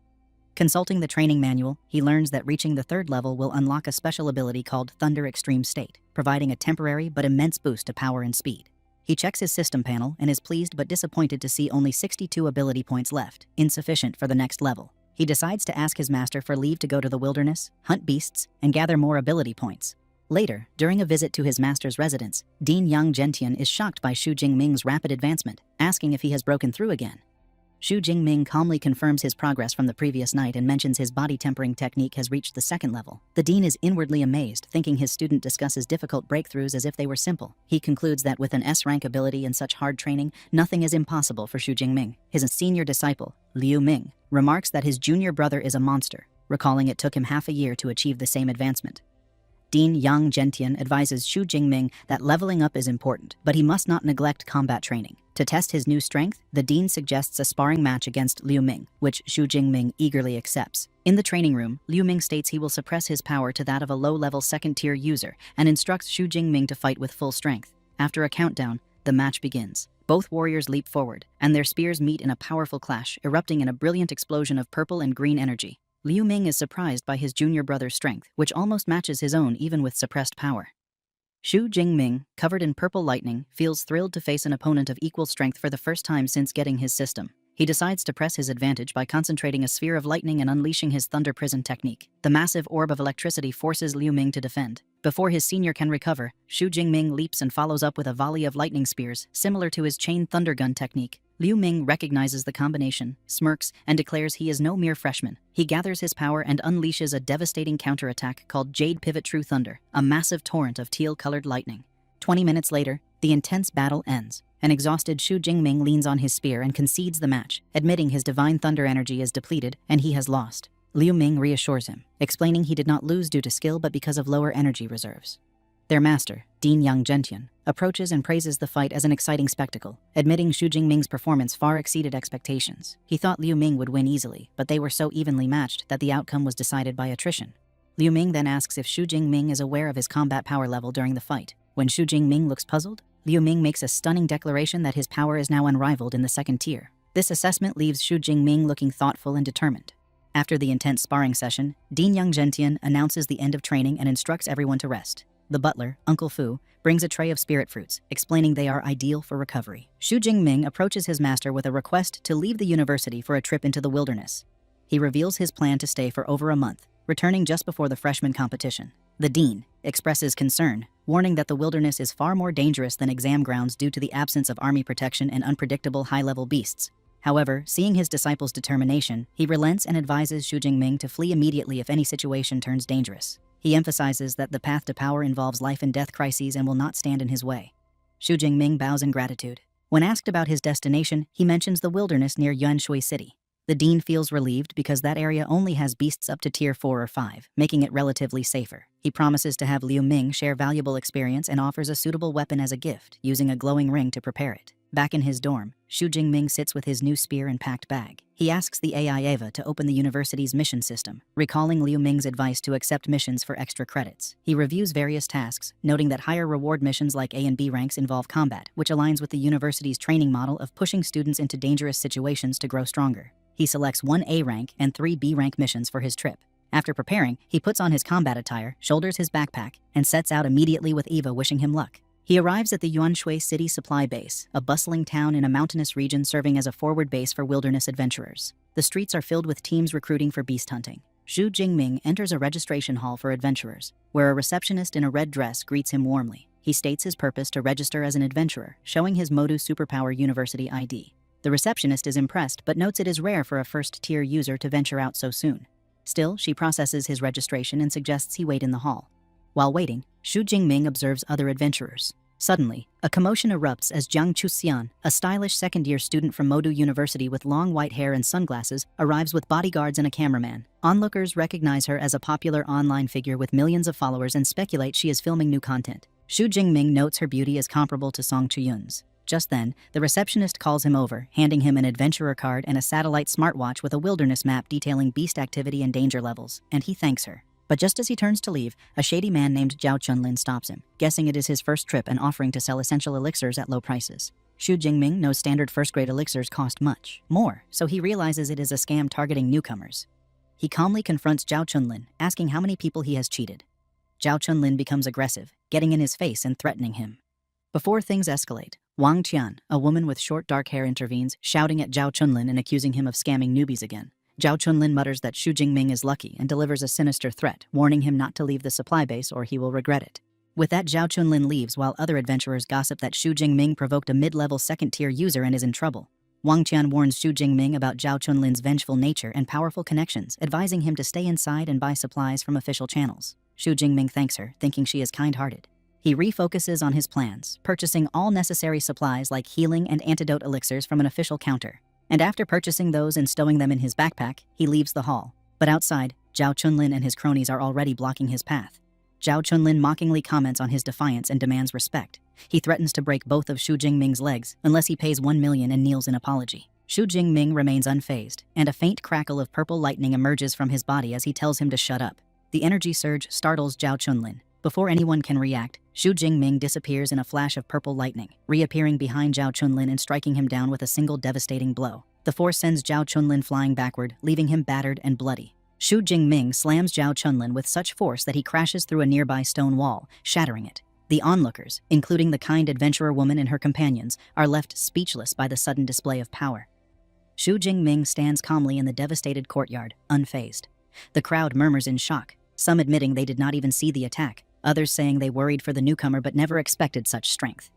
Consulting the training manual, he learns that reaching the 3rd level will unlock a special ability called Thunder Extreme State, providing a temporary but immense boost to power and speed. He checks his system panel and is pleased but disappointed to see only 62 ability points left, insufficient for the next level. He decides to ask his master for leave to go to the wilderness, hunt beasts, and gather more ability points. Later, during a visit to his master's residence, Dean Yang Gentian is shocked by Xu Jingming's rapid advancement, asking if he has broken through again. Xu Jingming calmly confirms his progress from the previous night and mentions his body tempering technique has reached the 2nd level. The dean is inwardly amazed, thinking his student discusses difficult breakthroughs as if they were simple. He concludes that with an S-rank ability and such hard training, nothing is impossible for Xu Jingming. His senior disciple, Liu Ming, remarks that his junior brother is a monster, recalling it took him half a year to achieve the same advancement. Dean Yang Gentian advises Xu Jingming that leveling up is important, but he must not neglect combat training. To test his new strength, the dean suggests a sparring match against Liu Ming, which Xu Jingming eagerly accepts. In the training room, Liu Ming states he will suppress his power to that of a low-level 2nd-tier user and instructs Xu Jingming to fight with full strength. After a countdown, the match begins. Both warriors leap forward, and their spears meet in a powerful clash, erupting in a brilliant explosion of purple and green energy. Liu Ming is surprised by his junior brother's strength, which almost matches his own even with suppressed power. Xu Jingming, covered in purple lightning, feels thrilled to face an opponent of equal strength for the first time since getting his system. He decides to press his advantage by concentrating a sphere of lightning and unleashing his Thunder Prison technique. The massive orb of electricity forces Liu Ming to defend. Before his senior can recover, Xu Jingming leaps and follows up with a volley of lightning spears, similar to his chain thunder gun technique. Liu Ming recognizes the combination, smirks, and declares he is no mere freshman. He gathers his power and unleashes a devastating counterattack called Jade Pivot True Thunder, a massive torrent of teal-colored lightning. 20 minutes later, the intense battle ends. An exhausted Xu Jingming leans on his spear and concedes the match, admitting his divine thunder energy is depleted and he has lost. Liu Ming reassures him, explaining he did not lose due to skill but because of lower energy reserves. Their master, Dean Yang Gentian, approaches and praises the fight as an exciting spectacle, admitting Xu Jingming's performance far exceeded expectations. He thought Liu Ming would win easily, but they were so evenly matched that the outcome was decided by attrition. Liu Ming then asks if Xu Jingming is aware of his combat power level during the fight. When Xu Jingming looks puzzled, Liu Ming makes a stunning declaration that his power is now unrivaled in the 2nd tier. This assessment leaves Xu Jingming looking thoughtful and determined. After the intense sparring session, Dean Yang Gentian announces the end of training and instructs everyone to rest. The butler, Uncle Fu, brings a tray of spirit fruits, explaining they are ideal for recovery. Xu Jingming approaches his master with a request to leave the university for a trip into the wilderness. He reveals his plan to stay for over a month, returning just before the freshman competition. The dean expresses concern, warning that the wilderness is far more dangerous than exam grounds due to the absence of army protection and unpredictable high-level beasts. However, seeing his disciple's determination, he relents and advises Xu Jingming to flee immediately if any situation turns dangerous. He emphasizes that the path to power involves life and death crises and will not stand in his way. Xu Jingming bows in gratitude. When asked about his destination, he mentions the wilderness near Yuanshui City. The dean feels relieved because that area only has beasts up to tier 4 or 5, making it relatively safer. He promises to have Liu Ming share valuable experience and offers a suitable weapon as a gift, using a glowing ring to prepare it. Back in his dorm, Xu Jingming sits with his new spear and packed bag. He asks the AI Eva to open the university's mission system, recalling Liu Ming's advice to accept missions for extra credits. He reviews various tasks, noting that higher reward missions like A and B ranks involve combat, which aligns with the university's training model of pushing students into dangerous situations to grow stronger. He selects 1 A rank and 3 B rank missions for his trip. After preparing, he puts on his combat attire, shoulders his backpack, and sets out immediately with Eva wishing him luck. He arrives at the Yuanshui City Supply Base, a bustling town in a mountainous region serving as a forward base for wilderness adventurers. The streets are filled with teams recruiting for beast hunting. Xu Jingming enters a registration hall for adventurers, where a receptionist in a red dress greets him warmly. He states his purpose to register as an adventurer, showing his Modu Superpower University ID. The receptionist is impressed but notes it is rare for a first-tier user to venture out so soon. Still, she processes his registration and suggests he wait in the hall. While waiting, Xu Jingming observes other adventurers. Suddenly, a commotion erupts as Jiang Chuxian, a stylish second-year student from Modu University with long white hair and sunglasses, arrives with bodyguards and a cameraman. Onlookers recognize her as a popular online figure with millions of followers and speculate she is filming new content. Xu Jingming notes her beauty is comparable to Song Chuyun's. Just then, the receptionist calls him over, handing him an adventurer card and a satellite smartwatch with a wilderness map detailing beast activity and danger levels, and he thanks her. But just as he turns to leave, a shady man named Zhao Chunlin stops him, guessing it is his first trip and offering to sell essential elixirs at low prices. Xu Jingming knows standard first-grade elixirs cost much more, so he realizes it is a scam targeting newcomers. He calmly confronts Zhao Chunlin, asking how many people he has cheated. Zhao Chunlin becomes aggressive, getting in his face and threatening him. Before things escalate, Wang Qian, a woman with short dark hair, intervenes, shouting at Zhao Chunlin and accusing him of scamming newbies again. Zhao Chunlin mutters that Xu Jingming is lucky and delivers a sinister threat, warning him not to leave the supply base or he will regret it. With that, Zhao Chunlin leaves while other adventurers gossip that Xu Jingming provoked a mid-level second-tier user and is in trouble. Wang Qian warns Xu Jingming about Zhao Chunlin's vengeful nature and powerful connections, advising him to stay inside and buy supplies from official channels. Xu Jingming thanks her, thinking she is kind-hearted. He refocuses on his plans, purchasing all necessary supplies like healing and antidote elixirs from an official counter. And after purchasing those and stowing them in his backpack, he leaves the hall. But outside, Zhao Chunlin and his cronies are already blocking his path. Zhao Chunlin mockingly comments on his defiance and demands respect. He threatens to break both of Xu Jingming's legs unless he pays 1 million and kneels in apology. Xu Jingming remains unfazed, and a faint crackle of purple lightning emerges from his body as he tells him to shut up. The energy surge startles Zhao Chunlin. Before anyone can react, Xu Jingming disappears in a flash of purple lightning, reappearing behind Zhao Chunlin and striking him down with a single devastating blow. The force sends Zhao Chunlin flying backward, leaving him battered and bloody. Xu Jingming slams Zhao Chunlin with such force that he crashes through a nearby stone wall, shattering it. The onlookers, including the kind adventurer woman and her companions, are left speechless by the sudden display of power. Xu Jingming stands calmly in the devastated courtyard, unfazed. The crowd murmurs in shock, some admitting they did not even see the attack, others saying they worried for the newcomer but never expected such strength.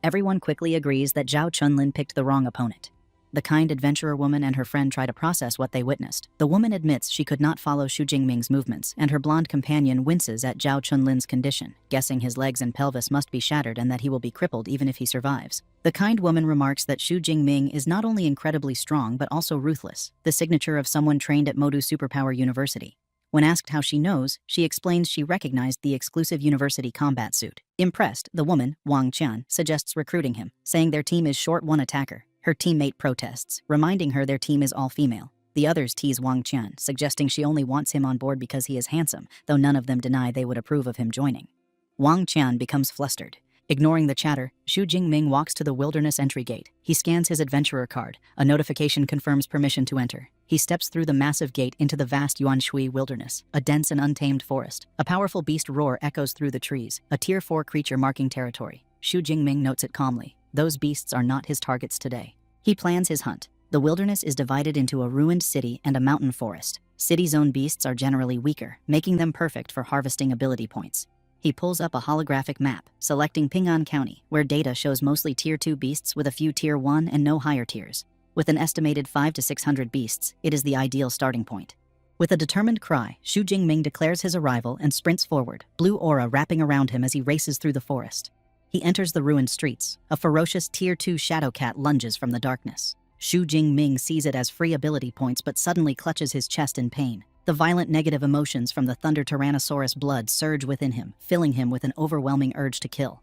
Everyone quickly agrees that Zhao Chunlin picked the wrong opponent. The kind adventurer woman and her friend try to process what they witnessed. The woman admits she could not follow Xu Jingming's movements, and her blonde companion winces at Zhao Chunlin's condition, guessing his legs and pelvis must be shattered and that he will be crippled even if he survives. The kind woman remarks that Xu Jingming is not only incredibly strong but also ruthless, the signature of someone trained at Modu Superpower University. When asked how she knows, she explains she recognized the exclusive university combat suit. Impressed, the woman, Wang Qian, suggests recruiting him, saying their team is short one attacker. Her teammate protests, reminding her their team is all female. The others tease Wang Qian, suggesting she only wants him on board because he is handsome, though none of them deny they would approve of him joining. Wang Qian becomes flustered. Ignoring the chatter, Xu Jingming walks to the wilderness entry gate. He scans his adventurer card. A notification confirms permission to enter. He steps through the massive gate into the vast Yuanshui wilderness, a dense and untamed forest. A powerful beast roar echoes through the trees, a Tier 4 creature marking territory. Xu Jingming notes it calmly. Those beasts are not his targets today. He plans his hunt. The wilderness is divided into a ruined city and a mountain forest. City zone beasts are generally weaker, making them perfect for harvesting ability points. He pulls up a holographic map, selecting Ping'an County, where data shows mostly Tier 2 beasts with a few Tier 1 and no higher tiers. With an estimated 500 to 600 beasts, it is the ideal starting point. With a determined cry, Xu Jingming declares his arrival and sprints forward, blue aura wrapping around him as he races through the forest. He enters the ruined streets. A ferocious Tier 2 shadow cat lunges from the darkness. Xu Jingming sees it as free ability points but suddenly clutches his chest in pain. The violent negative emotions from the Thunder Tyrannosaurus blood surge within him, filling him with an overwhelming urge to kill.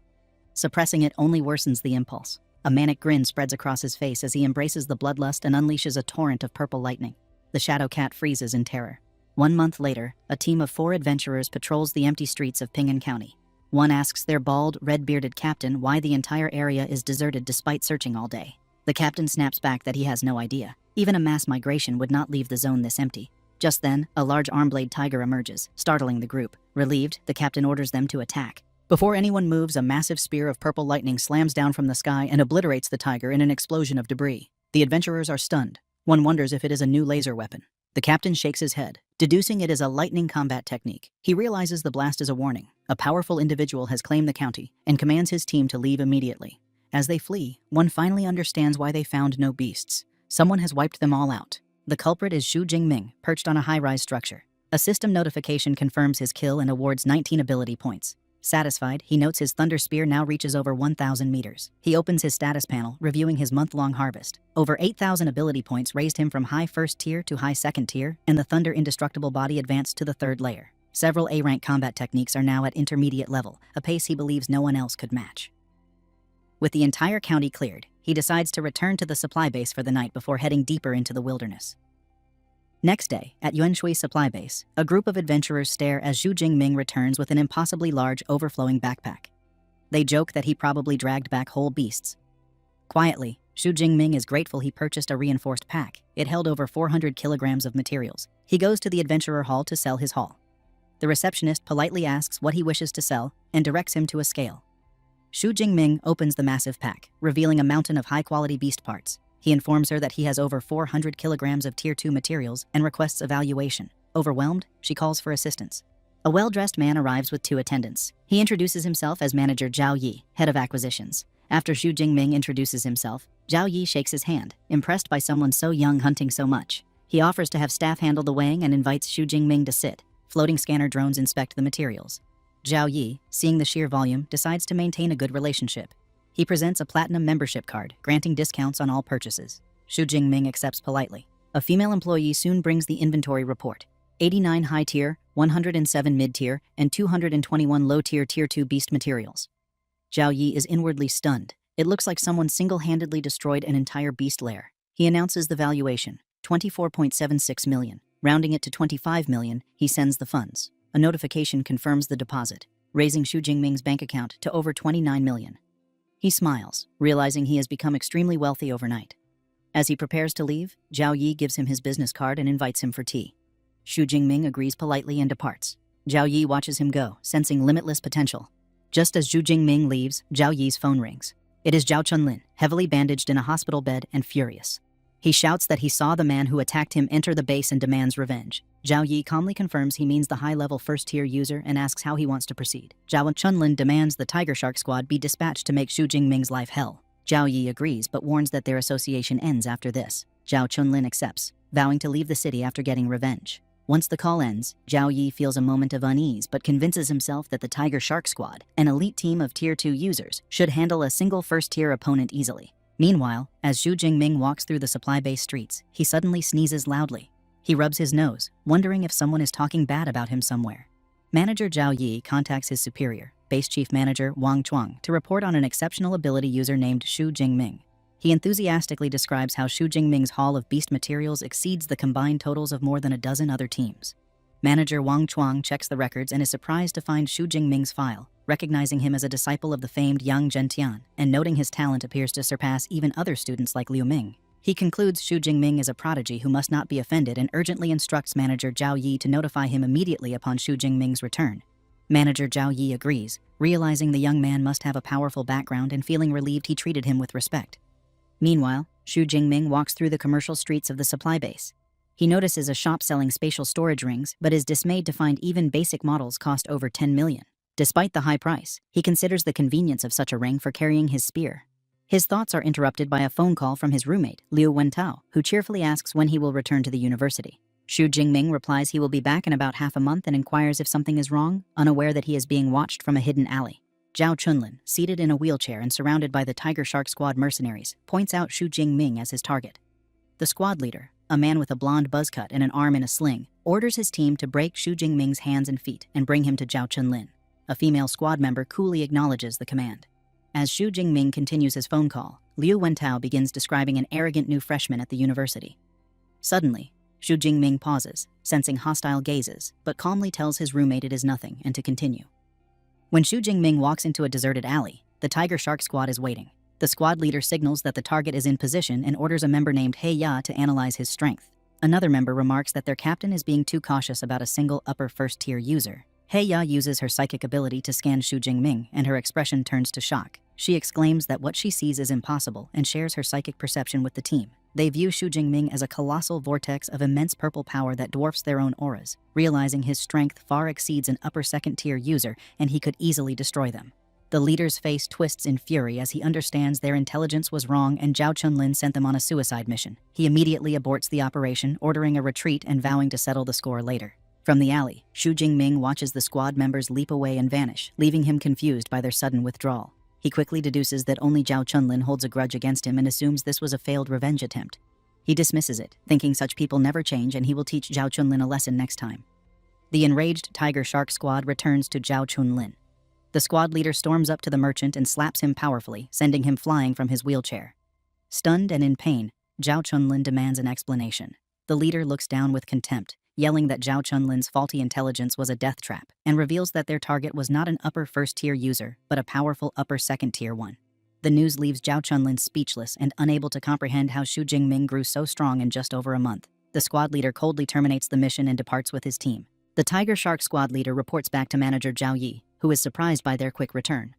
Suppressing it only worsens the impulse. A manic grin spreads across his face as he embraces the bloodlust and unleashes a torrent of purple lightning. The shadow cat freezes in terror. 1 month later, a team of 4 adventurers patrols the empty streets of Ping'an County. One asks their bald, red-bearded captain why the entire area is deserted despite searching all day. The captain snaps back that he has no idea. Even a mass migration would not leave the zone this empty. Just then, a large arm-blade tiger emerges, startling the group. Relieved, the captain orders them to attack. Before anyone moves, a massive spear of purple lightning slams down from the sky and obliterates the tiger in an explosion of debris. The adventurers are stunned. One wonders if it is a new laser weapon. The captain shakes his head, deducing it is a lightning combat technique. He realizes the blast is a warning. A powerful individual has claimed the county and commands his team to leave immediately. As they flee, one finally understands why they found no beasts. Someone has wiped them all out. The culprit is Xu Jingming, perched on a high-rise structure. A system notification confirms his kill and awards 19 ability points. Satisfied, he notes his thunder spear now reaches over 1,000 meters. He opens his status panel, reviewing his month-long harvest. Over 8,000 ability points raised him from high first tier to high second tier, and the thunder indestructible body advanced to the 3rd layer. Several A-rank combat techniques are now at intermediate level, a pace he believes no one else could match. With the entire county cleared, he decides to return to the supply base for the night before heading deeper into the wilderness. Next day, at Yuanshui Supply Base, a group of adventurers stare as Xu Jingming returns with an impossibly large, overflowing backpack. They joke that he probably dragged back whole beasts. Quietly, Xu Jingming is grateful he purchased a reinforced pack. It held over 400 kilograms of materials. He goes to the adventurer hall to sell his haul. The receptionist politely asks what he wishes to sell and directs him to a scale. Xu Jingming opens the massive pack, revealing a mountain of high-quality beast parts. He informs her that he has over 400 kilograms of Tier 2 materials and requests evaluation. Overwhelmed, she calls for assistance. A well-dressed man arrives with 2 attendants. He introduces himself as manager Zhao Yi, head of acquisitions. After Xu Jingming introduces himself, Zhao Yi shakes his hand, impressed by someone so young hunting so much. He offers to have staff handle the weighing and invites Xu Jingming to sit. Floating scanner drones inspect the materials. Zhao Yi, seeing the sheer volume, decides to maintain a good relationship. He presents a platinum membership card, granting discounts on all purchases. Xu Jingming accepts politely. A female employee soon brings the inventory report. 89 high-tier, 107 mid-tier, and 221 low-tier Tier 2 beast materials. Zhao Yi is inwardly stunned. It looks like someone single-handedly destroyed an entire beast lair. He announces the valuation, 24.76 million. Rounding it to 25 million, he sends the funds. A notification confirms the deposit, raising Xu Jingming's bank account to over 29 million. He smiles, realizing he has become extremely wealthy overnight. As he prepares to leave, Zhao Yi gives him his business card and invites him for tea. Xu Jingming agrees politely and departs. Zhao Yi watches him go, sensing limitless potential. Just as Xu Jingming leaves, Zhao Yi's phone rings. It is Zhao Chunlin, heavily bandaged in a hospital bed and furious. He shouts that he saw the man who attacked him enter the base and demands revenge. Zhao Yi calmly confirms he means the high-level first-tier user and asks how he wants to proceed. Zhao Chunlin demands the Tiger Shark Squad be dispatched to make Xu Jingming's life hell. Zhao Yi agrees but warns that their association ends after this. Zhao Chunlin accepts, vowing to leave the city after getting revenge. Once the call ends, Zhao Yi feels a moment of unease but convinces himself that the Tiger Shark Squad, an elite team of Tier 2 users, should handle a single first-tier opponent easily. Meanwhile, as Xu Jingming walks through the supply-base streets, he suddenly sneezes loudly. He rubs his nose, wondering if someone is talking bad about him somewhere. Manager Zhao Yi contacts his superior, Base Chief Manager Wang Chuang, to report on an exceptional ability user named Xu Jingming. He enthusiastically describes how Xu Jingming's haul of beast materials exceeds the combined totals of more than a dozen other teams. Manager Wang Chuang checks the records and is surprised to find Xu Jingming's file, recognizing him as a disciple of the famed Yang Zhentian, and noting his talent appears to surpass even other students like Liu Ming. He concludes Xu Jingming is a prodigy who must not be offended and urgently instructs Manager Zhao Yi to notify him immediately upon Xu Jingming's return. Manager Zhao Yi agrees, realizing the young man must have a powerful background and feeling relieved he treated him with respect. Meanwhile, Xu Jingming walks through the commercial streets of the supply base. He notices a shop selling spatial storage rings, but is dismayed to find even basic models cost over 10 million. Despite the high price, he considers the convenience of such a ring for carrying his spear. His thoughts are interrupted by a phone call from his roommate, Liu Wentao, who cheerfully asks when he will return to the university. Xu Jingming replies he will be back in about half a month and inquires if something is wrong, unaware that he is being watched from a hidden alley. Zhao Chunlin, seated in a wheelchair and surrounded by the Tiger Shark Squad mercenaries, points out Xu Jingming as his target. The squad leader, a man with a blonde buzz cut and an arm in a sling, orders his team to break Xu Jingming's hands and feet and bring him to Zhao Chunlin. A female squad member coolly acknowledges the command. As Xu Jingming continues his phone call, Liu Wentao begins describing an arrogant new freshman at the university. Suddenly, Xu Jingming pauses, sensing hostile gazes, but calmly tells his roommate it is nothing and to continue. When Xu Jingming walks into a deserted alley, the Tiger Shark Squad is waiting. The squad leader signals that the target is in position and orders a member named He Ya to analyze his strength. Another member remarks that their captain is being too cautious about a single upper first-tier user. He Ya uses her psychic ability to scan Xu Jingming, and her expression turns to shock. She exclaims that what she sees is impossible and shares her psychic perception with the team. They view Xu Jingming as a colossal vortex of immense purple power that dwarfs their own auras, realizing his strength far exceeds an upper second-tier user and he could easily destroy them. The leader's face twists in fury as he understands their intelligence was wrong and Zhao Chunlin sent them on a suicide mission. He immediately aborts the operation, ordering a retreat and vowing to settle the score later. From the alley, Xu Jingming watches the squad members leap away and vanish, leaving him confused by their sudden withdrawal. He quickly deduces that only Zhao Chunlin holds a grudge against him and assumes this was a failed revenge attempt. He dismisses it, thinking such people never change and he will teach Zhao Chunlin a lesson next time. The enraged Tiger Shark Squad returns to Zhao Chunlin. The squad leader storms up to the merchant and slaps him powerfully, sending him flying from his wheelchair. Stunned and in pain, Zhao Chunlin demands an explanation. The leader looks down with contempt, yelling that Zhao Chunlin's faulty intelligence was a death trap, and reveals that their target was not an upper first-tier user, but a powerful upper second-tier one. The news leaves Zhao Chunlin speechless and unable to comprehend how Xu Jingming grew so strong in just over a month. The squad leader coldly terminates the mission and departs with his team. The Tiger Shark squad leader reports back to manager Zhao Yi, who is surprised by their quick return.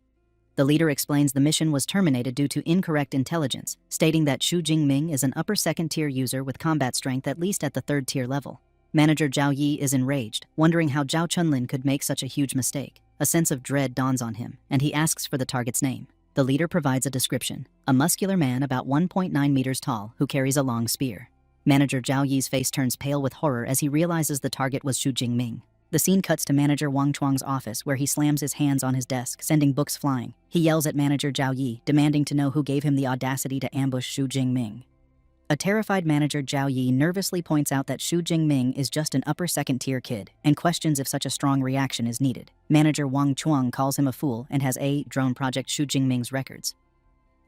The leader explains the mission was terminated due to incorrect intelligence, stating that Xu Jingming is an upper second-tier user with combat strength at least at the third-tier level. Manager Zhao Yi is enraged, wondering how Zhao Chunlin could make such a huge mistake. A sense of dread dawns on him, and he asks for the target's name. The leader provides a description: a muscular man about 1.9 meters tall who carries a long spear. Manager Zhao Yi's face turns pale with horror as he realizes the target was Xu Jingming. The scene cuts to manager Wang Chuang's office, where he slams his hands on his desk, sending books flying. He yells at manager Zhao Yi, demanding to know who gave him the audacity to ambush Xu Jingming. A terrified manager Zhao Yi nervously points out that Xu Jingming is just an upper second-tier kid and questions if such a strong reaction is needed. Manager Wang Chuang calls him a fool and has drone project Xu Jingming's records.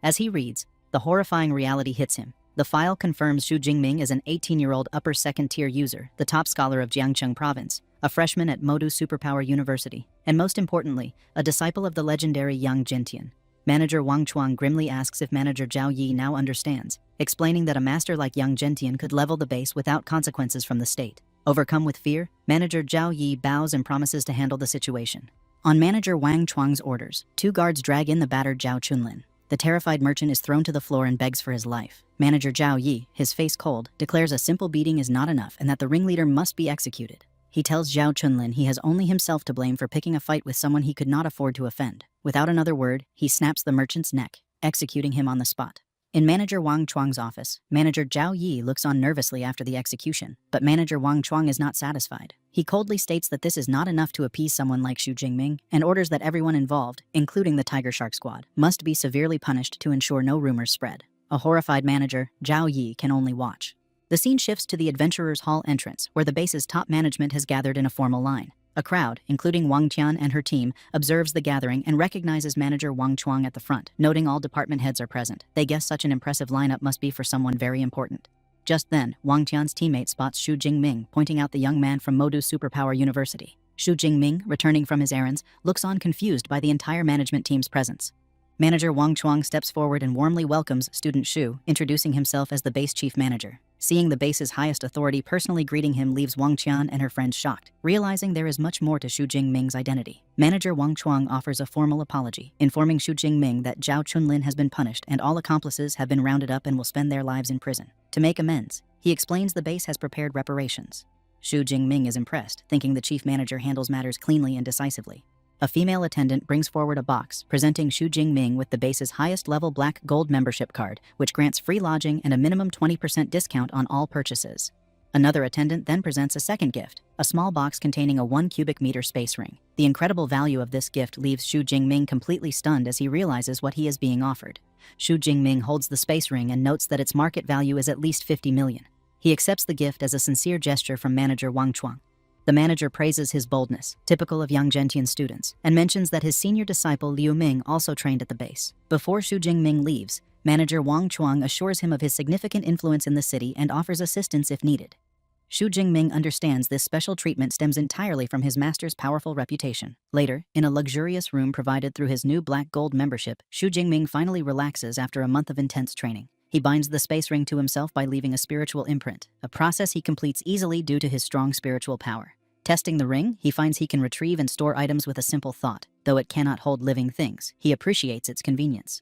As he reads, the horrifying reality hits him. The file confirms Xu Jingming is an 18-year-old upper second-tier user, the top scholar of Jiangcheng province, a freshman at Modu Superpower University, and most importantly, a disciple of the legendary Yang Zhentian. Manager Wang Chuang grimly asks if manager Zhao Yi now understands, explaining that a master like Yang Zhentian could level the base without consequences from the state. Overcome with fear, manager Zhao Yi bows and promises to handle the situation. On manager Wang Chuang's orders, 2 guards drag in the battered Zhao Chunlin. The terrified merchant is thrown to the floor and begs for his life. Manager Zhao Yi, his face cold, declares a simple beating is not enough and that the ringleader must be executed. He tells Zhao Chunlin he has only himself to blame for picking a fight with someone he could not afford to offend. Without another word, he snaps the merchant's neck, executing him on the spot. In manager Wang Chuang's office, manager Zhao Yi looks on nervously after the execution, but manager Wang Chuang is not satisfied. He coldly states that this is not enough to appease someone like Xu Jingming and orders that everyone involved, including the Tiger Shark squad, must be severely punished to ensure no rumors spread. A horrified manager, Zhao Yi, can only watch. The scene shifts to the Adventurers Hall entrance, where the base's top management has gathered in a formal line. A crowd, including Wang Tian and her team, observes the gathering and recognizes manager Wang Chuang at the front. Noting all department heads are present, they guess such an impressive lineup must be for someone very important. Just then, Wang Tian's teammate spots Xu Jingming, pointing out the young man from Modu Superpower University. Xu Jingming, returning from his errands, looks on confused by the entire management team's presence. Manager Wang Chuang steps forward and warmly welcomes student Xu, introducing himself as the base chief manager. Seeing the base's highest authority personally greeting him leaves Wang Tian and her friends shocked, realizing there is much more to Xu Jingming's identity. Manager Wang Chuang offers a formal apology, informing Xu Jingming that Zhao Chunlin has been punished and all accomplices have been rounded up and will spend their lives in prison. To make amends, he explains the base has prepared reparations. Xu Jingming is impressed, thinking the chief manager handles matters cleanly and decisively. A female attendant brings forward a box, presenting Xu Jingming with the base's highest-level black gold membership card, which grants free lodging and a minimum 20% discount on all purchases. Another attendant then presents a second gift, a small box containing a 1 cubic meter space ring. The incredible value of this gift leaves Xu Jingming completely stunned as he realizes what he is being offered. Xu Jingming holds the space ring and notes that its market value is at least 50 million. He accepts the gift as a sincere gesture from manager Wang Chuang. The manager praises his boldness, typical of Yang Zhentian students, and mentions that his senior disciple Liu Ming also trained at the base. Before Xu Jingming leaves, manager Wang Chuang assures him of his significant influence in the city and offers assistance if needed. Xu Jingming understands this special treatment stems entirely from his master's powerful reputation. Later, in a luxurious room provided through his new black gold membership, Xu Jingming finally relaxes after a month of intense training. He binds the space ring to himself by leaving a spiritual imprint, a process he completes easily due to his strong spiritual power. Testing the ring, he finds he can retrieve and store items with a simple thought. Though it cannot hold living things, he appreciates its convenience.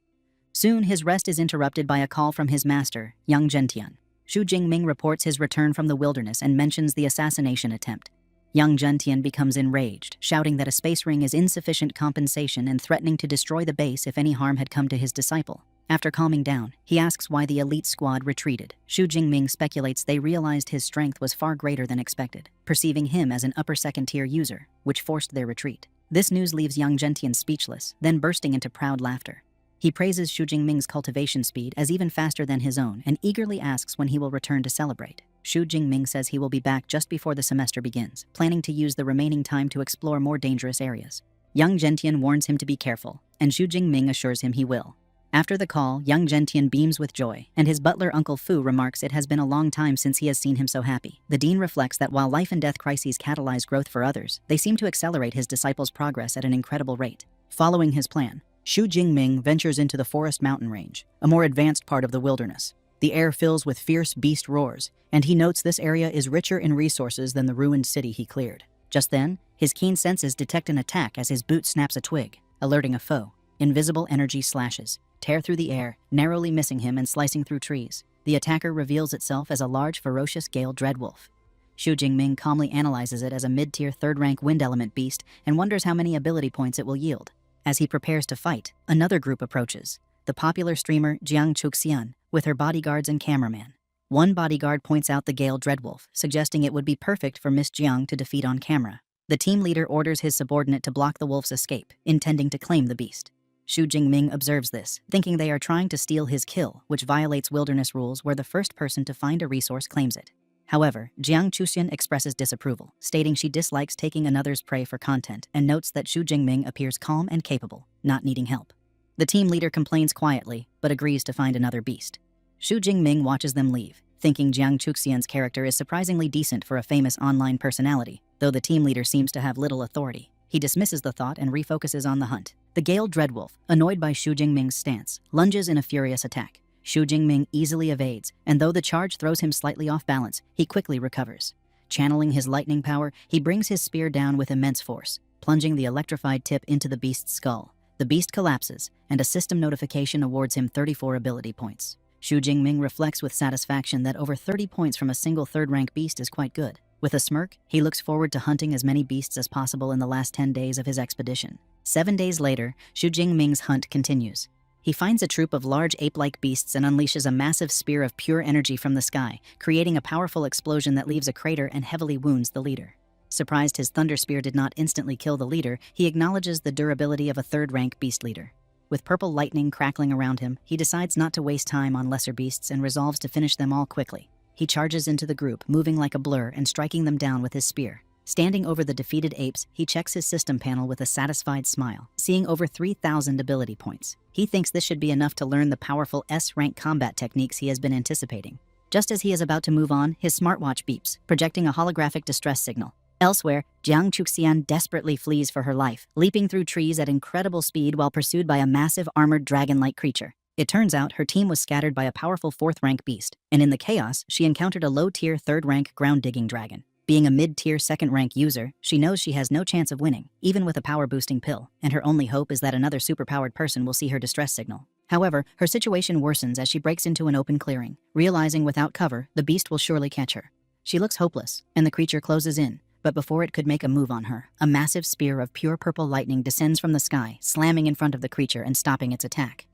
Soon, his rest is interrupted by a call from his master, Yang Zhentian. Xu Jingming reports his return from the wilderness and mentions the assassination attempt. Yang Zhentian becomes enraged, shouting that a space ring is insufficient compensation and threatening to destroy the base if any harm had come to his disciple. After calming down, he asks why the elite squad retreated. Xu Jingming speculates they realized his strength was far greater than expected, perceiving him as an upper second-tier user, which forced their retreat. This news leaves Yang Zhentian speechless, then bursting into proud laughter. He praises Xu Jingming's cultivation speed as even faster than his own and eagerly asks when he will return to celebrate. Xu Jingming says he will be back just before the semester begins, planning to use the remaining time to explore more dangerous areas. Yang Zhentian warns him to be careful, and Xu Jingming assures him he will. After the call, Yang Zhentian beams with joy, and his butler Uncle Fu remarks it has been a long time since he has seen him so happy. The dean reflects that while life and death crises catalyze growth for others, they seem to accelerate his disciples' progress at an incredible rate. Following his plan, Xu Jingming ventures into the forest mountain range, a more advanced part of the wilderness. The air fills with fierce beast roars, and he notes this area is richer in resources than the ruined city he cleared. Just then, his keen senses detect an attack as his boot snaps a twig, alerting a foe. Invisible energy slashes, tear through the air, narrowly missing him and slicing through trees. The attacker reveals itself as a large, ferocious gale dreadwolf. Xu Jingming calmly analyzes it as a mid-tier third-rank wind element beast and wonders how many ability points it will yield. As he prepares to fight, another group approaches. The popular streamer Jiang Chuxian, with her bodyguards and cameraman. One bodyguard points out the Gale Dreadwolf, suggesting it would be perfect for Miss Jiang to defeat on camera. The team leader orders his subordinate to block the wolf's escape, intending to claim the beast. Xu Jingming observes this, thinking they are trying to steal his kill, which violates wilderness rules where the first person to find a resource claims it. However, Jiang Chuxian expresses disapproval, stating she dislikes taking another's prey for content and notes that Xu Jingming appears calm and capable, not needing help. The team leader complains quietly, but agrees to find another beast. Xu Jingming watches them leave, thinking Jiang Chuxian's character is surprisingly decent for a famous online personality, though the team leader seems to have little authority. He dismisses the thought and refocuses on the hunt. The Gale Dreadwolf, annoyed by Xu Jingming's stance, lunges in a furious attack. Xu Jingming easily evades, and though the charge throws him slightly off balance, he quickly recovers. Channeling his lightning power, he brings his spear down with immense force, plunging the electrified tip into the beast's skull. The beast collapses, and a system notification awards him 34 ability points. Xu Jingming reflects with satisfaction that over 30 points from a single third-rank beast is quite good. With a smirk, he looks forward to hunting as many beasts as possible in the last 10 days of his expedition. 7 days later, Xu Jingming's hunt continues. He finds a troop of large ape-like beasts and unleashes a massive spear of pure energy from the sky, creating a powerful explosion that leaves a crater and heavily wounds the leader. Surprised his thunder spear did not instantly kill the leader, he acknowledges the durability of a third-rank beast leader. With purple lightning crackling around him, he decides not to waste time on lesser beasts and resolves to finish them all quickly. He charges into the group, moving like a blur and striking them down with his spear. Standing over the defeated apes, he checks his system panel with a satisfied smile, seeing over 3,000 ability points. He thinks this should be enough to learn the powerful S-rank combat techniques he has been anticipating. Just as he is about to move on, his smartwatch beeps, projecting a holographic distress signal. Elsewhere, Jiang Chuxian desperately flees for her life, leaping through trees at incredible speed while pursued by a massive armored dragon-like creature. It turns out her team was scattered by a powerful 4th-rank beast, and in the chaos, she encountered a low-tier 3rd-rank ground-digging dragon. Being a mid-tier 2nd-rank user, she knows she has no chance of winning, even with a power-boosting pill, and her only hope is that another superpowered person will see her distress signal. However, her situation worsens as she breaks into an open clearing, realizing without cover, the beast will surely catch her. She looks hopeless, and the creature closes in, but before it could make a move on her, a massive spear of pure purple lightning descends from the sky, slamming in front of the creature and stopping its attack.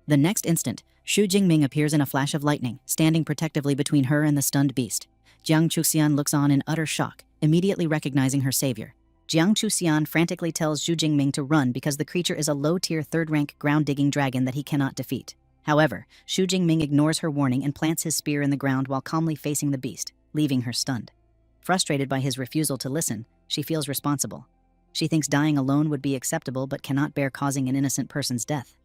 The next instant, Xu Jingming appears in a flash of lightning, standing protectively between her and the stunned beast. Jiang Chuxian looks on in utter shock, immediately recognizing her savior. Jiang Chuxian frantically tells Xu Jingming to run because the creature is a low-tier 3rd-rank ground-digging dragon that he cannot defeat. However, Xu Jingming ignores her warning and plants his spear in the ground while calmly facing the beast, leaving her stunned. Frustrated by his refusal to listen, she feels responsible. She thinks dying alone would be acceptable but cannot bear causing an innocent person's death.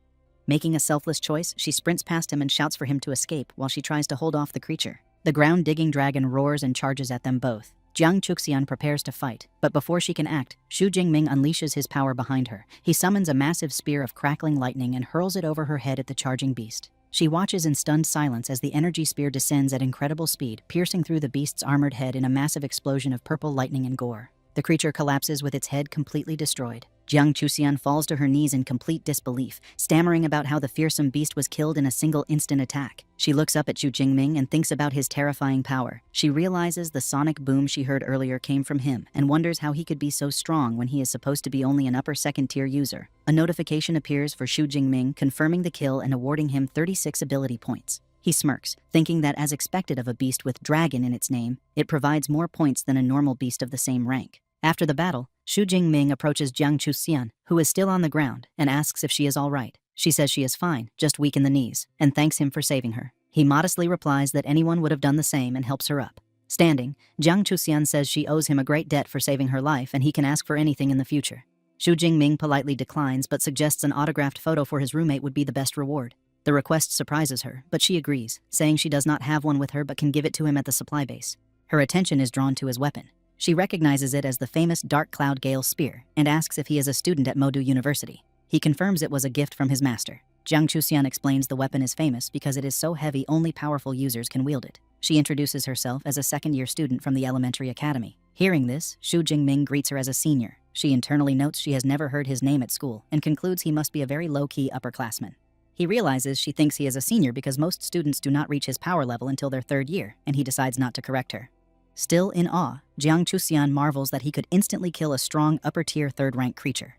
Making a selfless choice, she sprints past him and shouts for him to escape while she tries to hold off the creature. The ground-digging dragon roars and charges at them both. Jiang Chuxian prepares to fight, but before she can act, Xu Jingming unleashes his power behind her. He summons a massive spear of crackling lightning and hurls it over her head at the charging beast. She watches in stunned silence as the energy spear descends at incredible speed, piercing through the beast's armored head in a massive explosion of purple lightning and gore. The creature collapses with its head completely destroyed. Jiang Chuxian falls to her knees in complete disbelief, stammering about how the fearsome beast was killed in a single instant attack. She looks up at Xu Jingming and thinks about his terrifying power. She realizes the sonic boom she heard earlier came from him and wonders how he could be so strong when he is supposed to be only an upper 2nd-tier user. A notification appears for Xu Jingming, confirming the kill and awarding him 36 ability points. He smirks, thinking that as expected of a beast with dragon in its name, it provides more points than a normal beast of the same rank. After the battle, Xu Jingming approaches Jiang Chuxian, who is still on the ground, and asks if she is all right. She says she is fine, just weak in the knees, and thanks him for saving her. He modestly replies that anyone would have done the same and helps her up. Standing, Jiang Chuxian says she owes him a great debt for saving her life and he can ask for anything in the future. Xu Jingming politely declines but suggests an autographed photo for his roommate would be the best reward. The request surprises her, but she agrees, saying she does not have one with her but can give it to him at the supply base. Her attention is drawn to his weapon. She recognizes it as the famous Dark Cloud Gale spear and asks if he is a student at Modu University. He confirms it was a gift from his master. Jiang Chuxian explains the weapon is famous because it is so heavy only powerful users can wield it. She introduces herself as a second-year student from the elementary academy. Hearing this, Xu Jingming greets her as a senior. She internally notes she has never heard his name at school and concludes he must be a very low-key upperclassman. He realizes she thinks he is a senior because most students do not reach his power level until their third year, and he decides not to correct her. Still in awe, Jiang Chuxian marvels that he could instantly kill a strong upper-tier third-rank creature.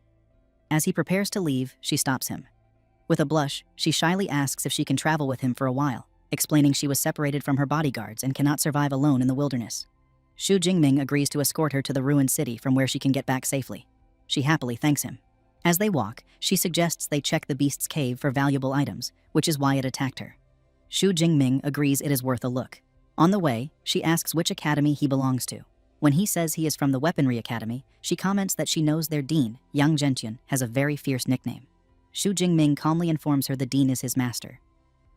As he prepares to leave, she stops him. With a blush, she shyly asks if she can travel with him for a while, explaining she was separated from her bodyguards and cannot survive alone in the wilderness. Xu Jingming agrees to escort her to the ruined city from where she can get back safely. She happily thanks him. As they walk, she suggests they check the beast's cave for valuable items, which is why it attacked her. Xu Jingming agrees it is worth a look. On the way, she asks which academy he belongs to. When he says he is from the Weaponry Academy, she comments that she knows their dean, Yang Zhenqian, has a very fierce nickname. Xu Jingming calmly informs her the dean is his master.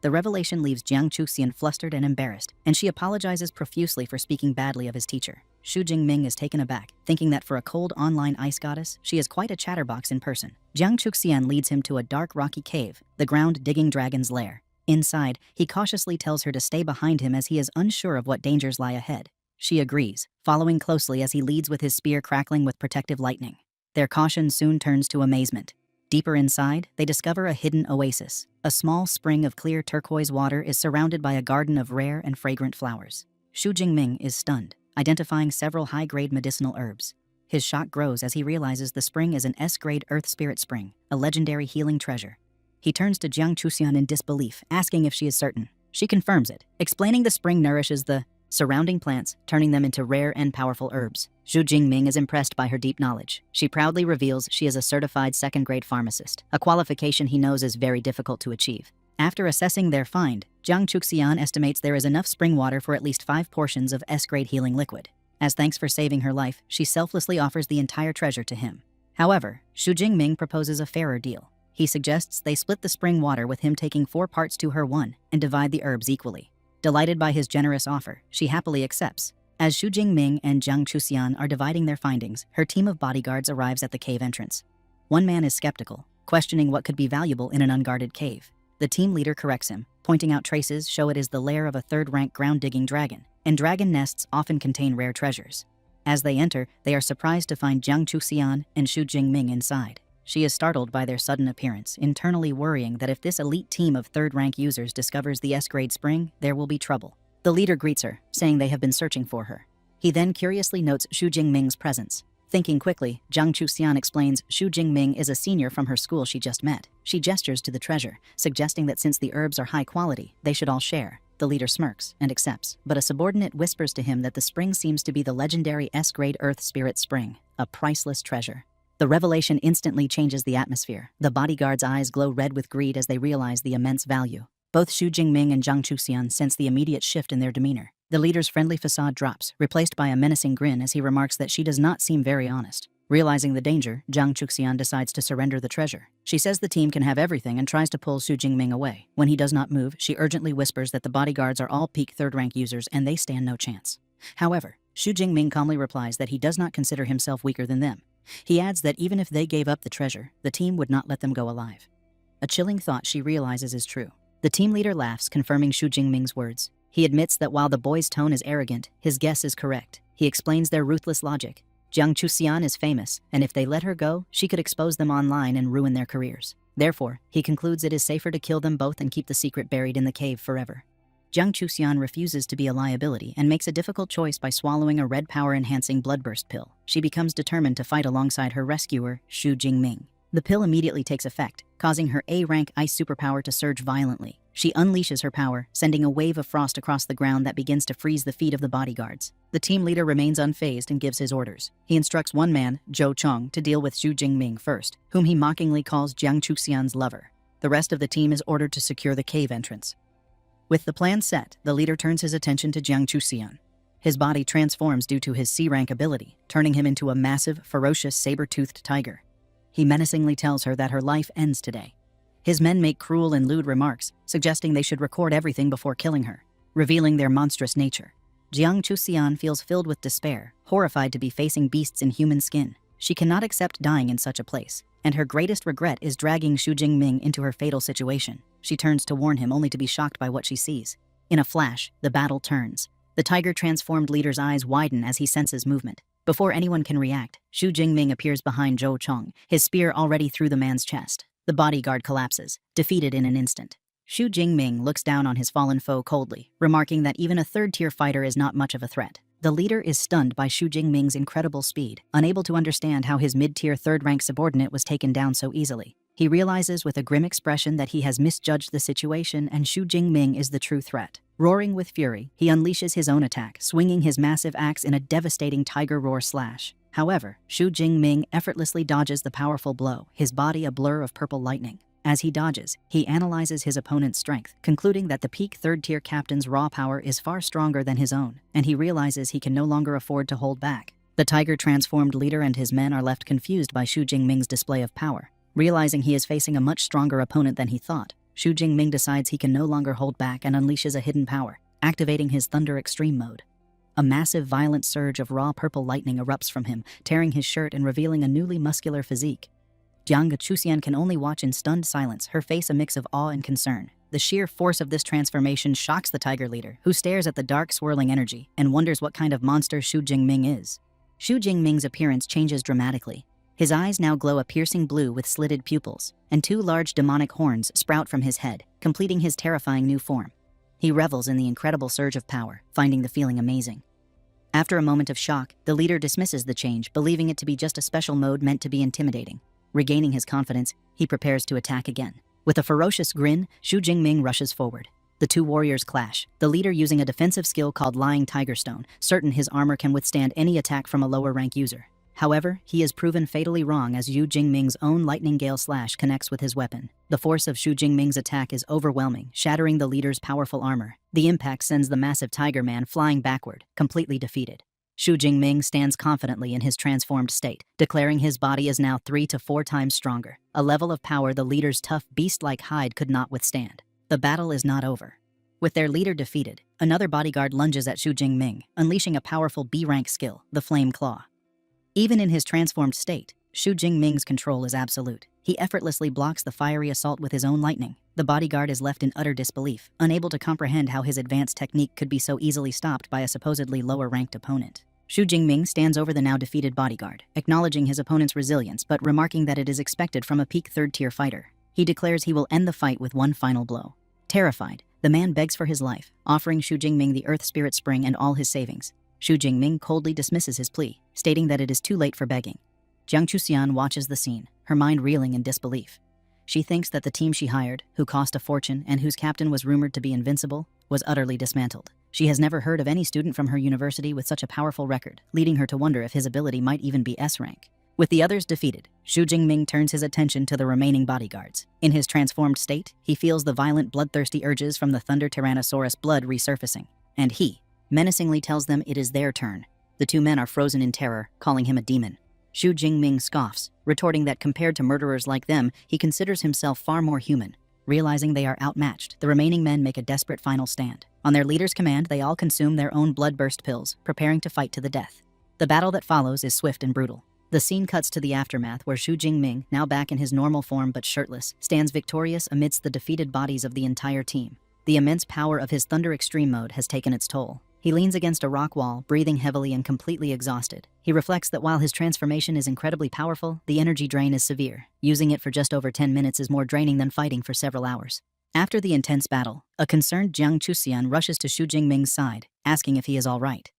The revelation leaves Jiang Chuxian flustered and embarrassed, and she apologizes profusely for speaking badly of his teacher. Xu Jingming is taken aback, thinking that for a cold online ice goddess, she is quite a chatterbox in person. Jiang Chuxian leads him to a dark rocky cave, the ground-digging dragon's lair. Inside, he cautiously tells her to stay behind him as he is unsure of what dangers lie ahead. She agrees, following closely as he leads with his spear crackling with protective lightning. Their caution soon turns to amazement. Deeper inside, they discover a hidden oasis. A small spring of clear turquoise water is surrounded by a garden of rare and fragrant flowers. Xu Jingming is stunned, identifying several high-grade medicinal herbs. His shock grows as he realizes the spring is an S-grade earth spirit spring, a legendary healing treasure. He turns to Jiang Chuxian in disbelief, asking if she is certain. She confirms it, explaining the spring nourishes the surrounding plants, turning them into rare and powerful herbs. Xu Jingming is impressed by her deep knowledge. She proudly reveals she is a certified second-grade pharmacist, a qualification he knows is very difficult to achieve. After assessing their find, Jiang Chuxian estimates there is enough spring water for at least 5 portions of S-grade healing liquid. As thanks for saving her life, she selflessly offers the entire treasure to him. However, Xu Jingming proposes a fairer deal. He suggests they split the spring water with him taking 4 parts to her 1 and divide the herbs equally. Delighted by his generous offer, she happily accepts. As Xu Jingming and Jiang Chuxian are dividing their findings, her team of bodyguards arrives at the cave entrance. One man is skeptical, questioning what could be valuable in an unguarded cave. The team leader corrects him, pointing out traces show it is the lair of a third-rank ground-digging dragon, and dragon nests often contain rare treasures. As they enter, they are surprised to find Jiang Chuxian and Xu Jingming inside. She is startled by their sudden appearance, internally worrying that if this elite team of third-rank users discovers the S-grade spring, there will be trouble. The leader greets her, saying they have been searching for her. He then curiously notes Xu Jingming's presence. Thinking quickly, Jiang Chuxian explains Xu Jingming is a senior from her school she just met. She gestures to the treasure, suggesting that since the herbs are high quality, they should all share. The leader smirks and accepts, but a subordinate whispers to him that the spring seems to be the legendary S-grade Earth Spirit Spring, a priceless treasure. The revelation instantly changes the atmosphere. The bodyguards' eyes glow red with greed as they realize the immense value. Both Xu Jingming and Jiang Chuxian sense the immediate shift in their demeanor. The leader's friendly facade drops, replaced by a menacing grin as he remarks that she does not seem very honest. Realizing the danger, Jiang Chuxian decides to surrender the treasure. She says the team can have everything and tries to pull Xu Jingming away. When he does not move, she urgently whispers that the bodyguards are all peak third-rank users and they stand no chance. However, Xu Jingming calmly replies that he does not consider himself weaker than them. He adds that even if they gave up the treasure, the team would not let them go alive. A chilling thought she realizes is true. The team leader laughs, confirming Xu Jingming's words. He admits that while the boy's tone is arrogant, his guess is correct. He explains their ruthless logic. Jiang Chuxian is famous, and if they let her go, she could expose them online and ruin their careers. Therefore, he concludes it is safer to kill them both and keep the secret buried in the cave forever. Jiang Chuxian refuses to be a liability and makes a difficult choice by swallowing a red power-enhancing bloodburst pill. She becomes determined to fight alongside her rescuer, Xu Jingming. The pill immediately takes effect, causing her A-rank ice superpower to surge violently. She unleashes her power, sending a wave of frost across the ground that begins to freeze the feet of the bodyguards. The team leader remains unfazed and gives his orders. He instructs one man, Zhou Chong, to deal with Xu Jingming first, whom he mockingly calls Jiang Chuxian's lover. The rest of the team is ordered to secure the cave entrance. With the plan set, the leader turns his attention to Jiang Chuxian. His body transforms due to his C-rank ability, turning him into a massive, ferocious, saber-toothed tiger. He menacingly tells her that her life ends today. His men make cruel and lewd remarks, suggesting they should record everything before killing her, revealing their monstrous nature. Jiang Chuxian feels filled with despair, horrified to be facing beasts in human skin. She cannot accept dying in such a place. and her greatest regret is dragging Xu Jingming into her fatal situation. She turns to warn him only to be shocked by what she sees. In a flash, the battle turns. The tiger-transformed leader's eyes widen as he senses movement. Before anyone can react, Xu Jingming appears behind Zhou Chong, his spear already through the man's chest. The bodyguard collapses, defeated in an instant. Xu Jingming looks down on his fallen foe coldly, remarking that even a third-tier fighter is not much of a threat. The leader is stunned by Xu Jingming's incredible speed, unable to understand how his mid-tier third-rank subordinate was taken down so easily. He realizes with a grim expression that he has misjudged the situation and Xu Jingming is the true threat. Roaring with fury, he unleashes his own attack, swinging his massive axe in a devastating tiger roar slash. However, Xu Jingming effortlessly dodges the powerful blow, his body a blur of purple lightning. As he dodges, he analyzes his opponent's strength, concluding that the peak third-tier captain's raw power is far stronger than his own, and he realizes he can no longer afford to hold back. The tiger-transformed leader and his men are left confused by Xu Jingming's display of power. Realizing he is facing a much stronger opponent than he thought, Xu Jingming decides he can no longer hold back and unleashes a hidden power, activating his Thunder Extreme mode. A massive violent surge of raw purple lightning erupts from him, tearing his shirt and revealing a newly muscular physique. Jiang Chuxian can only watch in stunned silence, her face a mix of awe and concern. The sheer force of this transformation shocks the tiger leader, who stares at the dark swirling energy and wonders what kind of monster Xu Jingming is. Xu Jingming's appearance changes dramatically. His eyes now glow a piercing blue with slitted pupils, and two large demonic horns sprout from his head, completing his terrifying new form. He revels in the incredible surge of power, finding the feeling amazing. After a moment of shock, the leader dismisses the change, believing it to be just a special mode meant to be intimidating. Regaining his confidence, he prepares to attack again. With a ferocious grin, Xu Jingming rushes forward. The two warriors clash, the leader using a defensive skill called Lying Tiger Stone, certain his armor can withstand any attack from a lower-rank user. However, he is proven fatally wrong as Xu Jingming's own Lightning Gale Slash connects with his weapon. The force of Xu Jingming's attack is overwhelming, shattering the leader's powerful armor. The impact sends the massive Tiger Man flying backward, completely defeated. Xu Jingming stands confidently in his transformed state, declaring his body is now 3 to 4 times stronger, a level of power the leader's tough beast-like hide could not withstand. The battle is not over. With their leader defeated, another bodyguard lunges at Xu Jingming, unleashing a powerful B-rank skill, the Flame Claw. Even in his transformed state, Xu Jingming's control is absolute. He effortlessly blocks the fiery assault with his own lightning. The bodyguard is left in utter disbelief, unable to comprehend how his advanced technique could be so easily stopped by a supposedly lower-ranked opponent. Xu Jingming stands over the now defeated bodyguard, acknowledging his opponent's resilience but remarking that it is expected from a peak third-tier fighter. He declares he will end the fight with one final blow. Terrified, the man begs for his life, offering Xu Jingming the Earth Spirit Spring and all his savings. Xu Jingming coldly dismisses his plea, stating that it is too late for begging. Jiang Chuxian watches the scene, her mind reeling in disbelief. She thinks that the team she hired, who cost a fortune and whose captain was rumored to be invincible, was utterly dismantled. She has never heard of any student from her university with such a powerful record, leading her to wonder if his ability might even be S-rank. With the others defeated, Xu Jingming turns his attention to the remaining bodyguards. In his transformed state, he feels the violent bloodthirsty urges from the Thunder Tyrannosaurus blood resurfacing, and he menacingly tells them it is their turn. The two men are frozen in terror, calling him a demon. Xu Jingming scoffs, retorting that compared to murderers like them, he considers himself far more human. Realizing they are outmatched, the remaining men make a desperate final stand. On their leader's command, they all consume their own blood-burst pills, preparing to fight to the death. The battle that follows is swift and brutal. The scene cuts to the aftermath where Xu Jingming, now back in his normal form but shirtless, stands victorious amidst the defeated bodies of the entire team. The immense power of his Thunder Extreme mode has taken its toll. He leans against a rock wall, breathing heavily and completely exhausted. He reflects that while his transformation is incredibly powerful, the energy drain is severe. Using it for just over 10 minutes is more draining than fighting for several hours. After the intense battle, a concerned Jiang Chuxian rushes to Xu Jingming's side, asking if he is all right.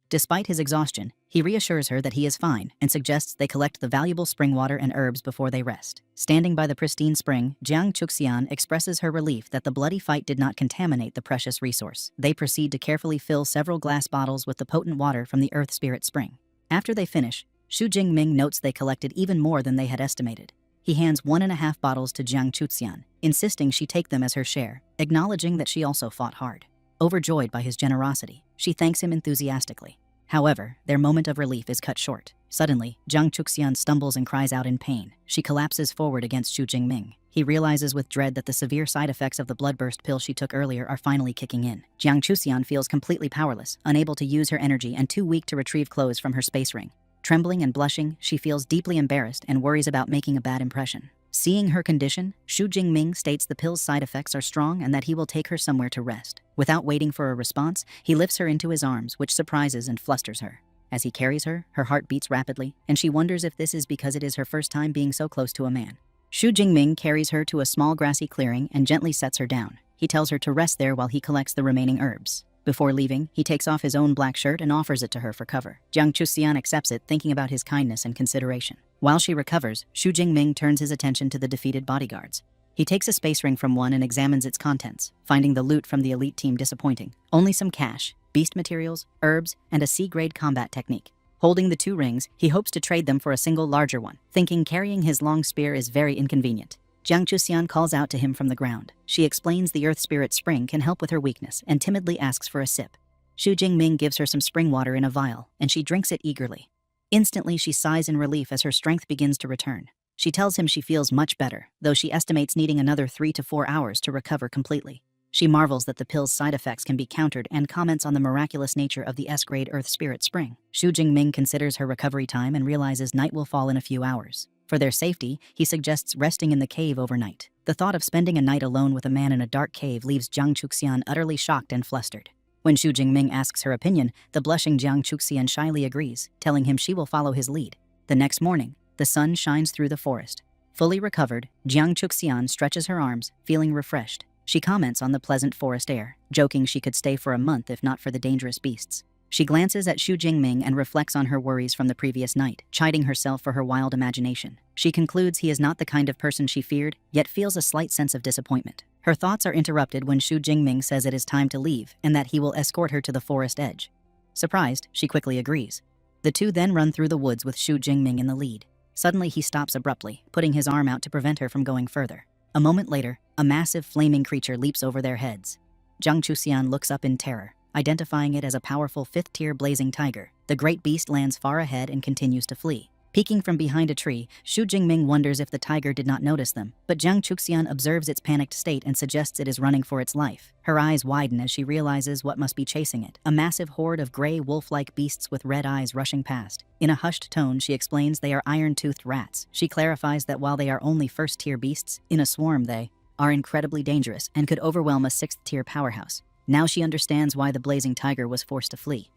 Despite his exhaustion, he reassures her that he is fine and suggests they collect the valuable spring water and herbs before they rest. Standing by the pristine spring, Jiang Chuxian expresses her relief that the bloody fight did not contaminate the precious resource. They proceed to carefully fill several glass bottles with the potent water from the Earth Spirit Spring. After they finish, Xu Jingming notes they collected even more than they had estimated. He hands 1.5 bottles to Jiang Chuxian, insisting she take them as her share, acknowledging that she also fought hard. Overjoyed by his generosity, she thanks him enthusiastically. However, their moment of relief is cut short. Suddenly, Jiang Chuxian stumbles and cries out in pain. She collapses forward against Xu Jingming. He realizes with dread that the severe side effects of the bloodburst pill she took earlier are finally kicking in. Jiang Chuxian feels completely powerless, unable to use her energy and too weak to retrieve clothes from her space ring. Trembling and blushing, she feels deeply embarrassed and worries about making a bad impression. Seeing her condition, Xu Jingming states the pill's side effects are strong and that he will take her somewhere to rest. Without waiting for a response, he lifts her into his arms, which surprises and flusters her. As he carries her, her heart beats rapidly, and she wonders if this is because it is her first time being so close to a man. Xu Jingming carries her to a small grassy clearing and gently sets her down. He tells her to rest there while he collects the remaining herbs. Before leaving, he takes off his own black shirt and offers it to her for cover. Jiang Chuxian accepts it, thinking about his kindness and consideration. While she recovers, Xu Jingming turns his attention to the defeated bodyguards. He takes a space ring from one and examines its contents, finding the loot from the elite team disappointing. Only some cash, beast materials, herbs, and a C-grade combat technique. Holding the 2 rings, he hopes to trade them for a single larger one, thinking carrying his long spear is very inconvenient. Jiang Chuxian calls out to him from the ground. She explains the earth spirit spring can help with her weakness and timidly asks for a sip. Xu Jingming gives her some spring water in a vial, and she drinks it eagerly. Instantly, she sighs in relief as her strength begins to return. She tells him she feels much better, though she estimates needing another 3 to 4 hours to recover completely. She marvels that the pill's side effects can be countered and comments on the miraculous nature of the S-grade Earth Spirit Spring. Xu Jingming considers her recovery time and realizes night will fall in a few hours. For their safety, he suggests resting in the cave overnight. The thought of spending a night alone with a man in a dark cave leaves Jiang Chuxian utterly shocked and flustered. When Xu Jingming asks her opinion, the blushing Jiang Chuxian shyly agrees, telling him she will follow his lead. The next morning, the sun shines through the forest. Fully recovered, Jiang Chuxian stretches her arms, feeling refreshed. She comments on the pleasant forest air, joking she could stay for a month if not for the dangerous beasts. She glances at Xu Jingming and reflects on her worries from the previous night, chiding herself for her wild imagination. She concludes he is not the kind of person she feared, yet feels a slight sense of disappointment. Her thoughts are interrupted when Xu Jingming says it is time to leave and that he will escort her to the forest edge. Surprised, she quickly agrees. The two then run through the woods with Xu Jingming in the lead. Suddenly he stops abruptly, putting his arm out to prevent her from going further. A moment later, a massive flaming creature leaps over their heads. Jiang Chuxian looks up in terror, identifying it as a powerful 5th-tier blazing tiger. The great beast lands far ahead and continues to flee. Peeking from behind a tree, Xu Jingming wonders if the tiger did not notice them, but Jiang Chuxian observes its panicked state and suggests it is running for its life. Her eyes widen as she realizes what must be chasing it, a massive horde of gray wolf-like beasts with red eyes rushing past. In a hushed tone, she explains they are iron-toothed rats. She clarifies that while they are only 1st-tier beasts, in a swarm they are incredibly dangerous and could overwhelm a 6th-tier powerhouse. Now she understands why the blazing tiger was forced to flee.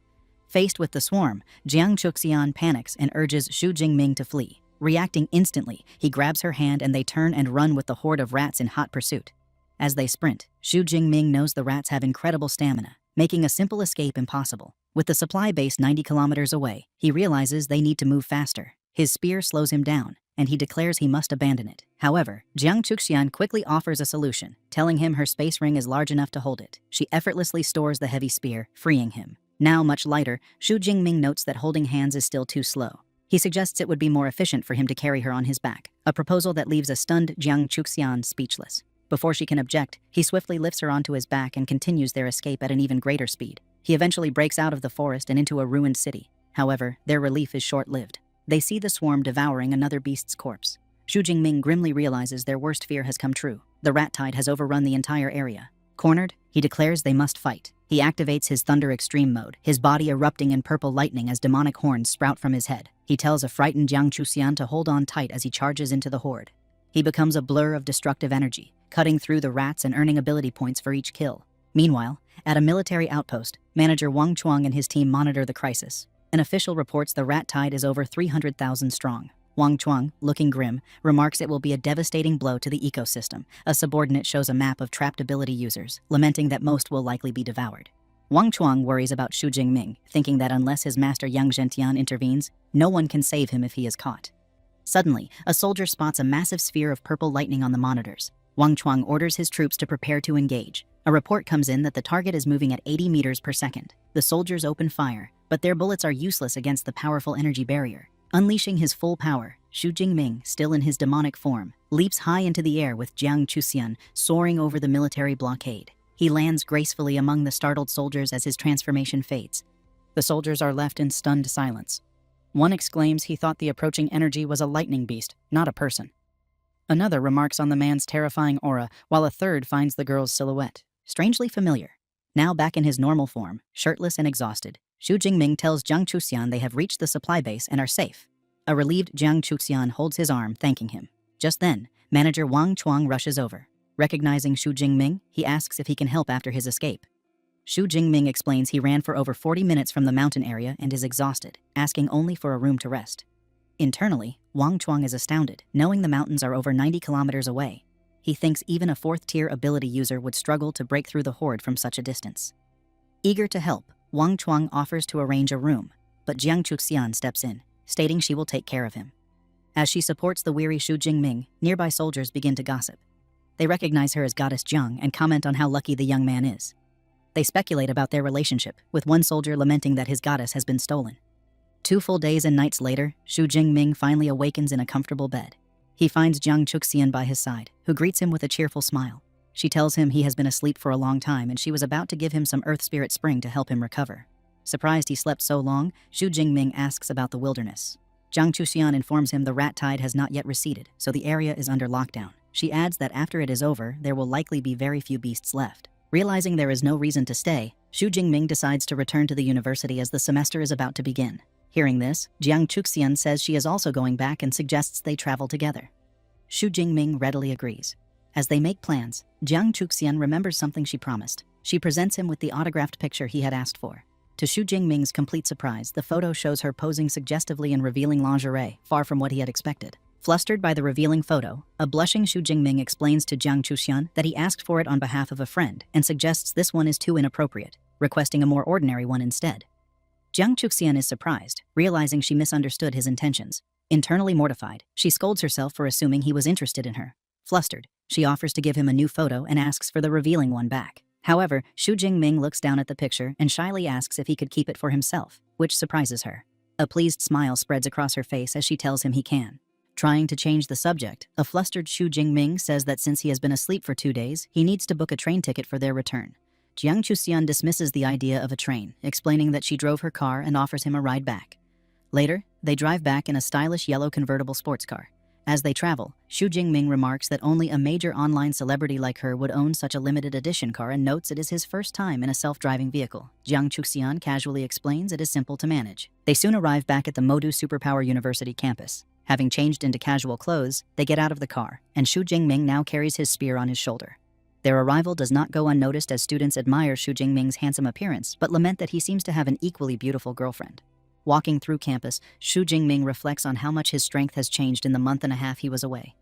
Faced with the swarm, Jiang Chuxian panics and urges Xu Jingming to flee. Reacting instantly, he grabs her hand and they turn and run with the horde of rats in hot pursuit. As they sprint, Xu Jingming knows the rats have incredible stamina, making a simple escape impossible. With the supply base 90 kilometers away, he realizes they need to move faster. His spear slows him down, and he declares he must abandon it. However, Jiang Chuxian quickly offers a solution, telling him her space ring is large enough to hold it. She effortlessly stores the heavy spear, freeing him. Now much lighter, Xu Jingming notes that holding hands is still too slow. He suggests it would be more efficient for him to carry her on his back, a proposal that leaves a stunned Jiang Chuxian speechless. Before she can object, he swiftly lifts her onto his back and continues their escape at an even greater speed. He eventually breaks out of the forest and into a ruined city. However, their relief is short-lived. They see the swarm devouring another beast's corpse. Xu Jingming grimly realizes their worst fear has come true. The rat tide has overrun the entire area. Cornered, he declares they must fight. He activates his Thunder Extreme mode, his body erupting in purple lightning as demonic horns sprout from his head. He tells a frightened Jiang Chuxian to hold on tight as he charges into the horde. He becomes a blur of destructive energy, cutting through the rats and earning ability points for each kill. Meanwhile, at a military outpost, Manager Wang Chuang and his team monitor the crisis. An official reports the rat tide is over 300,000 strong. Wang Chuang, looking grim, remarks it will be a devastating blow to the ecosystem. A subordinate shows a map of trapped ability users, lamenting that most will likely be devoured. Wang Chuang worries about Xu Jingming, thinking that unless his master Yang Zhentian intervenes, no one can save him if he is caught. Suddenly, a soldier spots a massive sphere of purple lightning on the monitors. Wang Chuang orders his troops to prepare to engage. A report comes in that the target is moving at 80 meters per second. The soldiers open fire, but their bullets are useless against the powerful energy barrier. Unleashing his full power, Xu Jingming, still in his demonic form, leaps high into the air with Jiang Chuxian soaring over the military blockade. He lands gracefully among the startled soldiers as his transformation fades. The soldiers are left in stunned silence. One exclaims he thought the approaching energy was a lightning beast, not a person. Another remarks on the man's terrifying aura, while a third finds the girl's silhouette strangely familiar. Now back in his normal form, shirtless and exhausted, Xu Jingming tells Jiang Chuxian they have reached the supply base and are safe. A relieved Jiang Chuxian holds his arm, thanking him. Just then, manager Wang Chuang rushes over. Recognizing Xu Jingming, he asks if he can help after his escape. Xu Jingming explains he ran for over 40 minutes from the mountain area and is exhausted, asking only for a room to rest. Internally, Wang Chuang is astounded, knowing the mountains are over 90 kilometers away. He thinks even a 4th-tier ability user would struggle to break through the horde from such a distance. Eager to help, Wang Chuang offers to arrange a room, but Jiang Chuxian steps in, stating she will take care of him. As she supports the weary Xu Jingming, nearby soldiers begin to gossip. They recognize her as Goddess Jiang and comment on how lucky the young man is. They speculate about their relationship, with one soldier lamenting that his goddess has been stolen. 2 full days and nights later, Xu Jingming finally awakens in a comfortable bed. He finds Jiang Chuxian by his side, who greets him with a cheerful smile. She tells him he has been asleep for a long time and she was about to give him some Earth Spirit Spring to help him recover. Surprised he slept so long, Xu Jingming asks about the wilderness. Jiang Chuxian informs him the rat tide has not yet receded, so the area is under lockdown. She adds that after it is over, there will likely be very few beasts left. Realizing there is no reason to stay, Xu Jingming decides to return to the university as the semester is about to begin. Hearing this, Jiang Chuxian says she is also going back and suggests they travel together. Xu Jingming readily agrees. As they make plans, Jiang Chuxian remembers something she promised. She presents him with the autographed picture he had asked for. To Xu Jingming's complete surprise, the photo shows her posing suggestively in revealing lingerie, far from what he had expected. Flustered by the revealing photo, a blushing Xu Jingming explains to Jiang Chuxian that he asked for it on behalf of a friend and suggests this one is too inappropriate, requesting a more ordinary one instead. Jiang Chuxian is surprised, realizing she misunderstood his intentions. Internally mortified, she scolds herself for assuming he was interested in her. Flustered, she offers to give him a new photo and asks for the revealing one back. However, Xu Jingming looks down at the picture and shyly asks if he could keep it for himself, which surprises her. A pleased smile spreads across her face as she tells him he can. Trying to change the subject, a flustered Xu Jingming says that since he has been asleep for 2 days, he needs to book a train ticket for their return. Jiang Chuxian dismisses the idea of a train, explaining that she drove her car and offers him a ride back. Later, they drive back in a stylish yellow convertible sports car. As they travel, Xu Jingming remarks that only a major online celebrity like her would own such a limited edition car and notes it is his first time in a self-driving vehicle. Jiang Chuxian casually explains it is simple to manage. They soon arrive back at the Modu Superpower University campus. Having changed into casual clothes, they get out of the car, and Xu Jingming now carries his spear on his shoulder. Their arrival does not go unnoticed as students admire Xu Jingming's handsome appearance, but lament that he seems to have an equally beautiful girlfriend. Walking through campus, Xu Jingming reflects on how much his strength has changed in the month and a half he was away.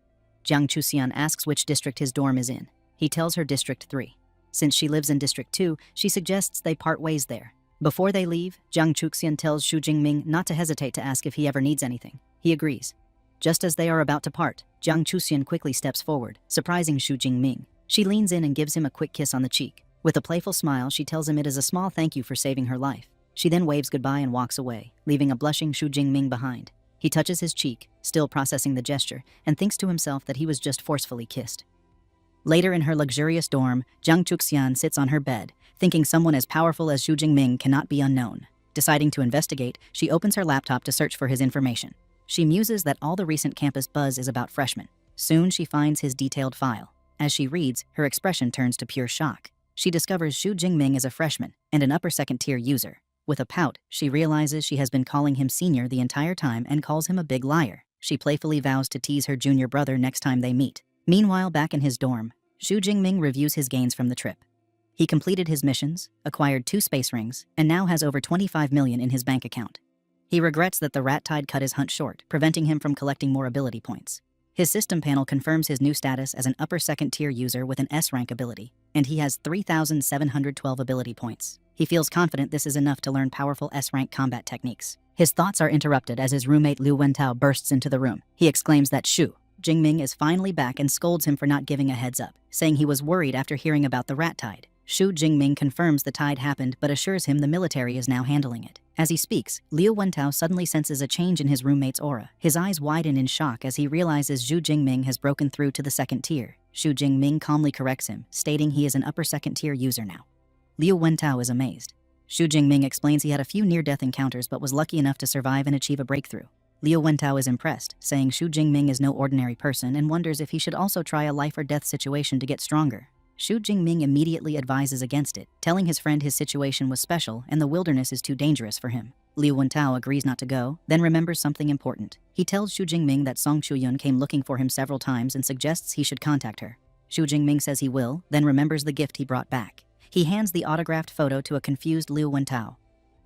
Jiang Chuxian asks which district his dorm is in. He tells her District 3. Since she lives in District 2, she suggests they part ways there. Before they leave, Jiang Chuxian tells Xu Jingming not to hesitate to ask if he ever needs anything. He agrees. Just as they are about to part, Jiang Chuxian quickly steps forward, surprising Xu Jingming. She leans in and gives him a quick kiss on the cheek. With a playful smile, she tells him it is a small thank you for saving her life. She then waves goodbye and walks away, leaving a blushing Xu Jingming behind. He touches his cheek, still processing the gesture, and thinks to himself that he was just forcefully kissed. Later in her luxurious dorm, Jiang Chuxian sits on her bed, thinking someone as powerful as Xu Jingming cannot be unknown. Deciding to investigate, she opens her laptop to search for his information. She muses that all the recent campus buzz is about freshmen. Soon she finds his detailed file. As she reads, her expression turns to pure shock. She discovers Xu Jingming is a freshman and an upper second-tier user. With a pout, she realizes she has been calling him senior the entire time and calls him a big liar. She playfully vows to tease her junior brother next time they meet. Meanwhile, back in his dorm, Xu Jingming reviews his gains from the trip. He completed his missions, acquired 2 space rings, and now has over 25 million in his bank account. He regrets that the rat tide cut his hunt short, preventing him from collecting more ability points. His system panel confirms his new status as an upper second-tier user with an S-rank ability, and he has 3,712 ability points. He feels confident this is enough to learn powerful S-rank combat techniques. His thoughts are interrupted as his roommate Liu Wentao bursts into the room. He exclaims that Xu Jingming is finally back and scolds him for not giving a heads up, saying he was worried after hearing about the rat tide. Xu Jingming confirms the tide happened but assures him the military is now handling it. As he speaks, Liu Wentao suddenly senses a change in his roommate's aura. His eyes widen in shock as he realizes Xu Jingming has broken through to the second tier. Xu Jingming calmly corrects him, stating he is an upper second tier user now. Liu Wentao is amazed. Xu Jingming explains he had a few near-death encounters but was lucky enough to survive and achieve a breakthrough. Liu Wentao is impressed, saying Xu Jingming is no ordinary person and wonders if he should also try a life-or-death situation to get stronger. Xu Jingming immediately advises against it, telling his friend his situation was special and the wilderness is too dangerous for him. Liu Wentao agrees not to go, then remembers something important. He tells Xu Jingming that Song Chuyun came looking for him several times and suggests he should contact her. Xu Jingming says he will, then remembers the gift he brought back. He hands the autographed photo to a confused Liu Wentao.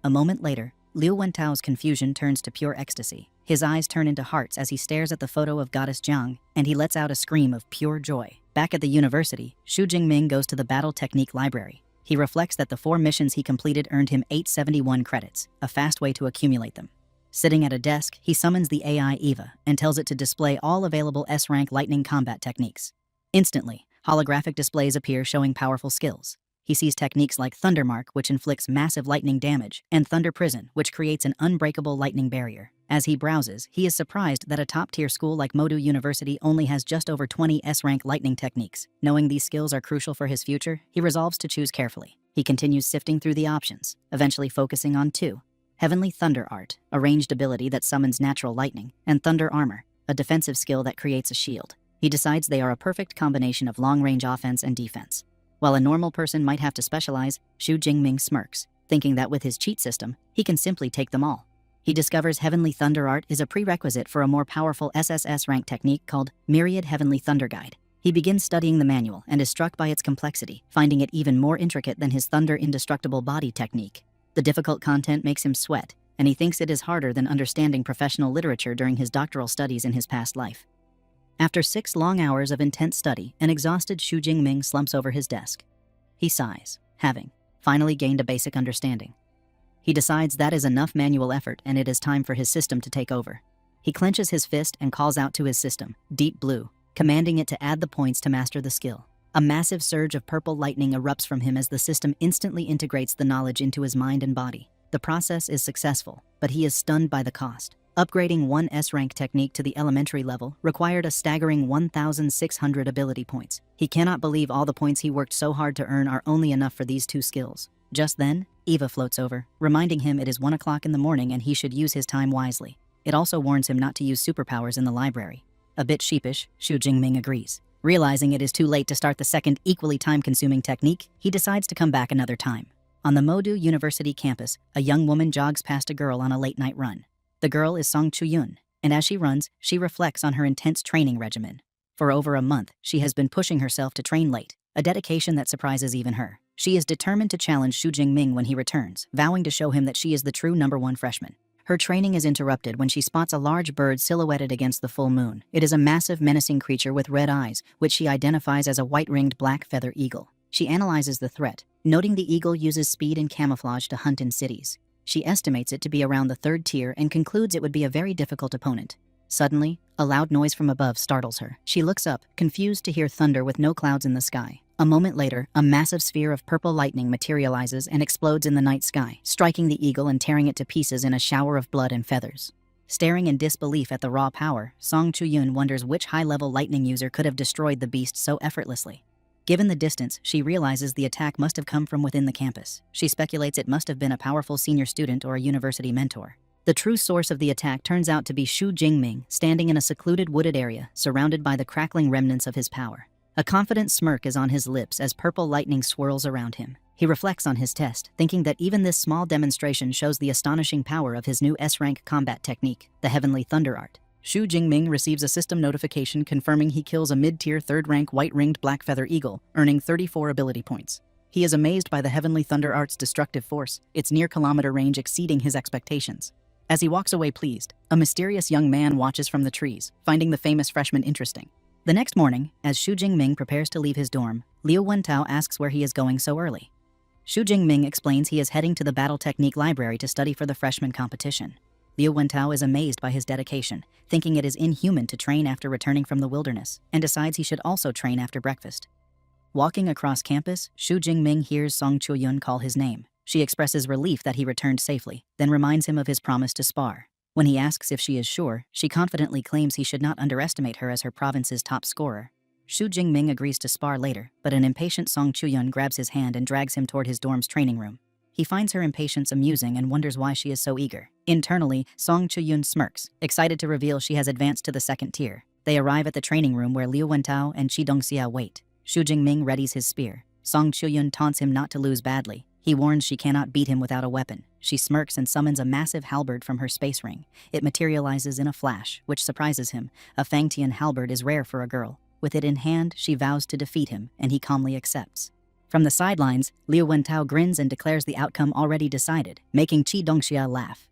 A moment later, Liu Wentao's confusion turns to pure ecstasy. His eyes turn into hearts as he stares at the photo of Goddess Jiang, and he lets out a scream of pure joy. Back at the university, Xu Jingming goes to the Battle Technique Library. He reflects that the 4 missions he completed earned him 871 credits, a fast way to accumulate them. Sitting at a desk, he summons the AI Eva and tells it to display all available S-rank lightning combat techniques. Instantly, holographic displays appear showing powerful skills. He sees techniques like Thundermark, which inflicts massive lightning damage, and Thunder Prison, which creates an unbreakable lightning barrier. As he browses, he is surprised that a top-tier school like Modu University only has just over 20 S-rank lightning techniques. Knowing these skills are crucial for his future, he resolves to choose carefully. He continues sifting through the options, eventually focusing on 2. Heavenly Thunder Art, a ranged ability that summons natural lightning, and Thunder Armor, a defensive skill that creates a shield. He decides they are a perfect combination of long-range offense and defense. While a normal person might have to specialize, Xu Jingming smirks, thinking that with his cheat system, he can simply take them all. He discovers Heavenly Thunder Art is a prerequisite for a more powerful SSS rank technique called Myriad Heavenly Thunder Guide. He begins studying the manual and is struck by its complexity, finding it even more intricate than his Thunder Indestructible Body technique. The difficult content makes him sweat, and he thinks it is harder than understanding professional literature during his doctoral studies in his past life. After 6 long hours of intense study, an exhausted Xu Jingming slumps over his desk. He sighs, having finally gained a basic understanding. He decides that is enough manual effort and it is time for his system to take over. He clenches his fist and calls out to his system, Deep Blue, commanding it to add the points to master the skill. A massive surge of purple lightning erupts from him as the system instantly integrates the knowledge into his mind and body. The process is successful, but he is stunned by the cost. Upgrading one S-rank technique to the elementary level required a staggering 1,600 ability points. He cannot believe all the points he worked so hard to earn are only enough for these 2 skills. Just then, Eva floats over, reminding him it is 1 o'clock in the morning and he should use his time wisely. It also warns him not to use superpowers in the library. A bit sheepish, Xu Jingming agrees. Realizing it is too late to start the second equally time-consuming technique, he decides to come back another time. On the Modu University campus, a young woman jogs past a girl on a late-night run. The girl is Song Chuyun, and as she runs, she reflects on her intense training regimen. For over a month, she has been pushing herself to train late, a dedication that surprises even her. She is determined to challenge Xu Jingming when he returns, vowing to show him that she is the true #1 freshman. Her training is interrupted when she spots a large bird silhouetted against the full moon. It is a massive, menacing creature with red eyes, which she identifies as a white-ringed black feather eagle. She analyzes the threat, noting the eagle uses speed and camouflage to hunt in cities. She estimates it to be around the 3rd tier and concludes it would be a very difficult opponent. Suddenly, a loud noise from above startles her. She looks up, confused to hear thunder with no clouds in the sky. A moment later, a massive sphere of purple lightning materializes and explodes in the night sky, striking the eagle and tearing it to pieces in a shower of blood and feathers. Staring in disbelief at the raw power, Song Chuyun wonders which high-level lightning user could have destroyed the beast so effortlessly. Given the distance, she realizes the attack must have come from within the campus. She speculates it must have been a powerful senior student or a university mentor. The true source of the attack turns out to be Xu Jingming, standing in a secluded wooded area, surrounded by the crackling remnants of his power. A confident smirk is on his lips as purple lightning swirls around him. He reflects on his test, thinking that even this small demonstration shows the astonishing power of his new S-rank combat technique, the Heavenly Thunder Art. Xu Jingming receives a system notification confirming he kills a mid-tier 3rd-rank white-ringed black feather eagle, earning 34 ability points. He is amazed by the Heavenly Thunder Art's destructive force, its near-kilometer range exceeding his expectations. As he walks away pleased, a mysterious young man watches from the trees, finding the famous freshman interesting. The next morning, as Xu Jingming prepares to leave his dorm, Liu Wentao asks where he is going so early. Xu Jingming explains he is heading to the Battle Technique Library to study for the freshman competition. Liu Wentao is amazed by his dedication, thinking it is inhuman to train after returning from the wilderness, and decides he should also train after breakfast. Walking across campus, Xu Jingming hears Song Chuyun call his name. She expresses relief that he returned safely, then reminds him of his promise to spar. When he asks if she is sure, she confidently claims he should not underestimate her as her province's top scorer. Xu Jingming agrees to spar later, but an impatient Song Chuyun grabs his hand and drags him toward his dorm's training room. He finds her impatience amusing and wonders why she is so eager. Internally, Song Chuyun smirks, excited to reveal she has advanced to the 2nd tier. They arrive at the training room where Liu Wentao and Chi Dongxia wait. Xu Jingming readies his spear. Song Chuyun taunts him not to lose badly. He warns she cannot beat him without a weapon. She smirks and summons a massive halberd from her space ring. It materializes in a flash, which surprises him. A Fangtian halberd is rare for a girl. With it in hand, she vows to defeat him, and he calmly accepts. From the sidelines, Liu Wentao grins and declares the outcome already decided, making Qi Dongxia laugh.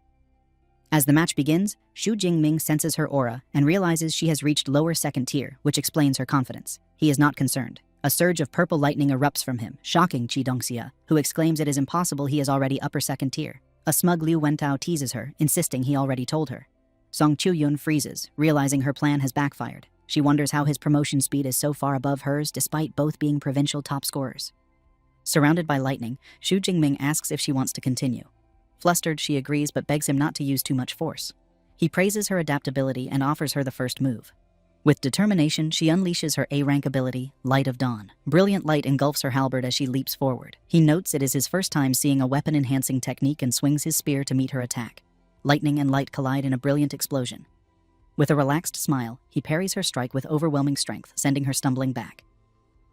As the match begins, Xu Jingming senses her aura and realizes she has reached lower second tier, which explains her confidence. He is not concerned. A surge of purple lightning erupts from him, shocking Qi Dongxia, who exclaims it is impossible he is already upper second tier. A smug Liu Wentao teases her, insisting he already told her. Song Chuyun freezes, realizing her plan has backfired. She wonders how his promotion speed is so far above hers despite both being provincial top scorers. Surrounded by lightning, Xu Jingming asks if she wants to continue. Flustered, she agrees but begs him not to use too much force. He praises her adaptability and offers her the first move. With determination, she unleashes her A-rank ability, Light of Dawn. Brilliant light engulfs her halberd as she leaps forward. He notes it is his first time seeing a weapon-enhancing technique and swings his spear to meet her attack. Lightning and light collide in a brilliant explosion. With a relaxed smile, he parries her strike with overwhelming strength, sending her stumbling back.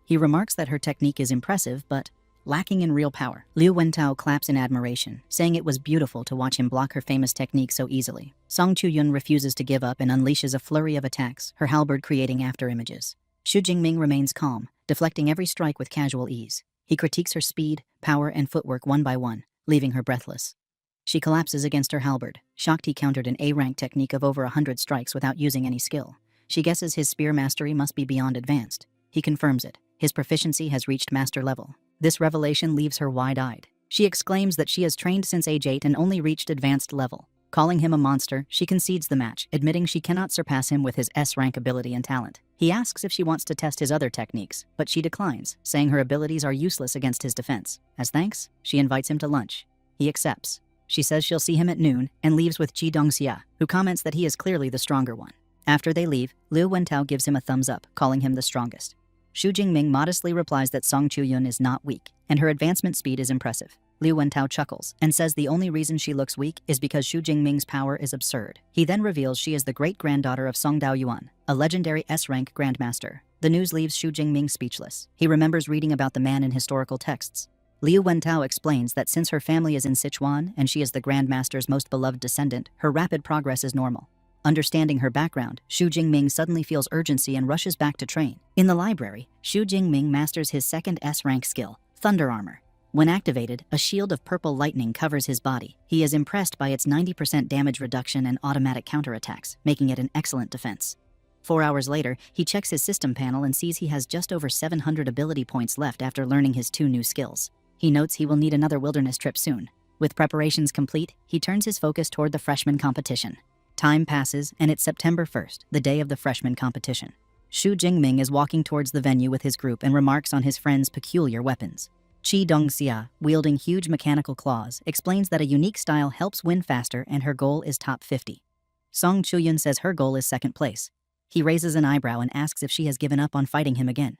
He remarks that her technique is impressive, but lacking in real power. Liu Wentao claps in admiration, saying it was beautiful to watch him block her famous technique so easily. Song Chuyun refuses to give up and unleashes a flurry of attacks, her halberd creating afterimages. Xu Jingming remains calm, deflecting every strike with casual ease. He critiques her speed, power, and footwork one by one, leaving her breathless. She collapses against her halberd. Shocked, he countered an A-rank technique of over 100 strikes without using any skill. She guesses his spear mastery must be beyond advanced. He confirms it. His proficiency has reached master level. This revelation leaves her wide-eyed. She exclaims that she has trained since age 8 and only reached advanced level. Calling him a monster, she concedes the match, admitting she cannot surpass him with his S-rank ability and talent. He asks if she wants to test his other techniques, but she declines, saying her abilities are useless against his defense. As thanks, she invites him to lunch. He accepts. She says she'll see him at noon and leaves with Qi Dongxia, who comments that he is clearly the stronger one. After they leave, Liu Wentao gives him a thumbs up, calling him the strongest. Xu Jingming modestly replies that Song Chuyun is not weak, and her advancement speed is impressive. Liu Wentao chuckles and says the only reason she looks weak is because Xu Jingming's power is absurd. He then reveals she is the great-granddaughter of Song Daoyuan, a legendary S-rank grandmaster. The news leaves Xu Jingming speechless. He remembers reading about the man in historical texts. Liu Wentao explains that since her family is in Sichuan and she is the grandmaster's most beloved descendant, her rapid progress is normal. Understanding her background, Xu Jingming suddenly feels urgency and rushes back to train. In the library, Xu Jingming masters his second S-rank skill, Thunder Armor. When activated, a shield of purple lightning covers his body. He is impressed by its 90% damage reduction and automatic counterattacks, making it an excellent defense. 4 hours later, he checks his system panel and sees he has just over 700 ability points left after learning his 2 new skills. He notes he will need another wilderness trip soon. With preparations complete, he turns his focus toward the freshman competition. Time passes, and it's September 1st, the day of the freshman competition. Xu Jingming is walking towards the venue with his group and remarks on his friend's peculiar weapons. Qi Dongxia, wielding huge mechanical claws, explains that a unique style helps win faster and her goal is top 50. Song Chuyun says her goal is second place. He raises an eyebrow and asks if she has given up on fighting him again.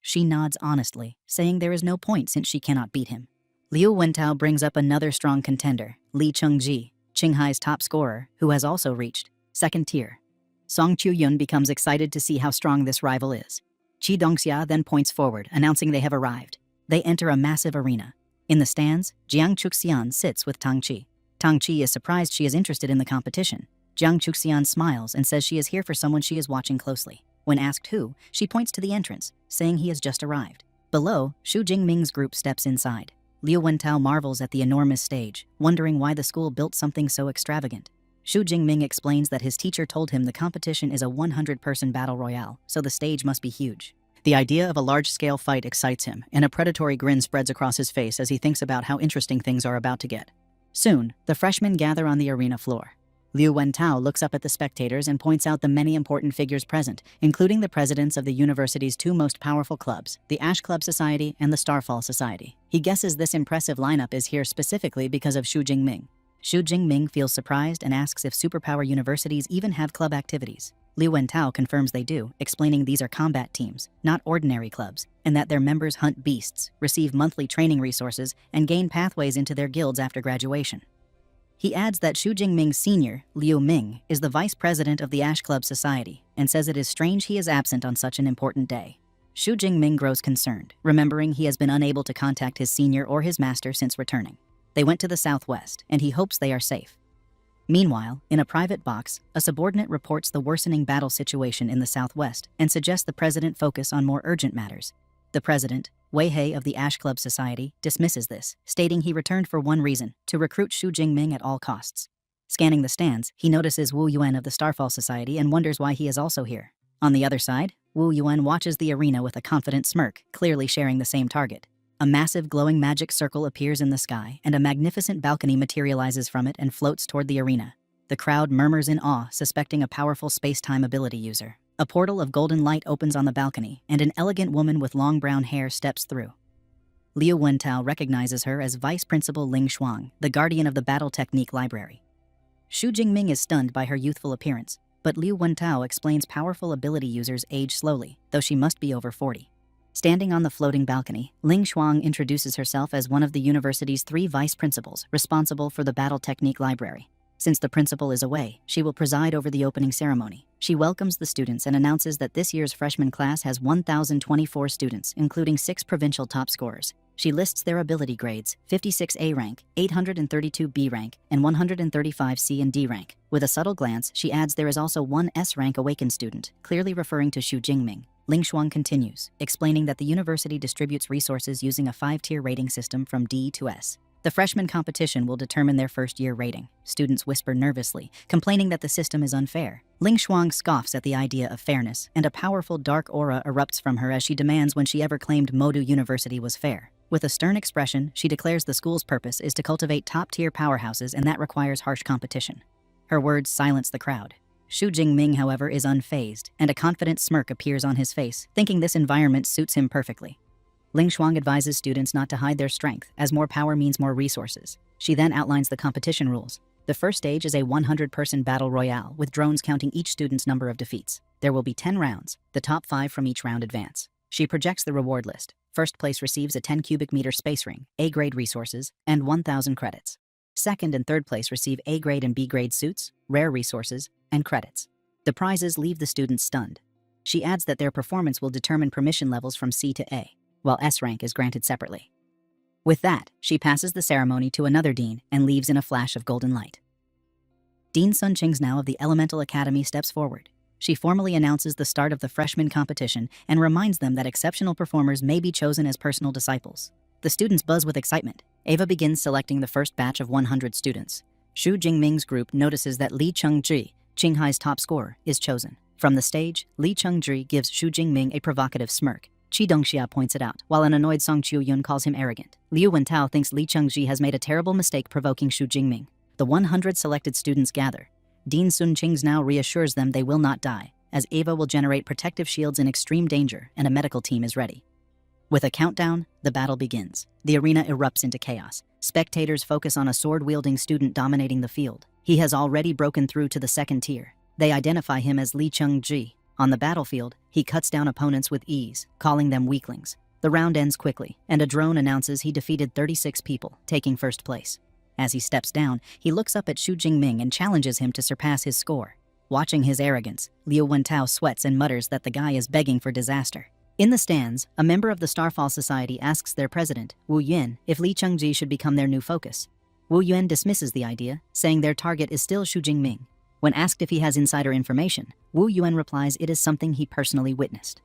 She nods honestly, saying there is no point since she cannot beat him. Liu Wentao brings up another strong contender, Li Chengji, Qinghai's top scorer, who has also reached second tier. Song Chuyun becomes excited to see how strong this rival is. Qi Dongxia then points forward, announcing they have arrived. They enter a massive arena. In the stands, Jiang Chuxian sits with Tang Qi. Tang Qi is surprised she is interested in the competition. Jiang Chuxian smiles and says she is here for someone she is watching closely. When asked who, she points to the entrance, saying he has just arrived. Below, Xu Jingming's group steps inside. Liu Wentao marvels at the enormous stage, wondering why the school built something so extravagant. Xu Jingming explains that his teacher told him the competition is a 100-person battle royale, so the stage must be huge. The idea of a large-scale fight excites him, and a predatory grin spreads across his face as he thinks about how interesting things are about to get. Soon, the freshmen gather on the arena floor. Liu Wentao looks up at the spectators and points out the many important figures present, including the presidents of the university's 2 most powerful clubs, the Ash Club Society and the Starfall Society. He guesses this impressive lineup is here specifically because of Xu Jingming. Xu Jingming feels surprised and asks if superpower universities even have club activities. Liu Wentao confirms they do, explaining these are combat teams, not ordinary clubs, and that their members hunt beasts, receive monthly training resources, and gain pathways into their guilds after graduation. He adds that Xu Jingming's senior, Liu Ming, is the vice president of the Ash Club Society, and says it is strange he is absent on such an important day. Xu Jingming grows concerned, remembering he has been unable to contact his senior or his master since returning. They went to the southwest, and he hopes they are safe. Meanwhile, in a private box, a subordinate reports the worsening battle situation in the southwest and suggests the president focus on more urgent matters. The president, Wei Hei of the Ash Club Society, dismisses this, stating he returned for one reason, to recruit Xu Jingming at all costs. Scanning the stands, he notices Wu Yuan of the Starfall Society and wonders why he is also here. On the other side, Wu Yuan watches the arena with a confident smirk, clearly sharing the same target. A massive glowing magic circle appears in the sky, and a magnificent balcony materializes from it and floats toward the arena. The crowd murmurs in awe, suspecting a powerful space-time ability user. A portal of golden light opens on the balcony, and an elegant woman with long brown hair steps through. Liu Wentao recognizes her as Vice Principal Ling Shuang, the guardian of the Battle Technique Library. Xu Jingming is stunned by her youthful appearance, but Liu Wentao explains powerful ability users age slowly, though she must be over 40. Standing on the floating balcony, Ling Shuang introduces herself as one of the university's 3 vice principals responsible for the Battle Technique Library. Since the principal is away, she will preside over the opening ceremony. She welcomes the students and announces that this year's freshman class has 1,024 students, including 6 provincial top scorers. She lists their ability grades: 56 A rank, 832 B rank, and 135 C and D rank. With a subtle glance, she adds there is also 1 S rank awakened student, clearly referring to Xu Jingming. Ling Shuang continues, explaining that the university distributes resources using a 5-tier rating system from D to S. The freshman competition will determine their first-year rating. Students whisper nervously, complaining that the system is unfair. Ling Shuang scoffs at the idea of fairness, and a powerful dark aura erupts from her as she demands when she ever claimed Modu University was fair. With a stern expression, she declares the school's purpose is to cultivate top-tier powerhouses, and that requires harsh competition. Her words silence the crowd. Xu Jingming, however, is unfazed, and a confident smirk appears on his face, thinking this environment suits him perfectly. Ling Shuang advises students not to hide their strength, as more power means more resources. She then outlines the competition rules. The first stage is a 100-person battle royale, with drones counting each student's number of defeats. There will be 10 rounds. The top 5 from each round advance. She projects the reward list. First place receives a 10 cubic meter space ring, A-grade resources, and 1,000 credits. Second and third place receive A-grade and B-grade suits, rare resources, and credits. The prizes leave the students stunned. She adds that their performance will determine permission levels from C to A, while S rank is granted separately. With that, she passes the ceremony to another dean and leaves in a flash of golden light. Dean Sun Qing's of the Elemental Academy steps forward. She formally announces the start of the freshman competition and reminds them that exceptional performers may be chosen as personal disciples. The students buzz with excitement. Ava begins selecting the first batch of 100 students. Xu Jingming's group notices that Li Chengzhi, Qinghai's top scorer, is chosen. From the stage, Li Chengzhi gives Xu Jingming a provocative smirk. Qi Dongxia points it out, while an annoyed Song Qiuyun calls him arrogant. Liu Wentao thinks Li Chengzhi has made a terrible mistake provoking Xu Jingming. The 100 selected students gather. Dean Sun Qing's now reassures them they will not die, as Ava will generate protective shields in extreme danger and a medical team is ready. With a countdown, the battle begins. The arena erupts into chaos. Spectators focus on a sword-wielding student dominating the field. He has already broken through to the second tier. They identify him as Li Chengzhi. On the battlefield, he cuts down opponents with ease, calling them weaklings. The round ends quickly, and a drone announces he defeated 36 people, taking first place. As he steps down, he looks up at Xu Jingming and challenges him to surpass his score. Watching his arrogance, Liu Wentao sweats and mutters that the guy is begging for disaster. In the stands, a member of the Starfall Society asks their president, Wu Yuan, if Li Chengzhi should become their new focus. Wu Yuan dismisses the idea, saying their target is still Xu Jingming. When asked if he has insider information, Wu Yuan replies it is something he personally witnessed.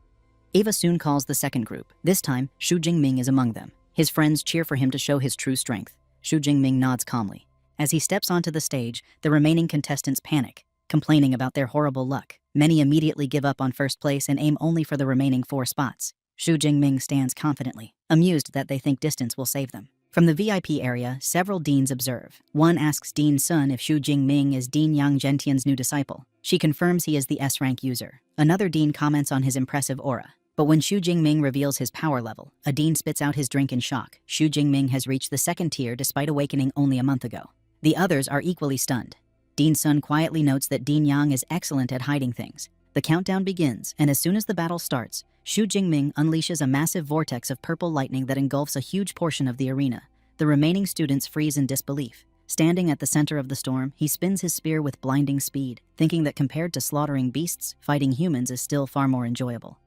Ava soon calls the second group. This time, Xu Jingming is among them. His friends cheer for him to show his true strength. Xu Jingming nods calmly. As he steps onto the stage, the remaining contestants panic, complaining about their horrible luck. Many immediately give up on first place and aim only for the remaining 4 spots. Xu Jingming stands confidently, amused that they think distance will save them. From the VIP area, several deans observe. One asks Dean Sun if Xu Jingming is Dean Yang Zhentian's new disciple. She confirms he is the S-rank user. Another dean comments on his impressive aura. But when Xu Jingming reveals his power level, a dean spits out his drink in shock. Xu Jingming has reached the second tier despite awakening only a month ago. The others are equally stunned. Dean Sun quietly notes that Dean Yang is excellent at hiding things. The countdown begins, and as soon as the battle starts, Xu Jingming unleashes a massive vortex of purple lightning that engulfs a huge portion of the arena. The remaining students freeze in disbelief. Standing at the center of the storm, he spins his spear with blinding speed, thinking that compared to slaughtering beasts, fighting humans is still far more enjoyable.